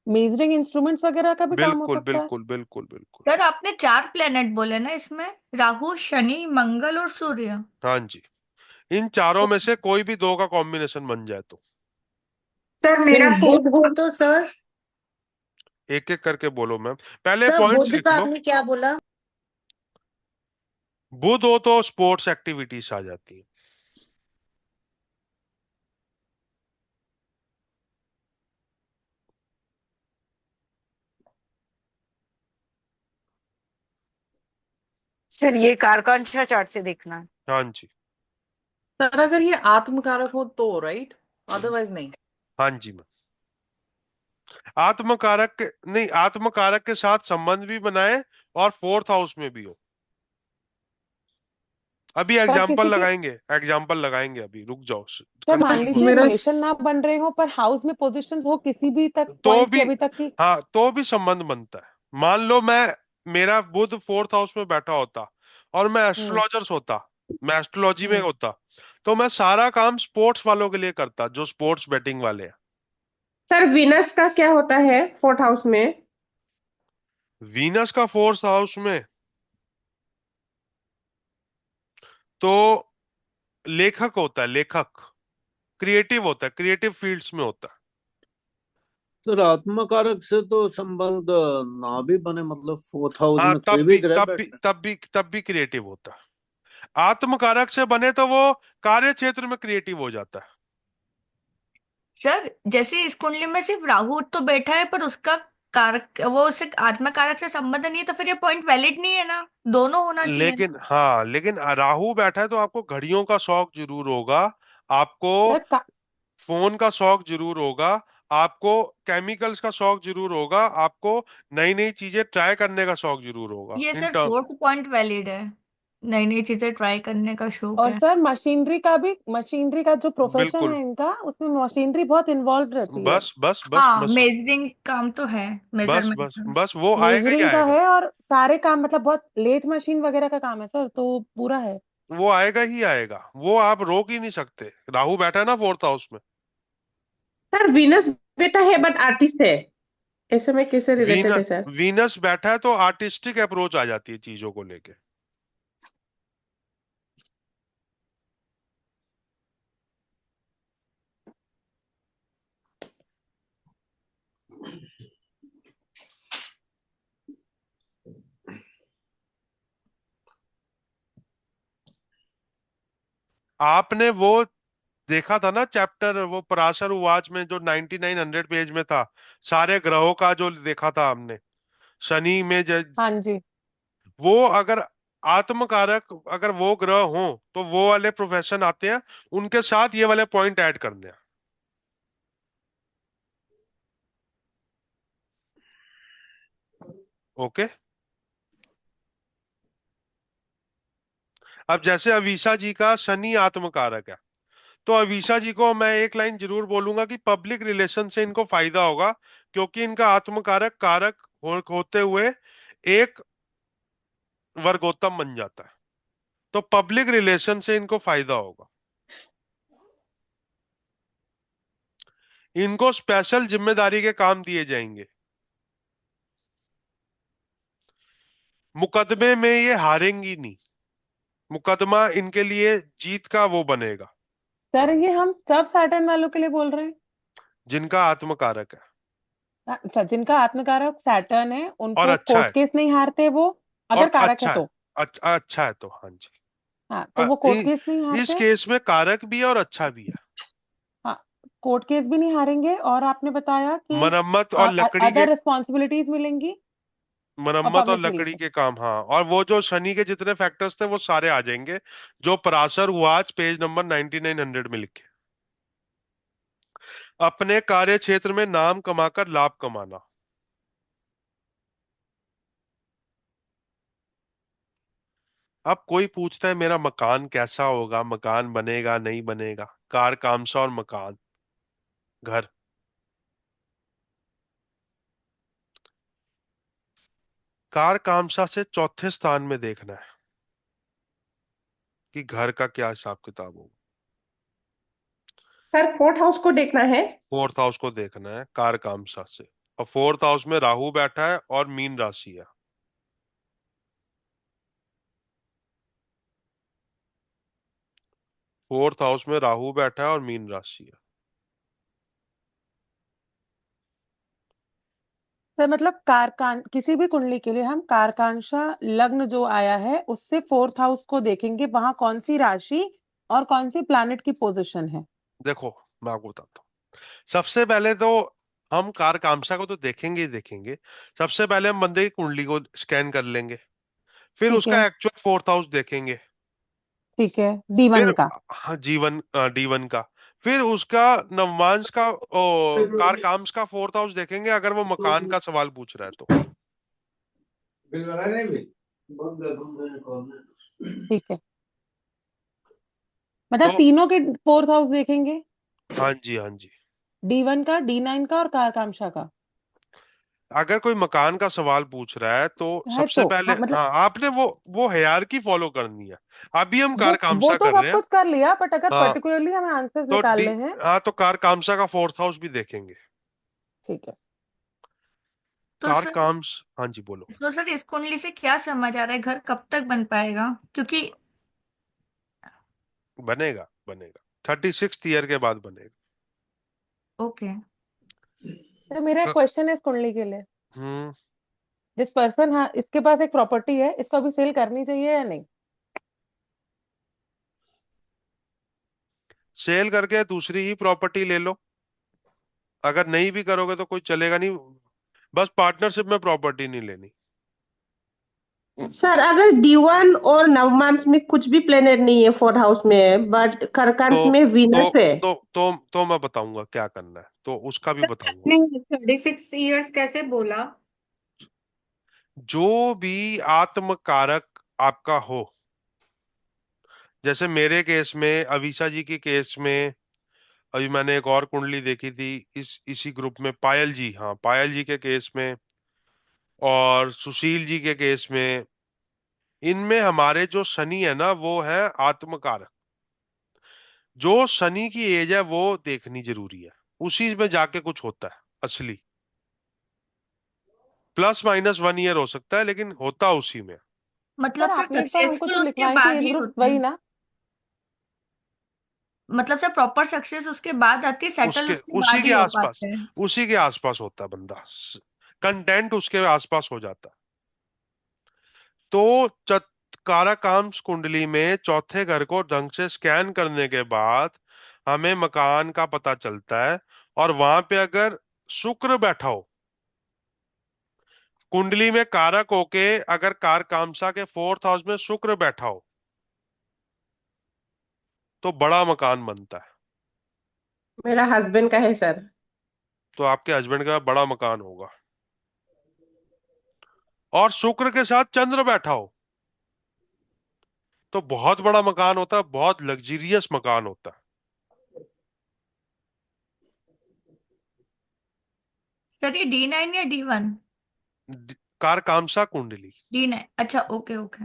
मेजरिंग इंस्ट्रूमेंट्स वगैरह का भी काम हो
बिल्कुल
सकता है?
बिल्कुल बिल्कुल बिल्कुल।
सर आपने 4 प्लेनेट बोले ना इसमें, राहु शनि मंगल और सूर्य।
हाँ जी, इन चारों में से कोई भी दो का कॉम्बिनेशन बन जाए तो।
सर
फिर
मेरा
बुध
फोर्थ
हो तो सर?
एक एक करके बोलो मैम, पहले
सर
पॉइंट्स
बुध
लिख
का
लो।
आपने क्या बोला?
बुध हो तो स्पोर्ट्स एक्टिविटीज आ जाती है।
सर ये कारकांशा चार्ट से देखना है।
हाँ जी।
सर अगर ये आत्मकारक हो तो राइट, अदरवाइज नहीं।
हाँ जी मैम। नहीं, आत्मकारक के साथ संबंध भी बनाए और फोर्थ हाउस में भी हो। अभी
सर
एग्जाम्पल
किसी के
लगाएंगे, एग्जाम्पल लगाएंगे, अभी रुक जाओ।
सर मान
बस
लीजिए
मेरा
रिलेशन ना बन रहे हो पर हाउस में पोजीशन हो किसी भी तक
तो
पॉइंट की
भी,
अभी तक की।
हाँ, तो भी संबंध बनता है। मान लो मेरा बुध फोर्थ हाउस में बैठा होता और मैं
हम्म
एस्ट्रोलॉजर्स होता, मैं एस्ट्रोलॉजी में
हम्म
होता, तो मैं सारा काम स्पोर्ट्स वालों के लिए करता, जो स्पोर्ट्स बेटिंग वाले हैं।
सर वीनस का क्या होता है फोर्थ हाउस में?
वीनस का फोर्थ हाउस में तो लेखक होता है, लेखक, क्रिएटिव होता है, क्रिएटिव फील्ड्स में होता है।
सर आत्मकारक से तो संबंध ना भी बने, मतलब फोर्थ हाउस
हाँ,
में कोई भी ग्रह बैठे।
तब भी क्रिएटिव होता है। आत्मकारक से बने तो वो कार्य क्षेत्र में क्रिएटिव हो जाता है।
सर जैसे इस कुंडली में सिर्फ राहु तो बैठा है, पर उसका कारक वो उससे आत्मा कारक से संबंध नहीं है, तो फिर ये पॉइंट वैलिड नहीं है ना, दोनों होना चाहिए ना।
लेकिन राहु बैठा है तो आपको घड़ियों का शौक जरूर होगा, आपको
सर
फोन का शौक जरूर होगा, आपको केमिकल्स का शौक जरूर होगा, आपको नई नई चीजें ट्राई करने का शौक जरूर होगा
ये
इन
sir
term.
Fourth point valid है, नई नई चीजें ट्राई करने का शौक
और
है।
सर मशीनरी का जो प्रोफेशन
बिल्कुल।
है इनका उसमें मशीनरी बहुत इन्वॉल्व रहती है।
बस बस बस
हाँ,
बस
मेजरिंग काम तो है,
बस
मेजरमेंट
बस
का।
बस वो आएगा ही
मेजरिंग का
आएगा।
है और सारे काम मतलब बहुत लेथ मशीन वगैरह का काम है सर तो पूरा है।
वो आएगा ही आएगा, वो आप रोक ही नहीं सकते। राहु बैठा है ना फोर्थ हाउस में।
सर वीनस बेटा है बट आर्टिस्ट है, ऐसे में कैसे रिलेटेड
वीनस
है सर?
वीनस बैठा है तो आर्टिस्टिक अप्रोच आ जाती है चीजों को लेके। आपने वो देखा था ना चैप्टर, वो पराशर उवाच में जो 9900 पेज में था, सारे ग्रहों का जो देखा था हमने, शनि में
हाँ जी।
वो अगर आत्मकारक, अगर वो ग्रह हो तो वो वाले प्रोफेशन आते हैं, उनके साथ ये वाले पॉइंट ऐड करने हैं। ओके। अब जैसे अवीशा जी का शनि आत्मकारक है, तो अवीशा जी को मैं एक लाइन जरूर बोलूंगा कि पब्लिक रिलेशन से इनको फायदा होगा, क्योंकि इनका आत्मकारक कारक होते हुए एक वर्गोत्तम बन जाता है, तो पब्लिक रिलेशन से इनको फायदा होगा। इनको स्पेशल जिम्मेदारी के काम दिए जाएंगे, मुकदमे में ये हारेंगी नहीं, मुकदमा इनके लिए जीत का वो बनेगा।
सर ये हम सब सैटर्न वालों के लिए बोल रहे हैं।
जिनका आत्मकारक है
अच्छा जिनका आत्मकारक सैटर्न है
और
उनको
अच्छा
कोर्ट
है,
केस नहीं हारते वो, अगर
और
कारक है
अच्छा है,
तो।
अच्छा है तो हाँ जी।
हाँ तो वो कोर्ट केस नहीं
इस
हारते।
केस में कारक भी है और अच्छा भी है।
हाँ कोर्ट केस भी नहीं हारेंगे और आपने बताया कि
मरम्मत और लकड़ी के
अदर रिस्पॉन्सिबिलिटीज मिलेंगी और
मरम्मत और
पब्लिक
लकड़ी
रिलेशन।
के काम, हाँ, और वो जो शनि के जितने फैक्टर्स थे वो सारे आ जाएंगे, जो पराशर हुआ आज पेज नंबर 9900 में लिखे। अपने कार्य क्षेत्र में नाम कमाकर लाभ कमाना। अब कोई पूछता है मेरा मकान कैसा होगा, मकान बनेगा नहीं बनेगा, कार कामसा और मकान, घर। कार कामसा से चौथे स्थान में देखना है कि घर का क्या हिसाब किताब होगा।
सर फोर्थ हाउस को देखना है।
फोर्थ हाउस को देखना है कार कामसा से, और फोर्थ हाउस में राहु बैठा है और मीन राशि है। फोर्थ हाउस में राहु बैठा है और मीन राशि है।
सर मतलब कारकान किसी भी कुंडली के लिए हम कारकांशा लग्न जो आया है उससे फोर्थ हाउस को देखेंगे वहां कौन सी राशि और कौन सी प्लैनेट की पोजीशन है।
देखो, मैं आपको बताता हूँ। सबसे पहले तो हम कार कामसा को तो देखेंगे ही देखेंगे। सबसे पहले हम बंदे की कुंडली को स्कैन कर लेंगे, फिर
ठीक
उसका
है,
एक्चुअल फोर्थ हाउस देखेंगे।
ठीक है, D1
फिर
का।
हाँ जीवन D1 का। फिर उसका नवमांश का कारकांश का फोर्थ हाउस देखेंगे, अगर वो मकान का सवाल पूछ रहा है तो।
ठीक है, मतलब
तो
तीनों के फोर्थ हाउस देखेंगे,
हाँ जी, हाँ जी।
D1 का, D9 का और कारकांक्षा का।
अगर कोई मकान का सवाल पूछ रहा है तो
है
सबसे
तो
पहले
हाँ, मतलब
हाँ आपने वो हायरार्की फॉलो करनी है। अभी हम
वो
कारकामसा
तो
कर
सब
रहे हैं।
कुछ कर लिया, बट अगर
हाँ
पर्टिकुलरली हमें आंसर्स
तो
निकालने हैं।
हाँ तो कारकामसा का फोर्थ हाउस भी देखेंगे।
ठीक है।
तो सर
कारकाम्स हाँ जी बोलो।
तो सर इस कुंडली से क्या समझ आ रहा है, घर कब तक बन पाएगा? क्योंकि
बनेगा, बनेगा 36th ईयर के बाद बनेगा।
ओके।
तो मेरा एक
क-
क्वेश्चन है इस कुंडली के लिए।
हम्म
जिस पर्सन, हाँ, इसके पास एक प्रॉपर्टी है, इसको अभी सेल करनी चाहिए या नहीं?
सेल करके दूसरी ही प्रॉपर्टी ले लो। अगर नहीं भी करोगे तो कोई चलेगा नहीं। बस पार्टनरशिप में प्रॉपर्टी नहीं लेनी।
सर अगर D1 और नवमांश में कुछ भी प्लेनेट नहीं है फोर्थ हाउस में, बट कर्कांश
तो
में
तो
वीनस है।
तो मैं बताऊंगा क्या करना है, तो उसका भी बताऊंगा।
नहीं, 36 इयर्स कैसे बोला?
जो भी आत्मकारक आपका हो, जैसे मेरे केस में, अवीशा जी के केस में, अभी मैंने एक और कुंडली देखी थी इसी ग्रुप में, पायल जी, हाँ पायल जी के केस में, और सुशील जी के केस में, इनमें हमारे जो शनि है ना वो है आत्मकारक। जो शनि की एज है वो देखनी जरूरी है। उसी में जाके कुछ होता है असली। +- 1 ईयर हो सकता है, लेकिन होता उसी में।
मतलब
सर
सर
आपने एक बार हमको जो
सक्सेसफुल उसके
लिखवाई थी
बाद
एज
ही
ग्रुप
होते
वही
हैं।
ना?
मतलब सर प्रॉपर सक्सेस उसके बाद आती है, सेटल
उसके
उसके
उसी
बाद
के
ही हो
आसपास,
पाते हैं।
उसी के आसपास होता है बंदा। कंटेंट उसके आसपास हो जाता है। तो कारकांश कुंडली में चौथे घर को ढंग से स्कैन करने के बाद हमें मकान का पता चलता है। और वहां पे अगर शुक्र बैठा हो कुंडली में, कारक होके अगर कारकामसा के फोर्थ हाउस में शुक्र बैठा हो तो बड़ा मकान बनता है।
मेरा हस्बैंड का है सर।
तो आपके हस्बैंड का बड़ा मकान होगा। और शुक्र के साथ चंद्र बैठा हो तो बहुत बड़ा मकान होता है, बहुत लग्जरियस मकान होता है।
सर ये D9 या D1?
कारकामसा कुंडली,
D9, अच्छा, okay okay.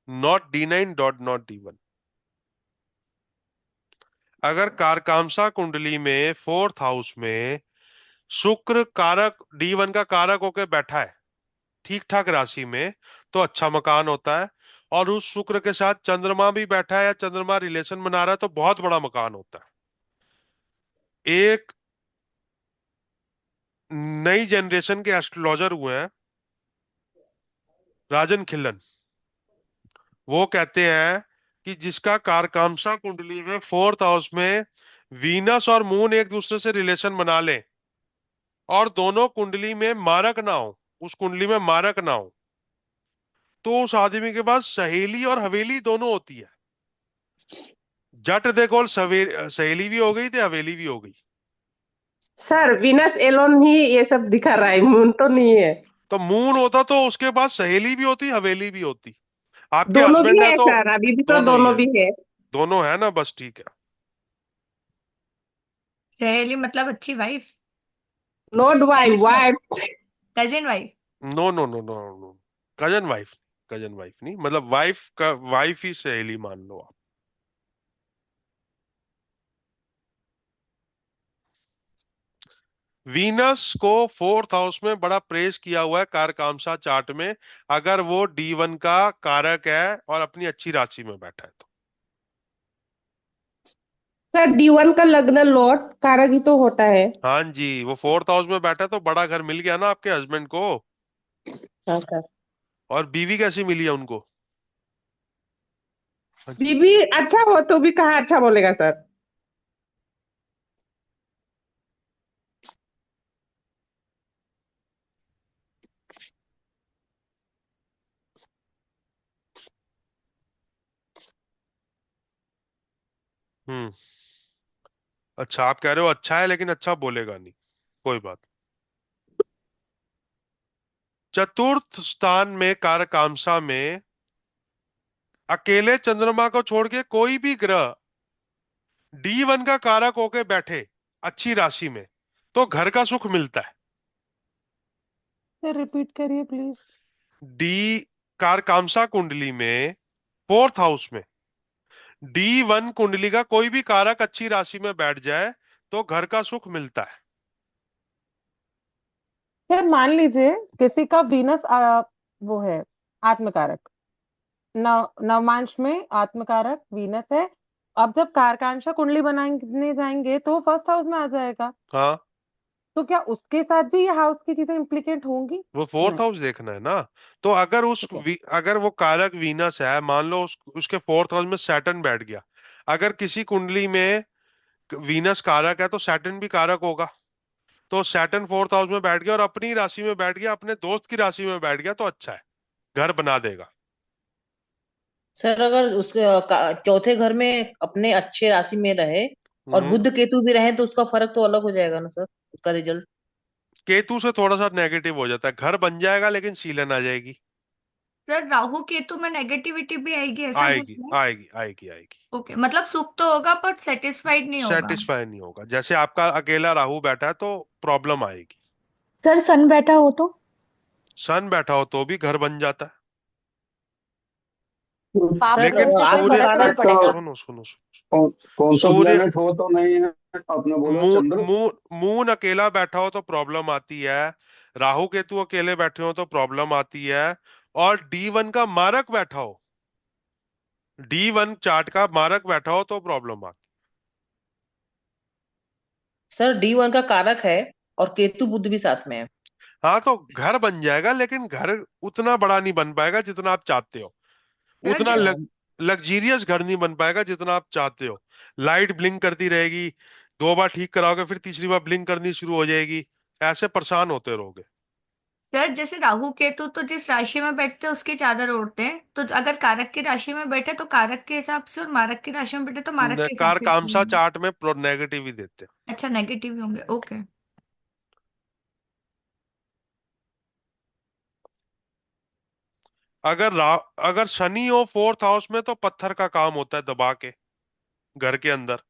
Not D9 dot not D1। अगर कारकामसा कुंडली में फोर्थ हाउस में शुक्र कारक D1 का कारक होकर बैठा है ठीक ठाक राशि में, तो अच्छा मकान होता है। और उस शुक्र के साथ चंद्रमा भी बैठा है या चंद्रमा रिलेशन बना रहा है तो बहुत बड़ा मकान होता है। एक नई जनरेशन के एस्ट्रोलॉजर हुए हैं, राजन खिल्लन। वो कहते हैं कि जिसका कारकामसा कुंडली में फोर्थ हाउस में वीनस और मून एक दूसरे से रिलेशन बना ले, और दोनों कुंडली में मारक ना हो, उस कुंडली में मारक ना हो, तो उस आदमी के पास सहेली और हवेली दोनों होती है। जट देखो, सहेली भी हो गई थी, हवेली भी हो गई।
सर वीनस एलोन ही ये सब दिखा रहा है, मून तो नहीं है।
तो मून होता तो उसके पास सहेली भी होती, हवेली भी होती। आपके
दोनों भी
हस्बैंड है
है
तो
सर, अभी भी तो
दोनों ही
दोनों
है।
भी है।
दोनों है ना, बस ठीक है।
सहेली मतलब अच्छी wife?
Not wife,
cousin wife?
Wife.
Cousin wife?
No no no no no, cousin wife. Cousin wife नहीं, मतलब वाइफ का वाइफ ही सहेली मान लो आप। वीनस को फोर्थ हाउस में बड़ा प्रेस किया हुआ है कारकामसा चार्ट में, अगर वो D1 का कारक है और अपनी अच्छी राशि में बैठा है तो।
सर D1 का लग्न लॉर्ड कारक ही तो होता है।
हाँ जी, वो फोर्थ हाउस में बैठा है तो बड़ा घर मिल गया ना आपके हस्बैंड को।
हाँ सर।
और बीवी कैसी मिली है उनको? हाँ जी।
बीबी अच्छा हो तो भी कहाँ अच्छा बोलेगा सर।
हम्म। अच्छा, आप कह रहे हो अच्छा है लेकिन अच्छा बोलेगा नहीं, कोई बात। चतुर्थ स्थान में कारकांसा में अकेले चंद्रमा को छोड़ के कोई भी ग्रह D1 का कारक होके बैठे अच्छी राशि में, तो घर का सुख मिलता है।
सर रिपीट करिए प्लीज।
डी कारकांसा कुंडली में फोर्थ हाउस में D1 कुंडली का कोई भी कारक अच्छी राशि में बैठ जाए तो घर का सुख मिलता है।
सर मान लीजिए किसी का वीनस वो है आत्मकारक, नवमांश में आत्मकारक वीनस है। अब जब कारकांशा कुंडली बनाने जाएंगे तो फर्स्ट हाउस में आ जाएगा,
हाँ,
तो क्या उसके साथ भी ये हाउस की चीजें इम्प्लीकेट होंगी?
वो फोर्थ
नहीं।
हाउस देखना है ना। तो अगर
ठीक है।
अगर वो कारक वीनस है, मान लो उसके फोर्थ हाउस में सैटर्न बैठ गया। अगर किसी कुंडली में वीनस कारक है तो सैटर्न भी कारक होगा। तो सैटर्न फोर्थ हाउस में बैठ गया और अपनी राशि में बैठ गया, अपने दोस्त की राशि में बैठ गया, तो अच्छा है, घर बना देगा।
सर अगर उसके चौथे घर में अपने अच्छे राशि में रहे और
हम्म।
बुध केतु भी रहे तो उसका फर्क तो अलग हो जाएगा ना सर, उसका रिजल्ट।
केतु से थोड़ा सा नेगेटिव हो जाता है, घर बन जाएगा लेकिन सीलन आ जाएगी।
सर राहु केतु में नेगेटिविटी भी आएगी ऐसा कुछ
आएगी
है?
आएगी आएगी आएगी।
ओके, मतलब सुख तो होगा पर सेटिस्फाइड नहीं होगा।
सेटिस्फाई नहीं होगा, जैसे आपका अकेला राहु बैठा है तो प्रॉब्लम आएगी।
सर सन बैठा हो तो?
सन बैठा हो तो भी घर बन जाता है।
पाप
सर
लेकिन
ग्रह से कोई
सूर्य,
फर्क नहीं
आत्मकारक
पड़ेगा।
सुनो सुनो सुनो,
कौन सा
सूर्य,
प्लेनेट हो तो नहीं है, आपने बोला
मून
चंद्र।
मून मून अकेला बैठा हो तो प्रॉब्लम आती है। राहु केतु अकेले बैठे हो तो प्रॉब्लम आती है। और D1 का मारक बैठा हो, D1 चार्ट का मारक बैठा हो तो प्रॉब्लम आती
सर D1 का कारक है और केतु बुध भी साथ में है।
है। हाँ, तो घर बन जाएगा लेकिन घर उतना बड़ा नहीं बन पाएगा जितना आप चाहते हो।
सर
उतना
जैसे
लग्जीरियस घर नहीं बन पाएगा जितना आप चाहते हो। लाइट ब्लिंक करती रहेगी, 2 बार ठीक कराओगे फिर तीसरी बार ब्लिंक करनी शुरू हो जाएगी, ऐसे परेशान होते रहोगे।
सर जैसे राहु केतु तो जिस राशि में बैठते हैं उसकी चादर ओढ़ते हैं, तो अगर कारक की राशि में बैठे तो कारक के हिसाब से, और मारक की राशि में बैठे तो मारक के हिसाब
कार
से
कामसा
होंगे।
चार्ट में नेगेटिव ही देते हैं।
अच्छा, नेगेटिव ही होंगे, ओके।
अगर शनि हो फोर्थ हाउस में तो पत्थर का काम होता है दबा के घर के अंदर।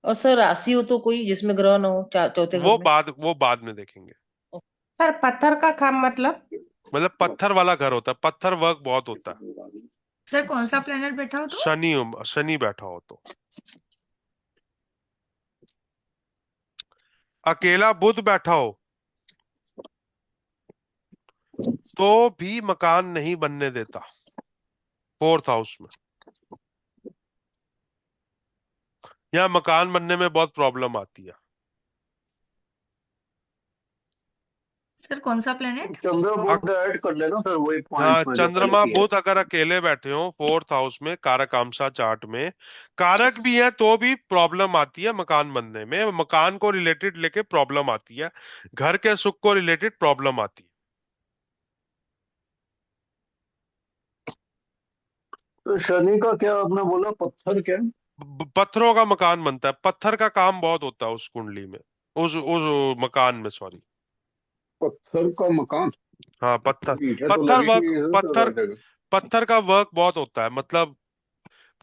और सर राशि हो तो कोई जिसमें ग्रह ना हो चौथे घर में।
वो बाद में देखेंगे।
सर पत्थर का काम मतलब?
मतलब पत्थर वाला घर होता है, पत्थर वर्क बहुत होता है।
सर कौन सा प्लेनेट बैठा हो तो?
शनि बैठा हो तो। अकेला बुध बैठा हो तो भी मकान नहीं बनने देता फोर्थ हाउस में। यहाँ मकान बनने में बहुत प्रॉब्लम आती है।
सर कौन सा प्लेनेट?
चंद्र बुध ऐड कर लेना सर, वही
हाँ,
पॉइंट में जो पहले
चंद्रमा
किया।
बुध अगर अकेले बैठे हो फोर्थ हाउस में कारकांसा चार्ट में, कारक भी है तो भी प्रॉब्लम आती है मकान बनने में। मकान को रिलेटेड लेके प्रॉब्लम आती है, घर के सुख को रिलेटेड प्रॉब्लम आती है।
तो शनि का क्या आपने बोला, पत्थर क्या?
पत्थरों का मकान बनता है, पत्थर का काम बहुत होता है उस कुंडली में, उस मकान में, सॉरी।
पत्थर का मकान।
हाँ, पत्थर,
ईंटें तो
पत्थर वर्क,
लगेंगी इधर तो
पत्थर
बैठेगा।
पत्थर का वर्क बहुत होता है। मतलब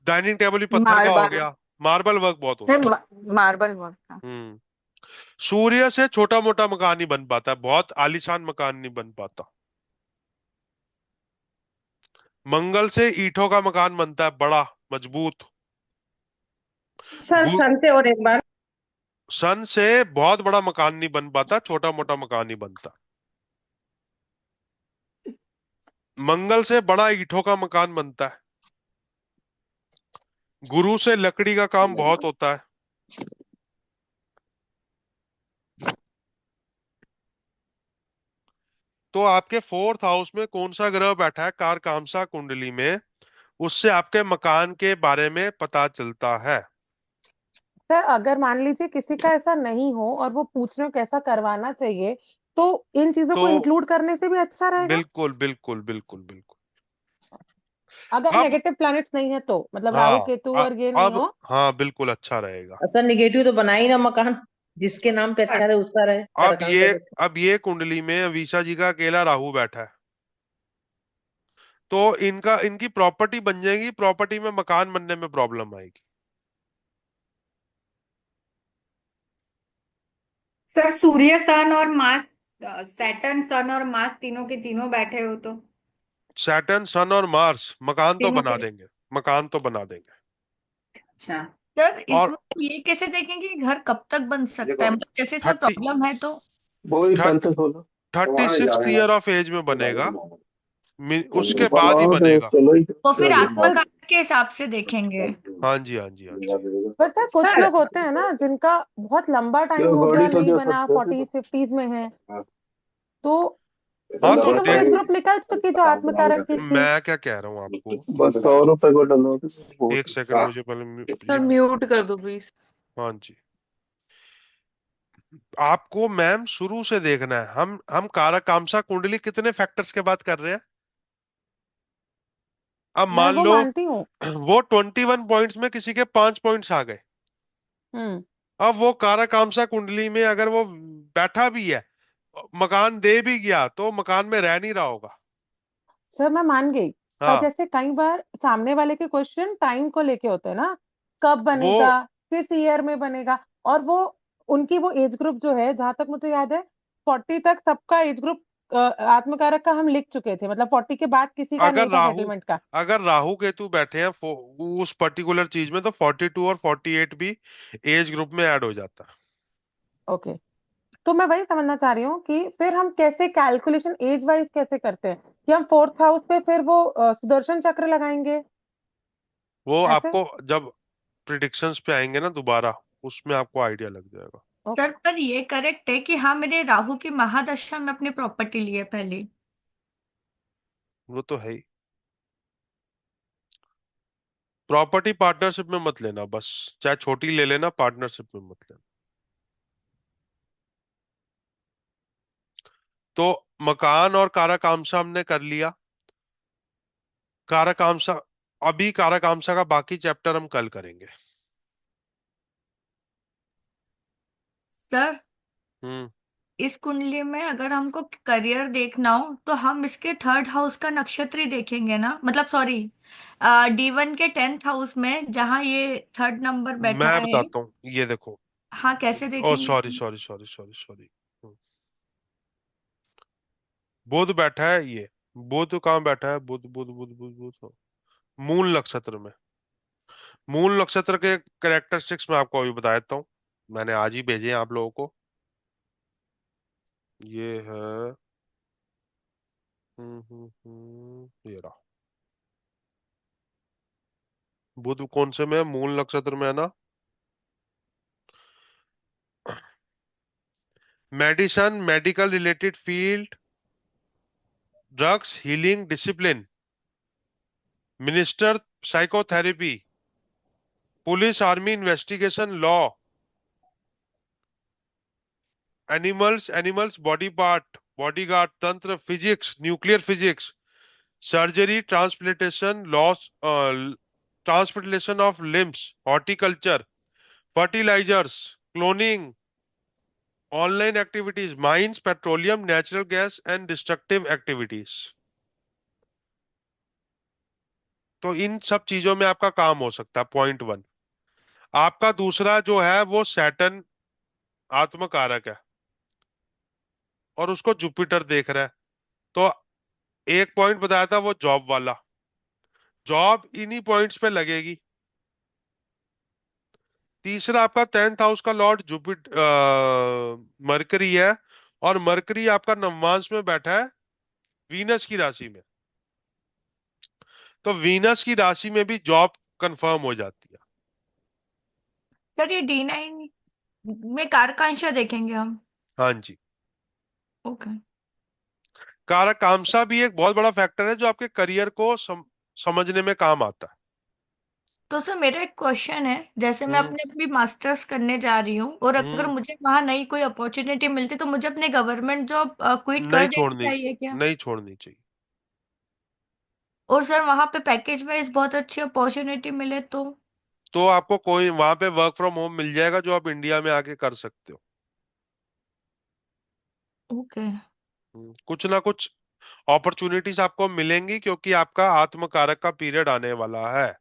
डाइनिंग टेबल भी पत्थर का हो
मार्बल।
गया, मार्बल वर्क बहुत
सर
होता है।
मार्बल वर्क का।
हम्म। सूर्य से छोटा मोटा मकान ही बन पाता है, बहुत आलीशान मकान नहीं बन पाता। मंगल से ईंटों का मकान बनता है, बड़ा मजबूत।
सर
गु-
सन से और एक बार।
सन से बहुत बड़ा मकान नहीं बन पाता, छोटा मोटा मकान ही बनता। मंगल से बड़ा ईंटों का मकान बनता है। गुरु से लकड़ी का काम बहुत होता है। तो आपके फोर्थ हाउस में कौन सा ग्रह बैठा है कारकांसा कुंडली में, उससे आपके मकान के बारे में पता चलता है।
सर अगर मान लीजिए किसी का ऐसा नहीं हो और वो पूछ रहे हो कैसा करवाना चाहिए, तो इन चीजों
तो
को इंक्लूड करने से भी अच्छा रहेगा।
बिल्कुल बिल्कुल बिल्कुल बिल्कुल।
अगर
अब
नेगेटिव प्लैनेट्स नहीं है तो मतलब राहु
हाँ
केतु
अ-
और ये नहीं
अब
हो।
हाँ बिल्कुल अच्छा रहेगा।
अच्छा, निगेटिव तो बना ही ना मकान, जिसके नाम पे अच्छा रहे उसका रहे,
अब
कारकांशा
ये
के।
अब ये कुंडली में अवीशा जी का अकेला राहु बैठा है, तो इनका इनकी प्रॉपर्टी बन जाएगी, प्रॉपर्टी में मकान बनने में प्रॉब्लम आएगी।
सर सूर्य सन और मार्स, सैटर्न सन और मार्स तीनों के तीनों बैठे हो तो
सैटर्न सन और मार्स मकान तो
तीनों
बना
के।
देंगे, मकान तो बना देंगे।
अच्छा।
सर
और
इसमें ये कैसे देखेंगे कि घर कब तक बन सकता है, मतलब जैसे इसमें
थर्टी
प्रॉब्लम है तो।
वही 15-16
थर्टी
वहां
सिक्स
जाएगा।
ईयर ऑफ एज में बनेगा, उसके बाद ही
हाँ तो
बनेगा।
चलो ही
वो फिर
पर
आत्मकाल के हिसाब से देखेंगे।
हाँ जी, हाँ जी, हाँ जी।
पर सर कुछ
सर
लोग होते हैं ना जिनका बहुत लंबा टाइम
क्या
हो गया
गाड़ी
नहीं
सजा
बना,
सकते हैं
40s 50s में है, तो
हाँ
उनकी
तो
तो वो एज ग्रुप निकल चुकी जो आत्मकारक की थी।
मैं क्या कह रहा हूँ आपको,
बस 100 रुपए को डलो।
एक सेकंड मुझे पहले
सर म्यूट कर दो प्लीज।
हाँ जी। आपको मैम शुरू से देखना है, हम कारक कामसा कुंडली कितने फैक्टर्स के बात कर रहे हैं। अब
मैं
मान
वो
लो
मानती हूँ।
वो 21 पॉइंट्स में किसी के 5 पॉइंट्स आ गए।
हम्म।
अब वो कारक कामसा कुंडली में अगर वो बैठा भी है, मकान दे भी गया, तो मकान में रह नहीं रहा होगा।
सर मैं मान गई, पर
हाँ
जैसे कई बार सामने वाले के क्वेश्चन टाइम को लेके होते हैं ना, कब
वो
बनेगा, किस ईयर में बनेगा, और वो उनकी वो एज ग्रुप जो है, जहां तक मुझे याद है 40 तक सबका एज ग्रुप आत्मकारक का हम लिख चुके थे, मतलब 40 के बाद किसी का
अगर
नहीं था
राहु
सेटलमेंट का।
अगर राहु केतु बैठे हैं उस पर्टिकुलर चीज में, तो 42 और 48 भी एज ग्रुप में ऐड हो जाता है।
ओके। तो मैं वही समझना चाह रही हूँ कि फिर हम कैसे कैलकुलेशन एज वाइज कैसे करते हैं, कि हम फोर्थ हाउस पे फिर वो सुदर्शन चक्र लगाएंगे
वो
ऐसे।
आपको जब प्रिडिक्शंस पे आएंगे ना दोबारा, उसमें आपको आइडिया लग जाएगा।
ओके।
सर पर ये करेक्ट है कि हाँ मेरे राहु की महादशा में अपनी प्रॉपर्टी ली है पहले।
वो तो है ही। प्रॉपर्टी पार्टनरशिप में मत लेना, बस चाहे छोटी ले लेना, पार्टनरशिप में मत लेना। तो मकान और काराकामसा हमने कर लिया। काराकामसा, अभी काराकामसा का बाकी चैप्टर हम कल करेंगे।
सर
हम्म।
इस कुंडली में अगर हमको करियर देखना हो तो हम इसके थर्ड हाउस का नक्षत्र ही देखेंगे ना, मतलब सॉरी, D1 के 10th हाउस में जहाँ ये थर्ड नंबर बैठा
मैं
है।
बताता हूँ, ये देखो।
हाँ कैसे
ओ
देखेंगे
सॉरी
हम?
सॉरी सॉरी सॉरी सॉरी, बुध बैठा है ये। बुध कहाँ बैठा है? बुध बुध बुध बुध बुध मूल नक्षत्र में। मूल नक्षत्र के कैरेक्टरिस्टिक्स मैं आपको अभी बता देता हूँ, मैंने आज ही भेजे हैं आप लोगों को। ये है ये रहा। बुध कौन से में है? मूल नक्षत्र में है ना। Medicine, medical related field, drugs, healing, discipline, minister, psychotherapy, police, army, investigation, law, animals, body part, bodyguard, तंत्र, physics, nuclear physics, surgery, transplantation, loss, transplantation of limbs, horticulture, fertilisers, cloning, online activities, mines, petroleum, natural gas and destructive activities. तो इन सब चीजों में आपका काम हो सकता है, पॉइंट 1। आपका दूसरा जो है वो सैटर्न आत्मकारक है, और उसको जुपिटर देख रहा है। तो एक पॉइंट बताया था वो जॉब वाला, जॉब इन्हीं पॉइंट्स पे लगेगी। तीसरा आपका 10th हाउस का लॉर्ड जुपिटर मरकरी है, और मरकरी आपका नवमांश में बैठा है वीनस की राशि में। तो वीनस की राशि में भी जॉब कंफर्म हो जाती है।
सर ये D9 में कारकांशा देखेंगे हम?
हाँ जी।
ओके।
कारकांशा भी एक बहुत बड़ा फैक्टर है जो आपके करियर को समझने में काम आता है।
तो सर मेरा एक क्वेश्चन है, जैसे मैं
हम्म।
अपने अभी मास्टर्स करने जा रही हूँ और अगर
हम्म।
मुझे वहां नई कोई अपॉर्चुनिटी मिलती तो मुझे अपने गवर्नमेंट जॉब क्विट कर
नहीं
देनी
छोड़नी,
चाहिए क्या?
नहीं छोड़नी चाहिए।
और सर वहां पे पैकेज वाइज बहुत अच्छी अपॉर्चुनिटी मिले
तो आपको कोई वहां पे वर्क फ्रॉम होम मिल जाएगा जो आप इंडिया में आके कर सकते हो।
ओके।
कुछ ना कुछ अपॉर्चुनिटीज आपको मिलेंगी क्योंकि आपका आत्मकारक का पीरियड आने वाला है।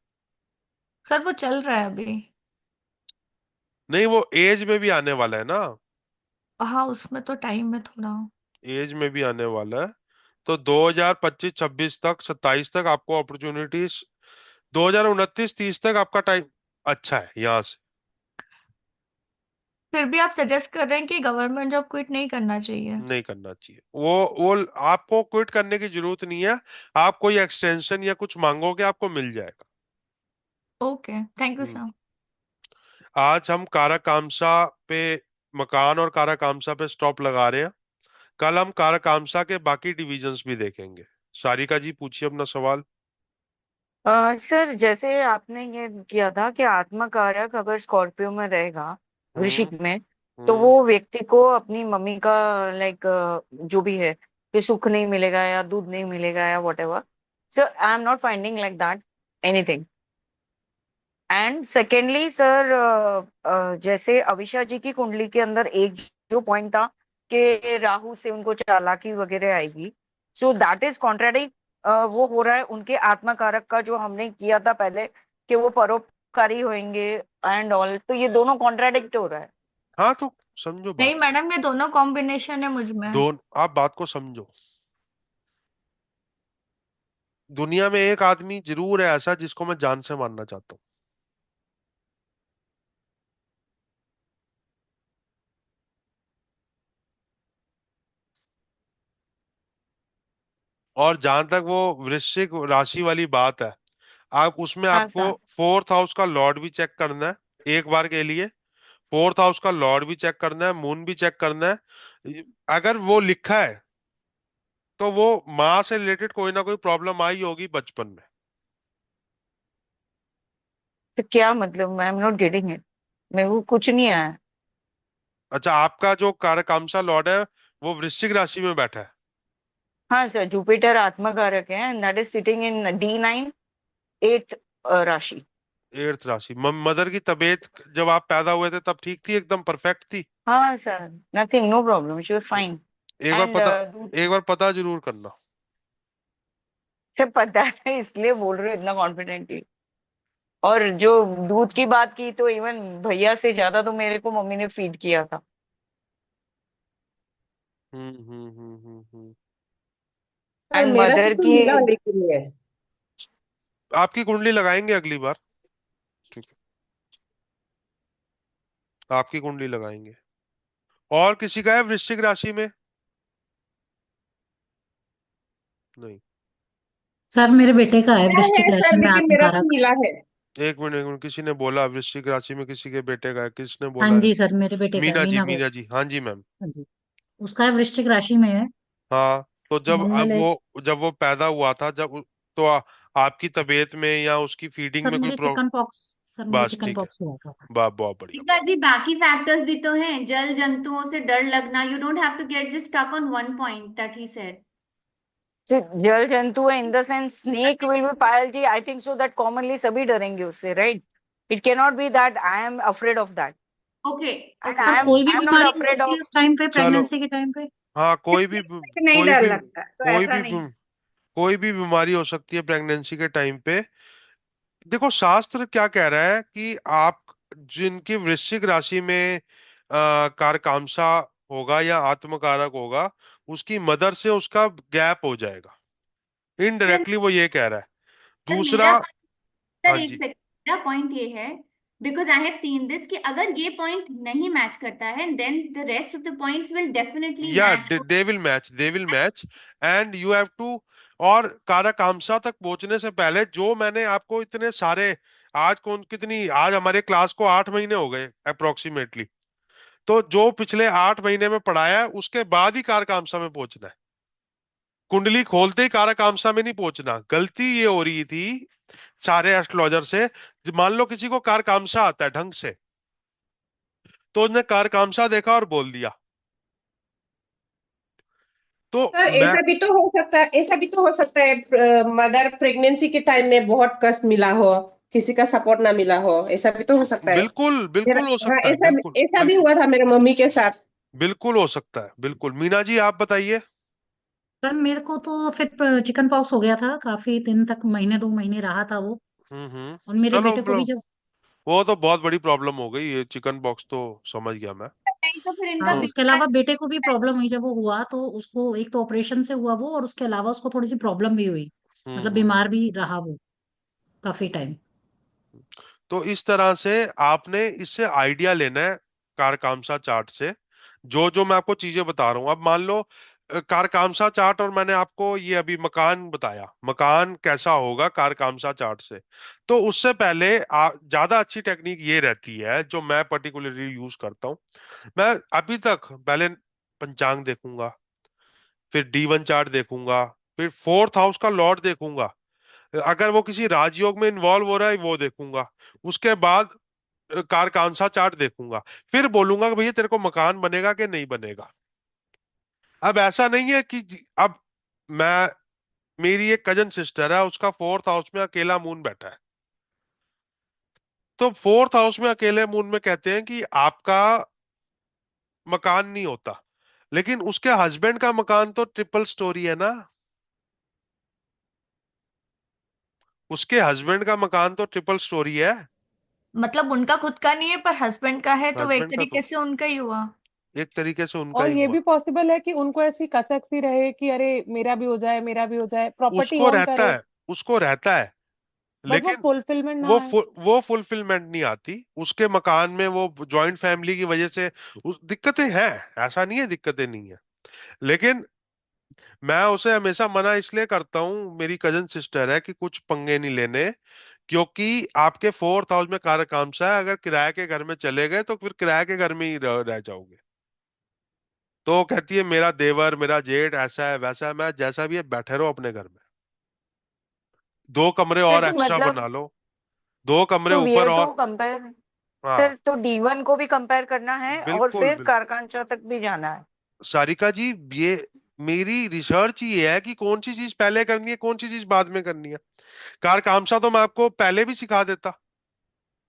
सर वो चल रहा है अभी।
नहीं, वो एज में भी आने वाला है ना।
हाँ उसमें तो टाइम है थोड़ा।
एज में भी आने वाला है। तो 2025-26 तक, 27 तक आपको अपॉर्चुनिटीज, 2029-30 तक आपका टाइम अच्छा है यहाँ से।
फिर भी आप सजेस्ट कर रहे हैं कि गवर्नमेंट जॉब क्विट नहीं करना चाहिए?
नहीं करना चाहिए। वो आपको क्विट करने की जरूरत नहीं है। आप कोई एक्सटेंशन या कुछ मांगोगे, आपको मिल जाएगा।
Okay, thank you
hmm.
Sir.
आज हम काराकामसा पे, मकान और काराकामसा पे स्टॉप लगा रहे हैं। कल हम काराकामसा के बाकी डिविजन्स भी देखेंगे। सारिका जी पूछिए अपना सवाल।
सर जैसे आपने ये किया था कि आत्मकारक अगर स्कॉर्पियो में रहेगा,
हम्म।
वृश्चिक में, तो
हम्म।
वो व्यक्ति को अपनी मम्मी का लाइक जो भी है कि सुख नहीं मिलेगा या दूध नहीं मिलेगा या what ever. Sir I am not finding like that anything. And secondly sir, जैसे अविशा जी की कुंडली के अंदर एक जो पॉइंट था कि राहु से उनको चालाकी वगैरह आएगी, सो दैट इज कॉन्ट्राडिक्ट। वो हो रहा है उनके आत्मकारक का जो हमने किया था पहले कि वो परोपकारी होंगे एंड ऑल, तो ये दोनों कॉन्ट्राडिक्ट हो रहा है।
हाँ तो समझो
नहीं
बात।
मैडम, ये दोनों कॉम्बिनेशन है मुझ में।
आप बात को समझो। दुनिया में एक आदमी जरूर है ऐसा जिसको मैं जान से मारना चाहता हूँ। और जहां तक वो वृश्चिक राशि वाली बात है, आप उसमें
हाँ
आपको
सर।
फोर्थ हाउस का लॉर्ड भी चेक करना है एक बार के लिए। फोर्थ हाउस का लॉर्ड भी चेक करना है, मून भी चेक करना है। अगर वो लिखा है तो वो माँ से रिलेटेड कोई ना कोई प्रॉब्लम आई होगी बचपन में।
तो क्या मतलब, I am not getting it, मेरे को कुछ नहीं आया।
अच्छा, आपका जो कारकामसा लॉर्ड है वो वृश्चिक राशि में बैठा है।
हाँ सर, जुपिटर आत्मकारक है and that is sitting in D9, 8th राशि।
एट्थ राशि। मदर की तबीयत जब आप पैदा हुए थे तब ठीक थी, एकदम परफेक्ट थी।
हाँ sir, nothing, no problem, she was fine.
एक बार
एंड
पता एक बार पता जरूर करना।
से पता है इसलिए बोल रही हूँ इतना कॉन्फिडेंटली। और जो दूध की बात की, तो इवन भैया से ज्यादा तो मेरे को मम्मी ने फीड किया था।
सर
एंड
मेरा
मदर
सिर्फ
की।
हीरा लेके लिए है।
आपकी कुंडली लगाएंगे अगली बार। ठीक है, आपकी कुंडली लगाएंगे। और किसी का है वृश्चिक राशि में? नहीं।
सर मेरे बेटे का है
मेरा
वृश्चिक
है
राशि
सर,
में
लेकिन मेरा तो
आत्मकारक।
नीला है।
एक मिनट, किसी ने बोला वृश्चिक राशि में किसी के बेटे का है, किसने
हाँ
बोला है?
जी सर, मेरे बेटे का है,
मीना जी,
मीना को।
मीना जी, हाँ जी मैम।
हाँ जी, उसका है वृश्चिक राशि में है।
हाँ, तो
मंगल है।
जब वो पैदा हुआ था, तो आपकी तबीयत में या उसकी फीडिंग
सर
में कोई
मुझे
प्रॉब्लम?
चिकन पॉक्स, सर मुझे
बस
चिकन
ठीक है।
पॉक्स हुआ था।
बहुत बढ़िया,
टीका जी, बाकी फैक्टर्स भी तो हैं, जल जंतुओं से डर लगना। You don't have to get just stuck on one point that he said.
जल जंतु है in the sense snake will be Payal ji, I think so that commonly सभी डरेंगे उससे, right? It can not be that I am afraid of that.
Okay.
And
okay.
Sir कोई भी
I am not
बीमारी हो
अफ्रेड
सकती है
ऑफ।
उस टाइम पे,
चलो।
प्रेगनेंसी के टाइम पे।
हाँ,
नहीं
कोई
डर
भी
लगता तो
कोई
ऐसा
भी
नहीं।
कोई भी बीमारी हो सकती है प्रेगनेंसी के टाइम पे। देखो शास्त्र क्या कह रहा है कि आप जिनकी वृश्चिक राशि में कारकांसा होगा या आत्मकारक होगा, उसकी मदर से उसका गैप हो जाएगा।
सर
इनडायरेक्टली वो ये कह रहा है।
सर
दूसरा।
मेरा सर
हाँ
एक
जी।
सेकंड, मेरा पॉइंट ये है, because I have seen this, कि अगर ये पॉइंट नहीं मैच करता है then the rest of the points will definitely
या
match.
They will match and you have to. और काराकामसा तक पहुंचने से पहले जो मैंने आपको इतने सारे, आज हमारे क्लास को 8 महीने हो गए अप्रोक्सीमेटली। तो जो पिछले 8 महीने में पढ़ाया है उसके बाद ही कारकामसा में पहुंचना है। कुंडली खोलते ही कारकामसा में नहीं पहुंचना। गलती ये हो रही थी सारे एस्ट्रोलॉजर से। मान लो किसी को कारकामसा आता है ढंग से, तो उसने कारकामसा देखा और बोल दिया। तो
सर
मैं
ऐसा भी तो हो सकता है, ऐसा भी तो हो सकता है मदर प्रेगनेंसी के टाइम में बहुत कष्ट मिला हो, किसी का सपोर्ट ना मिला हो, ऐसा भी तो हो सकता है।
बिल्कुल
मेरा
बिल्कुल हो
हाँ,
सकता है,
ऐसा
बिल्कुल
ऐसा भी
बिल्कुल
हुआ था मेरे मम्मी के साथ।
बिल्कुल हो सकता है, बिल्कुल। मीना जी आप बताइए।
सर मेरे को तो फिर चिकन पॉक्स हो गया था, काफी दिन तक, महीने 2 महीने रहा था वो। और मेरे
चलो
बेटे को भी
मतलब
जब
वो तो बहुत बड़ी प्रॉब्लम हो गई, ये चिकन बॉक्स तो समझ गया मैं।
नहीं तो फिर
हाँ,
इनका
उसके
बीमार
अलावा बेटे को भी प्रॉब्लम हुई जब वो हुआ, तो उसको एक तो ऑपरेशन से हुआ वो, और उसके अलावा उसको थोड़ी सी प्रॉब्लम भी हुई। मतलब
हम्म।
बीमार भी रहा वो काफी टाइम।
तो इस तरह से आपने इससे आइडिया लेना है, कारकामसा चार्ट से। जो जो मैं आपको चीजें बता रहा हूं, अब मान लो कारकामसा चार्ट, और मैंने आपको ये अभी मकान बताया, मकान कैसा होगा कारकामसा चार्ट से। तो उससे पहले ज्यादा अच्छी टेक्निक ये रहती है जो मैं पर्टिकुलरली यूज करता हूँ। मैं अभी तक पहले पंचांग देखूंगा, फिर D1 चार्ट देखूंगा, फिर फोर्थ हाउस का लॉर्ड देखूंगा, अगर वो किसी राजयोग में इन्वॉल्व हो रहा है वो देखूंगा, उसके बाद कारकांसा चार्ट देखूंगा, फिर बोलूंगा कि भैया तेरे को मकान बनेगा कि नहीं बनेगा। अब ऐसा नहीं है कि अब मैं, मेरी एक कजन सिस्टर है, उसका फोर्थ हाउस में अकेला मून बैठा है। तो फोर्थ हाउस में अकेले मून में कहते हैं कि आपका मकान नहीं होता, लेकिन उसके हस्बैंड का मकान तो ट्रिपल स्टोरी है ना, उसके हस्बैंड का मकान तो ट्रिपल स्टोरी है।
मतलब उनका खुद का नहीं है पर हस्बैंड का है, तो वो एक
हस्बैंड का
तरीके
तो
से उनका ही हुआ।
एक तरीके से उनका
और
ही
ये
हुआ।
भी पॉसिबल है कि उनको ऐसी कसक सी रहे कि अरे मेरा भी हो जाए, मेरा भी हो जाए, प्रॉपर्टी
उसको
होल्ड
रहता
करे,
है, उसको रहता है,
बट वो
लेकिन
फुलफिलमेंट ना
वो
आए।
वो फुलफिलमेंट नहीं आती उसके मकान में, वो जॉइंट फैमिली की वजह से दिक्कतें हैं। ऐसा नहीं है दिक्कतें नहीं है, लेकिन मैं उसे हमेशा मना इसलिए करता हूँ, मेरी कजन सिस्टर है, कि कुछ पंगे नहीं लेने, क्योंकि आपके फोर्थ हाउस में कारकांसा है, अगर किराए के घर में चले गए तो फिर किराए के घर में ही रह जाओगे। तो वो कहती है मेरा देवर मेरा जेठ ऐसा है वैसा है, मैं जैसा भी है बैठे रहो अपने घर में, 2 कमरे
सर
और
तो
एक्स्ट्रा
मतलब,
बना लो, 2 कमरे
सो वी
ऊपर
हैव टू
और।
कंपेयर।
हाँ
सर तो D1 को भी कंपेयर करना है और
बिल्कुल
फिर
बिल्कुल।
कारकांचा तक भी जाना है।
सारिका जी, ये मेरी रिसर्च ये है कि कौन सी चीज पहले करनी है कौन सी चीज बाद में करनी है। कार कामसा तो मैं आपको पहले भी सिखा देता,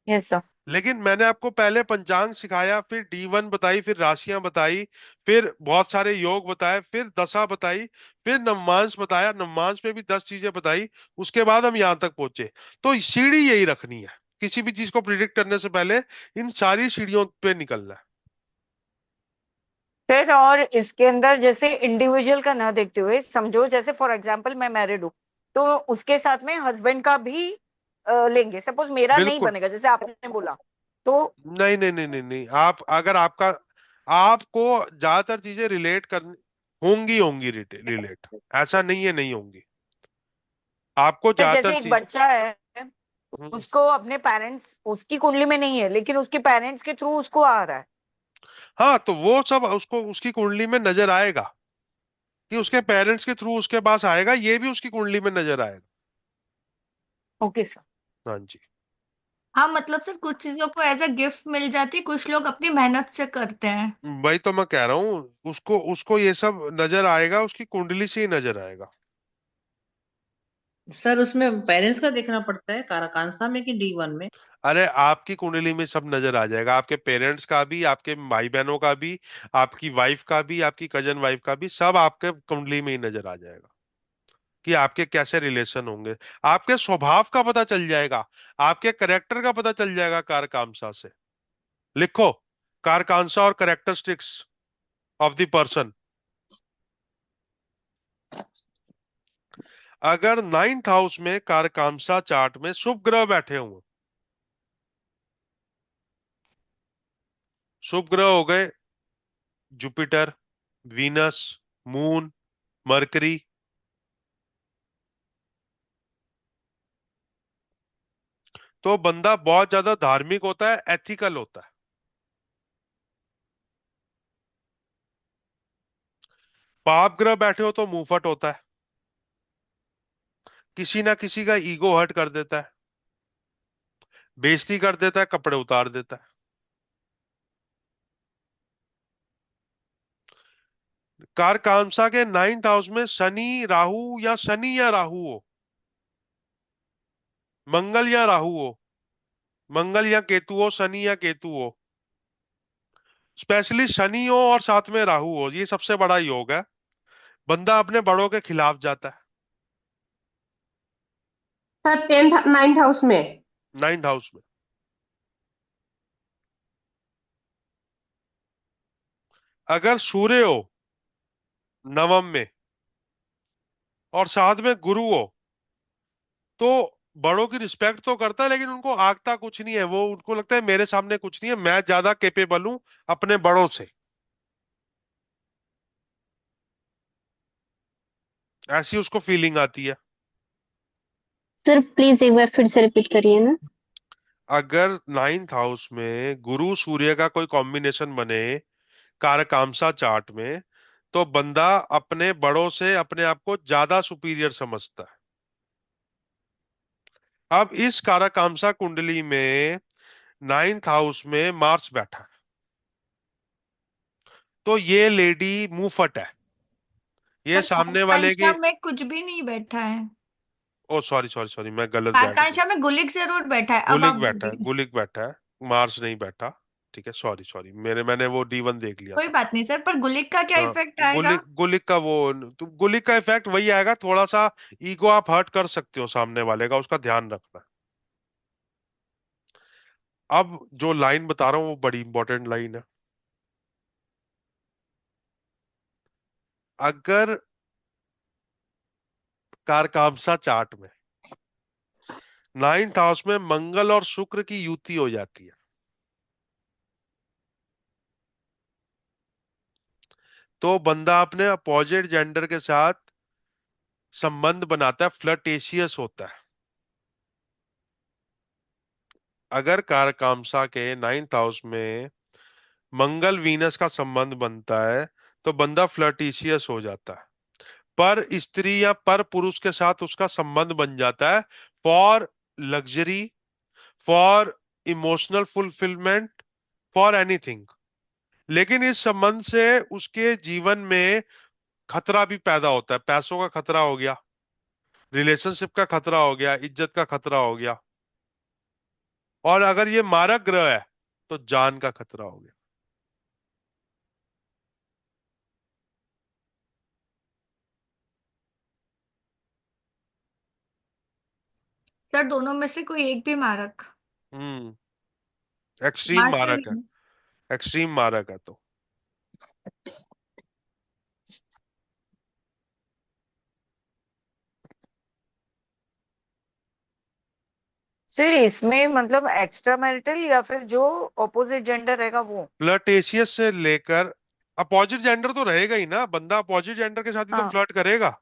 यस सर।
लेकिन मैंने आपको पहले पंचांग सिखाया, फिर D1 बताई, फिर राशियां बताई, फिर बहुत सारे योग बताए, फिर दशा बताई, फिर नवमांश बताया, नवमांश में भी 10 चीजें बताई, उसके बाद हम यहां तक पहुंचे। तो सीढ़ी यही रखनी है, किसी भी चीज को प्रिडिक्ट करने से पहले इन सारी सीढ़ियों पे निकलना है।
फिर और इसके अंदर जैसे इंडिविजुअल का ना देखते हुए, समझो जैसे फॉर एग्जांपल मैं मैरिड हूँ, तो उसके साथ में हस्बैंड का भी लेंगे। सपोज मेरा नहीं
बिल्कुल।
बनेगा जैसे आपने बोला, तो
नहीं नहीं नहीं नहीं नहीं, आप अगर आपका, आपको ज्यादातर चीजें रिलेट करनी होंगी, होंगी रिलेट, ऐसा नहीं है नहीं होंगी, आपको
फिर
ज्यादातर
जैसे एक
चीज।
बच्चा है,
हम्म,
उसको अपने पेरेंट्स, उसकी कुंडली में नहीं है लेकिन उसके पेरेंट्स के थ्रू उसको आ रहा है।
हाँ तो वो सब उसको उसकी कुंडली में नजर आएगा, कि उसके पेरेंट्स के थ्रू उसके पास आएगा, ये भी उसकी कुंडली में नजर आएगा।
Okay sir.
हाँ जी।
हाँ मतलब सर कुछ चीजों को एज अ गिफ्ट मिल जाती है, कुछ लोग अपनी मेहनत से करते हैं।
वही तो मैं कह रहा हूँ, उसको उसको ये सब नजर आएगा, उसकी कुंडली से ही नजर आएगा।
सर उसमें पेरेंट्स का देखना पड़ता है काराकांसा में कि D1 में?
अरे आपकी कुंडली में सब नजर आ जाएगा, आपके पेरेंट्स का भी, आपके भाई बहनों का भी, आपकी वाइफ का भी, आपकी कजन वाइफ का भी, सब आपके कुंडली में ही नजर आ जाएगा, कि आपके कैसे रिलेशन होंगे। आपके स्वभाव का पता चल जाएगा, आपके करेक्टर का पता चल जाएगा कारकामसा से। लिखो, कारकांसा और करेक्टरिस्टिक्स ऑफ द पर्सन। अगर 9th हाउस में कारकामसा चार्ट में शुभ ग्रह बैठे हुए, शुभ ग्रह हो गए जुपिटर, वीनस, मून, मरकरी, तो बंदा बहुत ज्यादा धार्मिक होता है, एथिकल होता है। पाप ग्रह बैठे हो तो मुंहफट होता है, किसी ना किसी का ईगो हर्ट कर देता है, बेइज्जती कर देता है, कपड़े उतार देता है। कारकांसा के 9th हाउस में शनि राहु या शनि या राहु हो, मंगल या राहु हो, मंगल या केतु हो, शनि या केतु हो, स्पेशली शनि हो और साथ में राहु हो, ये सबसे बड़ा योग है। बंदा अपने बड़ों के खिलाफ जाता है।
सर 9th हाउस में
9th हाउस में अगर सूर्य हो नवम में और साथ में गुरु हो तो बड़ों की रिस्पेक्ट तो करता है, लेकिन उनको आगता कुछ नहीं है। वो उनको लगता है मेरे सामने कुछ नहीं है, मैं ज्यादा कैपेबल हूं अपने बड़ों से, ऐसी उसको फीलिंग आती है।
सर प्लीज एक बार फिर से रिपीट करिए ना।
अगर 9th हाउस में गुरु सूर्य का कोई कॉम्बिनेशन बने कारकांसा चार्ट में, तो बंदा अपने बड़ों से अपने आप को ज्यादा सुपीरियर समझता है। अब इस कारकांसा कुंडली में 9th हाउस में मार्स बैठा है, तो ये लेडी मुंहफट है। ये
सर
सामने वाले की,
कारकांशा में कुछ भी नहीं बैठा है।
ओ सॉरी सॉरी सॉरी, मैं गलत बैठ गया।
कारकांशा में गुलिक जरूर बैठा है, अब
गुलिक
आप
बैठा है,
बोलिए।
गुलिक बैठा है, मार्स नहीं बैठा। ठीक है, सॉरी सॉरी, मैंने वो D1 देख लिया
कोई
था।
बात नहीं सर, पर गुलिक का क्या
हाँ,
इफेक्ट आएगा?
गुलिक का वो, तो गुलिक का इफेक्ट वही आएगा, थोड़ा सा ईगो आप हर्ट कर सकते हो सामने वाले का, उसका ध्यान रखना। अब जो लाइन बता रहा हूँ वो बड़ी इंपॉर्टेंट लाइन है। अगर कारकांसा चार्ट में 9th हाउस में मंगल और शुक्र की युति हो जाती है, तो बंदा अपने अपोजिट जेंडर के साथ संबंध बनाता है, फ्लर्टेशियस होता है। अगर कारकांसा के 9th हाउस में मंगल वीनस का संबंध बनता है तो बंदा फ्लर्टिशियस हो जाता है। पर स्त्री या पर पुरुष के साथ उसका संबंध बन जाता है for luxury, for emotional fulfilment, for anything. लेकिन इस संबंध से उसके जीवन में खतरा भी पैदा होता है। पैसों का खतरा हो गया, रिलेशनशिप का खतरा हो गया, इज्जत का खतरा हो गया, और अगर ये मारक ग्रह है तो जान का खतरा हो गया।
सर दोनों में से कोई एक भी मारक?
एक्सट्रीम
मार्स या
मारक है,
वीनस?
एक्सट्रीम मारक है तो।
सर इसमें मतलब एक्स्ट्रा मैरिटल या फिर जो ऑपोजिट जेंडर रहेगा वो?
फ्लर्टेशियस से लेकर अपोजिट जेंडर तो रहेगा ही ना, बंदा अपोजिट जेंडर के साथ ही तो
हाँ,
फ्लर्ट करेगा।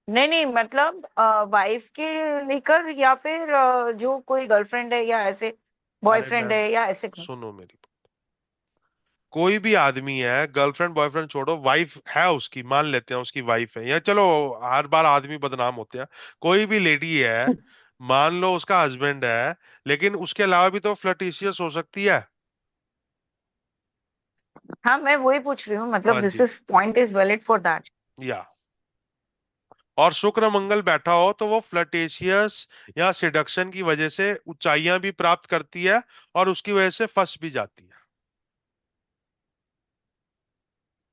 नहीं नहीं मतलब वाइफ के लेकर या फिर जो कोई गर्लफ्रेंड है या ऐसे
अरे
बॉयफ्रेंड
मैम
है या ऐसे कोई?
सुनो मेरी, कोई भी आदमी है, गर्लफ्रेंड बॉयफ्रेंड छोड़ो, वाइफ है उसकी, मान लेते हैं उसकी वाइफ है, या चलो हर बार आदमी बदनाम होते हैं, कोई भी लेडी है, मान लो उसका हस्बैंड है, लेकिन उसके अलावा भी तो फ्लर्टिशियस हो सकती है।
हाँ मैं वही पूछ रही हूँ, मतलब
हाँ
दिस
जी,
is point is valid for that.
या और शुक्र मंगल बैठा हो तो वो फ्लर्टेशियस या सिडक्शन की वजह से ऊंचाइयां भी प्राप्त करती है और उसकी वजह से फंस भी जाती है।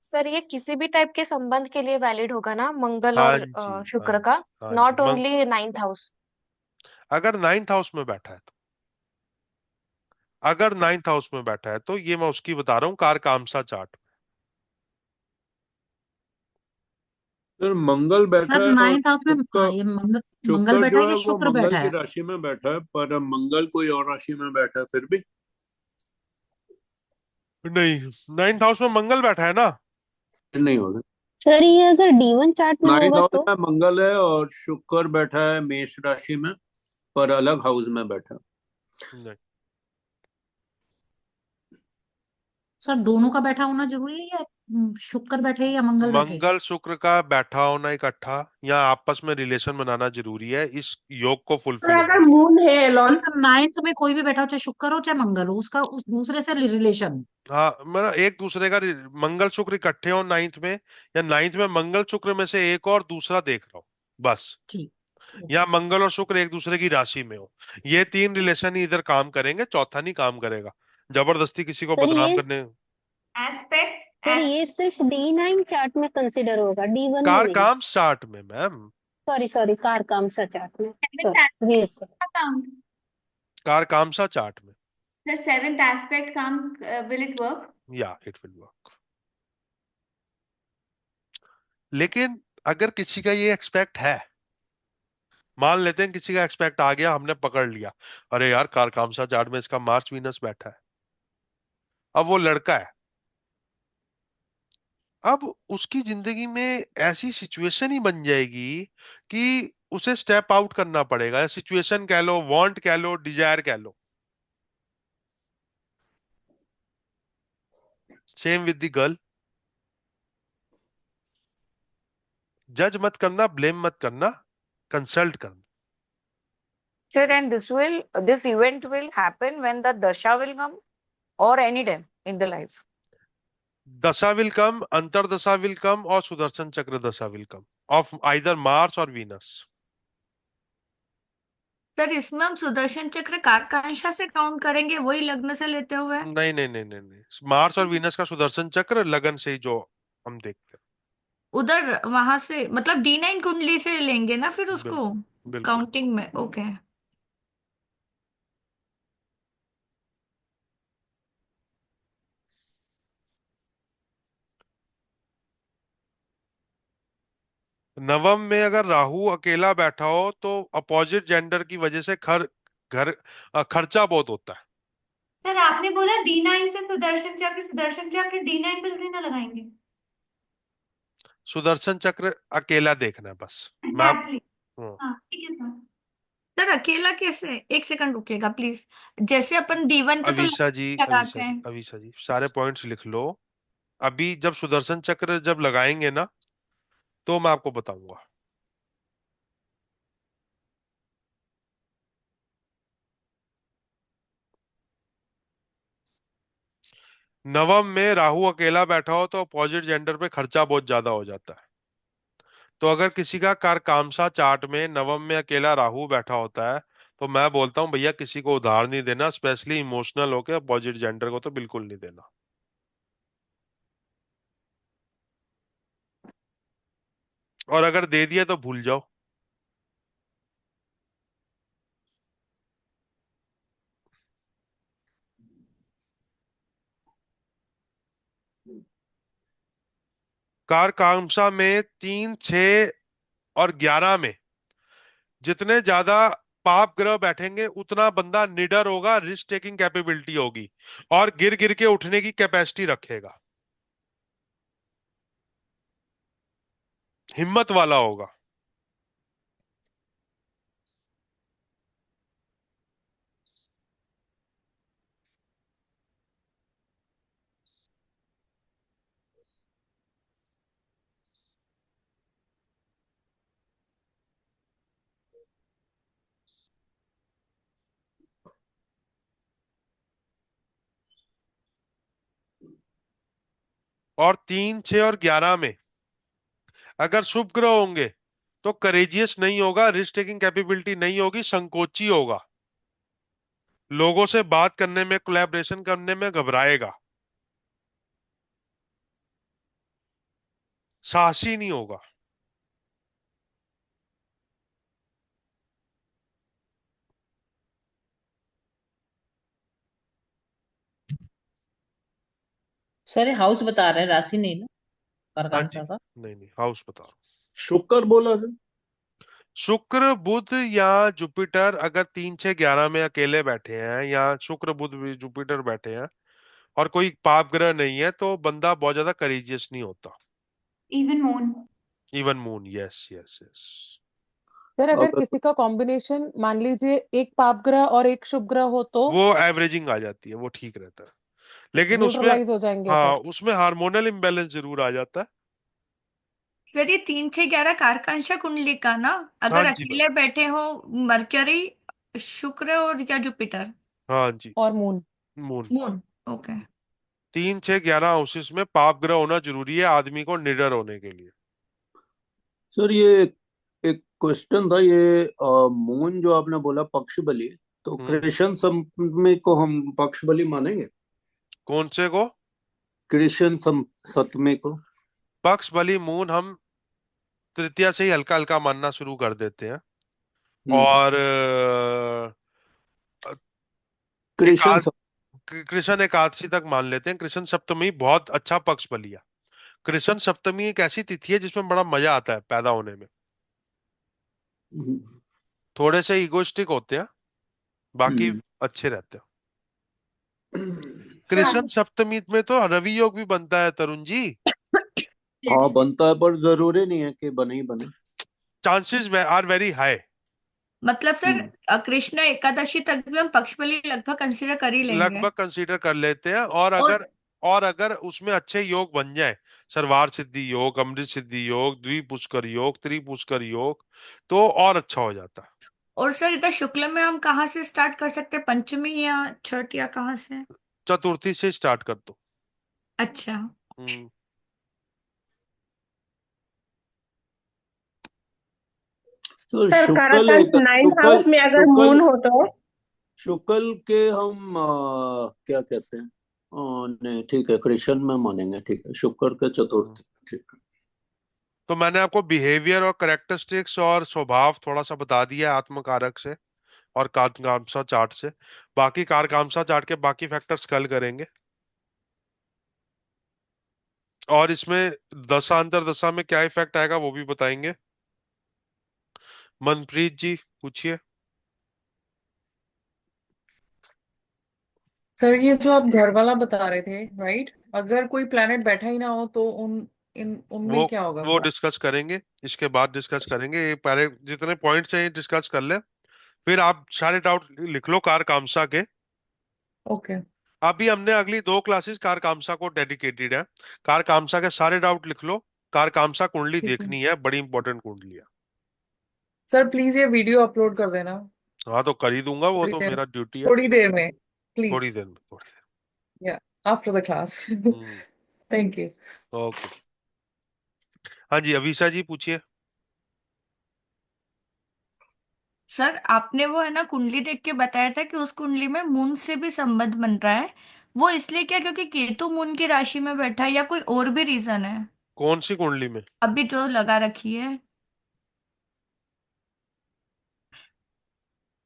सर ये किसी भी टाइप के संबंध के लिए वैलिड होगा ना, मंगल
हाँ
और
जी, हाँ
शुक्र
जी,
का,
हाँ जी।
Not only 9th house?
अगर 9th हाउस में बैठा है तो, अगर 9th हाउस में बैठा है तो ये मैं उसकी बता रहा हूँ कारकामसा चार्ट।
सर मंगल बैठा
सर
है और
9th हाउस में,
शुक्र,
हाँ, ये मंगल
शुक्र
बैठा
जो
है
है
कि
वो
शुक्र
मंगल
बैठा
की
है?
राशि में बैठा है, पर मंगल कोई और राशि में बैठा है फिर भी
नहीं, 9th हाउस में मंगल बैठा है ना।
नहीं होगा।
सर ये अगर D1 चार्ट में
9th
होगा
हाउस
तो?
में मंगल है और शुक्र बैठा है मेष राशि में, पर अलग हाउस में बैठा है।
नहीं,
सर दोनों का बैठा होना जरूरी है, या शुक्र बैठे या मंगल बैठे?
मंगल शुक्र का बैठा होना इकट्ठा या आपस में रिलेशन बनाना जरूरी है इस योग को
सर
फुलफिल होने
अगर
के लिए।
मून है
नहीं
लॉन
सर, 9th में कोई भी बैठा हो, चाहे शुक्र हो चाहे मंगल हो, उसका उस दूसरे से रिलेशन।
हाँ मतलब एक दूसरे का मंगल शुक्र इकट्ठे हो नाइन्थ में, या नाइन्थ में मंगल शुक्र में से एक और दूसरा देख रहा हो, बस।
ठीक।
या मंगल और शुक्र एक दूसरे की राशि में हो, ये तीन रिलेशन ही इधर काम करेंगे, चौथा नहीं काम करेगा। जबरदस्ती किसी को
सर
बदनाम
ये
करने।
एस्पेक्ट
सर ये सिर्फ D9 चार्ट में कंसिडर होगा, D1 में
कार
नहीं।
काम चार्ट में मैम,
सॉरी सॉरी, कार कामसा चार्ट में।
सेवेंथ
सॉरी, ये सर।
एस्पेक्ट का काउंट।
कार कामसा चार्ट में।
सर सेवेंथ एस्पेक्ट काम, विल इट वर्क?
या इट विल वर्क। लेकिन अगर किसी का ये एक्सपेक्ट है, मान लेते हैं किसी का एक्सपेक्ट आ गया, हमने पकड़ लिया, अरे यार कार कामसा चार्ट में इसका मार्च वीनस बैठा है, अब वो लड़का है, अब उसकी जिंदगी में ऐसी सिचुएशन ही बन जाएगी कि उसे स्टेप आउट करना पड़ेगा। सिचुएशन कह लो, वांट कह लो, डिजायर कह लो। Same with the girl. जज मत करना, ब्लेम मत करना, कंसल्ट करना।
Sir, and this event will happen when the dasha will come or any time in the life.
दशा विल कम, अंतरदशा विल कम, और सुदर्शन चक्र दशा will come of either Mars और वीनस।
सर इसमें हम सुदर्शन चक्र कारकांशा से काउंट करेंगे, वही लग्न से लेते हुए?
नहीं नहीं नहीं नहीं नहीं, मार्स और वीनस का सुदर्शन चक्र लगन से ही जो हम देखते
उधर वहां से मतलब D9 कुंडली से लेंगे ना फिर
हैं।
उसको
बिल्कुल बिल्कुल।
काउंटिंग में? ओके।
नवम में अगर राहु अकेला बैठा हो तो अपोजिट जेंडर की वजह से घर खर्चा बहुत होता है।
सर आपने बोला D9 से सुदर्शन चक्र D9 पे थोड़ी ना लगाएंगे।
सुदर्शन चक्र अकेला देखना है बस। मैं
एग्जैक्टली। हाँ ठीक है सर।
सर अकेला कैसे? एक सेकंड रुकिएगा प्लीज। जैसे अपन D1 पे तो
अवीशा जी,
लगाते हैं।
अवीशा जी सारे पॉइंट्स लिख लो। अभी जब सुदर्शन चक्र जब लगाएंगे ना, तो मैं आपको बताऊंगा। नवम में राहु अकेला बैठा हो तो अपोजिट जेंडर पे खर्चा बहुत ज्यादा हो जाता है। तो अगर किसी का कारकामसा चार्ट में नवम में अकेला राहु बैठा होता है, तो मैं बोलता हूँ भैया किसी को उधार नहीं देना, स्पेशली इमोशनल होके अपोजिट जेंडर को तो बिल्कुल नहीं देना। और अगर दे दिया तो भूल जाओ। कारकामसा में 3, 6 और 11 में जितने ज्यादा पाप ग्रह बैठेंगे उतना बंदा निडर होगा, रिस्क टेकिंग कैपेबिलिटी होगी, और गिर गिर के उठने की कैपेसिटी रखेगा, हिम्मत वाला होगा। और 3, 6 और 11 में अगर शुभ ग्रह होंगे तो करेजियस नहीं होगा, रिस्क टेकिंग कैपेबिलिटी नहीं होगी, संकोची होगा, लोगों से बात करने में, कोलैबोरेशन करने में घबराएगा, साहसी नहीं होगा।
सर ये हाउस बता रहे हैं, राशि नहीं ना
हाँ जी,
कारकांसा का।
नहीं नहीं, हाउस बता रहा हूं।
शुक्र बोला था।
शुक्र बुध या जुपिटर अगर 3, 6, 11 में अकेले बैठे हैं, या शुक्र बुध भी जुपिटर बैठे हैं, और कोई पाप ग्रह नहीं है, तो बंदा बहुत ज्यादा करेजियस नहीं होता।
Even moon.
Even moon, yes yes yes.
Sir अगर
अगर
किसी का कॉम्बिनेशन मान लीजिए एक पाप ग्रह और एक शुभ ग्रह हो तो
वो एवरेजिंग आ जाती है, वो ठीक रहता है। लेकिन उसमें,
न्यूट्रलाइज हो जाएंगे
हाँ
फिर।
उसमें हार्मोनल इम्बेलेंस जरूर आ जाता है।
सर ये 3, 6, 11 कारकांशा कुंडली का ना?
हाँ
अगर
जी मैम।
अकेले बैठे हो मरकरी, शुक्र और या जुपिटर
हाँ जी।
और moon.
Moon.
Moon. Okay.
3, 6, 11 houses में पाप ग्रह होना जरूरी है आदमी को निडर होने के लिए।
सर ये एक क्वेश्चन था, ये मून जो आपने बोला पक्ष बली, तो कृष्ण सप्तमी को हम पक्ष बली मानेंगे?
कौन से को?
कृष्ण सप्तमी को
पक्ष बली मून हम तृतीया से ही हल्का हल्का मानना शुरू कर देते हैं। और
कृष्ण
कृष्ण एकादशी तक मान लेते हैं। कृष्ण सप्तमी बहुत अच्छा पक्ष बली है। कृष्ण सप्तमी एक ऐसी तिथि है जिसमें बड़ा मजा आता है पैदा होने में। थोड़े से इगोइस्टिक होते हैं, बाकी अच्छे रहते हैं। कृष्ण सप्तमी में तो रवि योग भी बनता है तरुण जी।
हाँ बनता है, पर जरूरी नहीं है कि बने ही बने।
Chances are very high.
मतलब सर कृष्ण एकादशी तक भी हम पक्ष बली लगभग कंसीडर कर ही लेंगे।
लगभग कंसीडर कर लेते हैं। और अगर उसमें अच्छे योग बन जाए, सर्वार सिद्धि योग, अमृत सिद्धि योग, द्विपुष्कर योग, त्रिपुष्कर योग, तो और अच्छा हो जाता है।
और सर इधर शुक्ल में हम कहाँ से स्टार्ट कर सकते हैं? पंचमी या छठ या कहाँ से?
चतुर्थी से स्टार्ट कर दो।
अच्छा।
तो
सर
शुक्ल
काराकांत 9th हाउस में अगर मून हो तो
शुक्ल के हम क्या कहते हैं? नहीं ठीक है, कृष्ण में मानेंगे। ठीक है, शुक्र के चतुर्थी। ठीक है।
तो मैंने आपको बिहेवियर और करेक्टरिस्टिक्स और स्वभाव थोड़ा सा बता दिया है आत्मकारक से और कारकांशा चार्ट से। बाकी कारकांशा चार्ट के बाकी फैक्टर्स कल करेंगे। और इसमें दशा अंतर दशा में क्या इफेक्ट आएगा वो भी बताएंगे। मनप्रीत जी पूछिए।
सर ये जो आप घर वाला बता रहे थे, राइट, अगर कोई प्लेनेट बैठा ही ना हो तो उनमें क्या होगा?
वो डिस्कस करेंगे, इसके बाद डिस्कस करेंगे। ये पहले जितने पॉइंट्स हैं डिस्कस कर ले, फिर आप सारे डाउट लिख लो कारकांशा के।
ओके।
अभी हमने अगली 2 क्लासेस कारकांशा को डेडिकेटेड है। कारकांशा के सारे डाउट लिख लो। कारकांशा कुंडली
ठीक है
देखनी है, बड़ी इंपॉर्टेंट कुंडली है।
सर, प्लीज ये वीडियो अपलोड कर देना
हाँ तो कर ही दूंगा, वो
थोड़ी
तो
देर
मेरा ड्यूटी है।
थोड़ी देर में
थोड़ी
प्लीज।
देर में, थोड़ी
या after the class.
There.
Thank you.
Okay. हाँ जी अभिषा जी पूछिए।
सर आपने वो है ना कुंडली देख के बताया था कि उस कुंडली में मून से भी संबंध बन रहा है। वो इसलिए क्या, क्योंकि केतु मून की राशि में बैठा है या कोई और भी रीजन है?
कौन सी कुंडली में?
अभी जो लगा रखी है।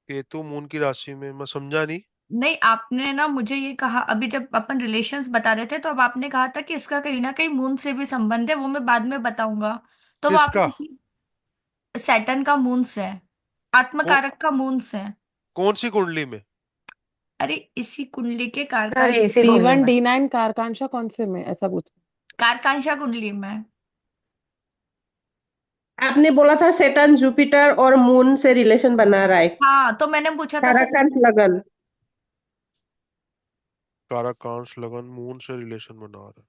केतु मून की राशि में, मैं समझा नहीं।
नहीं, आपने ना मुझे ये कहा अभी जब अपन रिलेशंस बता रहे थे, तो अब आपने कहा था कि इसका कहीं ना कहीं मून से भी संबंध है, वो मैं बाद में बताऊंगा। तो वो
किसका?
आपने सैटर्न का मून से है, आत्मकारक का मून से है।
कौन सी कुंडली में?
अरे इसी कुंडली के
सर इसी कुंडली
D1
में।
D9 कारकांशा कौन से में, ऐसा पूछ।
कारकांशा कुंडली में।
आपने बोला था सेटर्न जुपिटर और मून से रिलेशन बना रहा है।
हाँ तो मैंने पूछा था
काराकांत लगन।
काराकांश लगन मून से रिलेशन बना रहा है।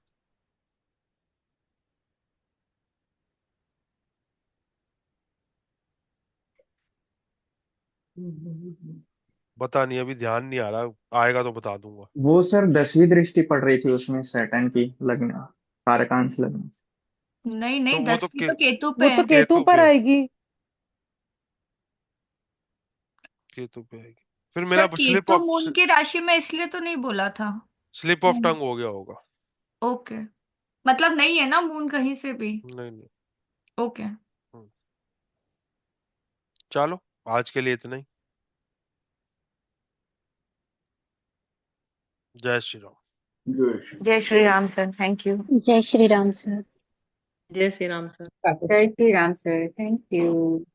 पता नहीं, अभी ध्यान नहीं आ रहा, आएगा तो बता दूंगा।
वो सर 10वीं दृष्टि पड़ रही थी उसमें सैटर्न की, लग्न, कारकांश लग्न।
नहीं
तो
नहीं,
वो तो
10वीं तो केतु
वो
पे
तो
है।
केतु पर आएगी।
केतु पे आएगी। फिर
सर
मेरा
केतु मून की राशि में इसलिए तो नहीं बोला था।
स्लिप ऑफ टंग हो गया होगा।
ओके, मतलब नहीं है ना मून कहीं से भी?
नहीं नहीं।
ओके।
चलो आज के लिए इतना ही। जय श्री राम।
जय Shri Ram sir, thank you.
जय श्री राम सर।
जय श्री राम सर।
जय Shri Ram sir, thank you.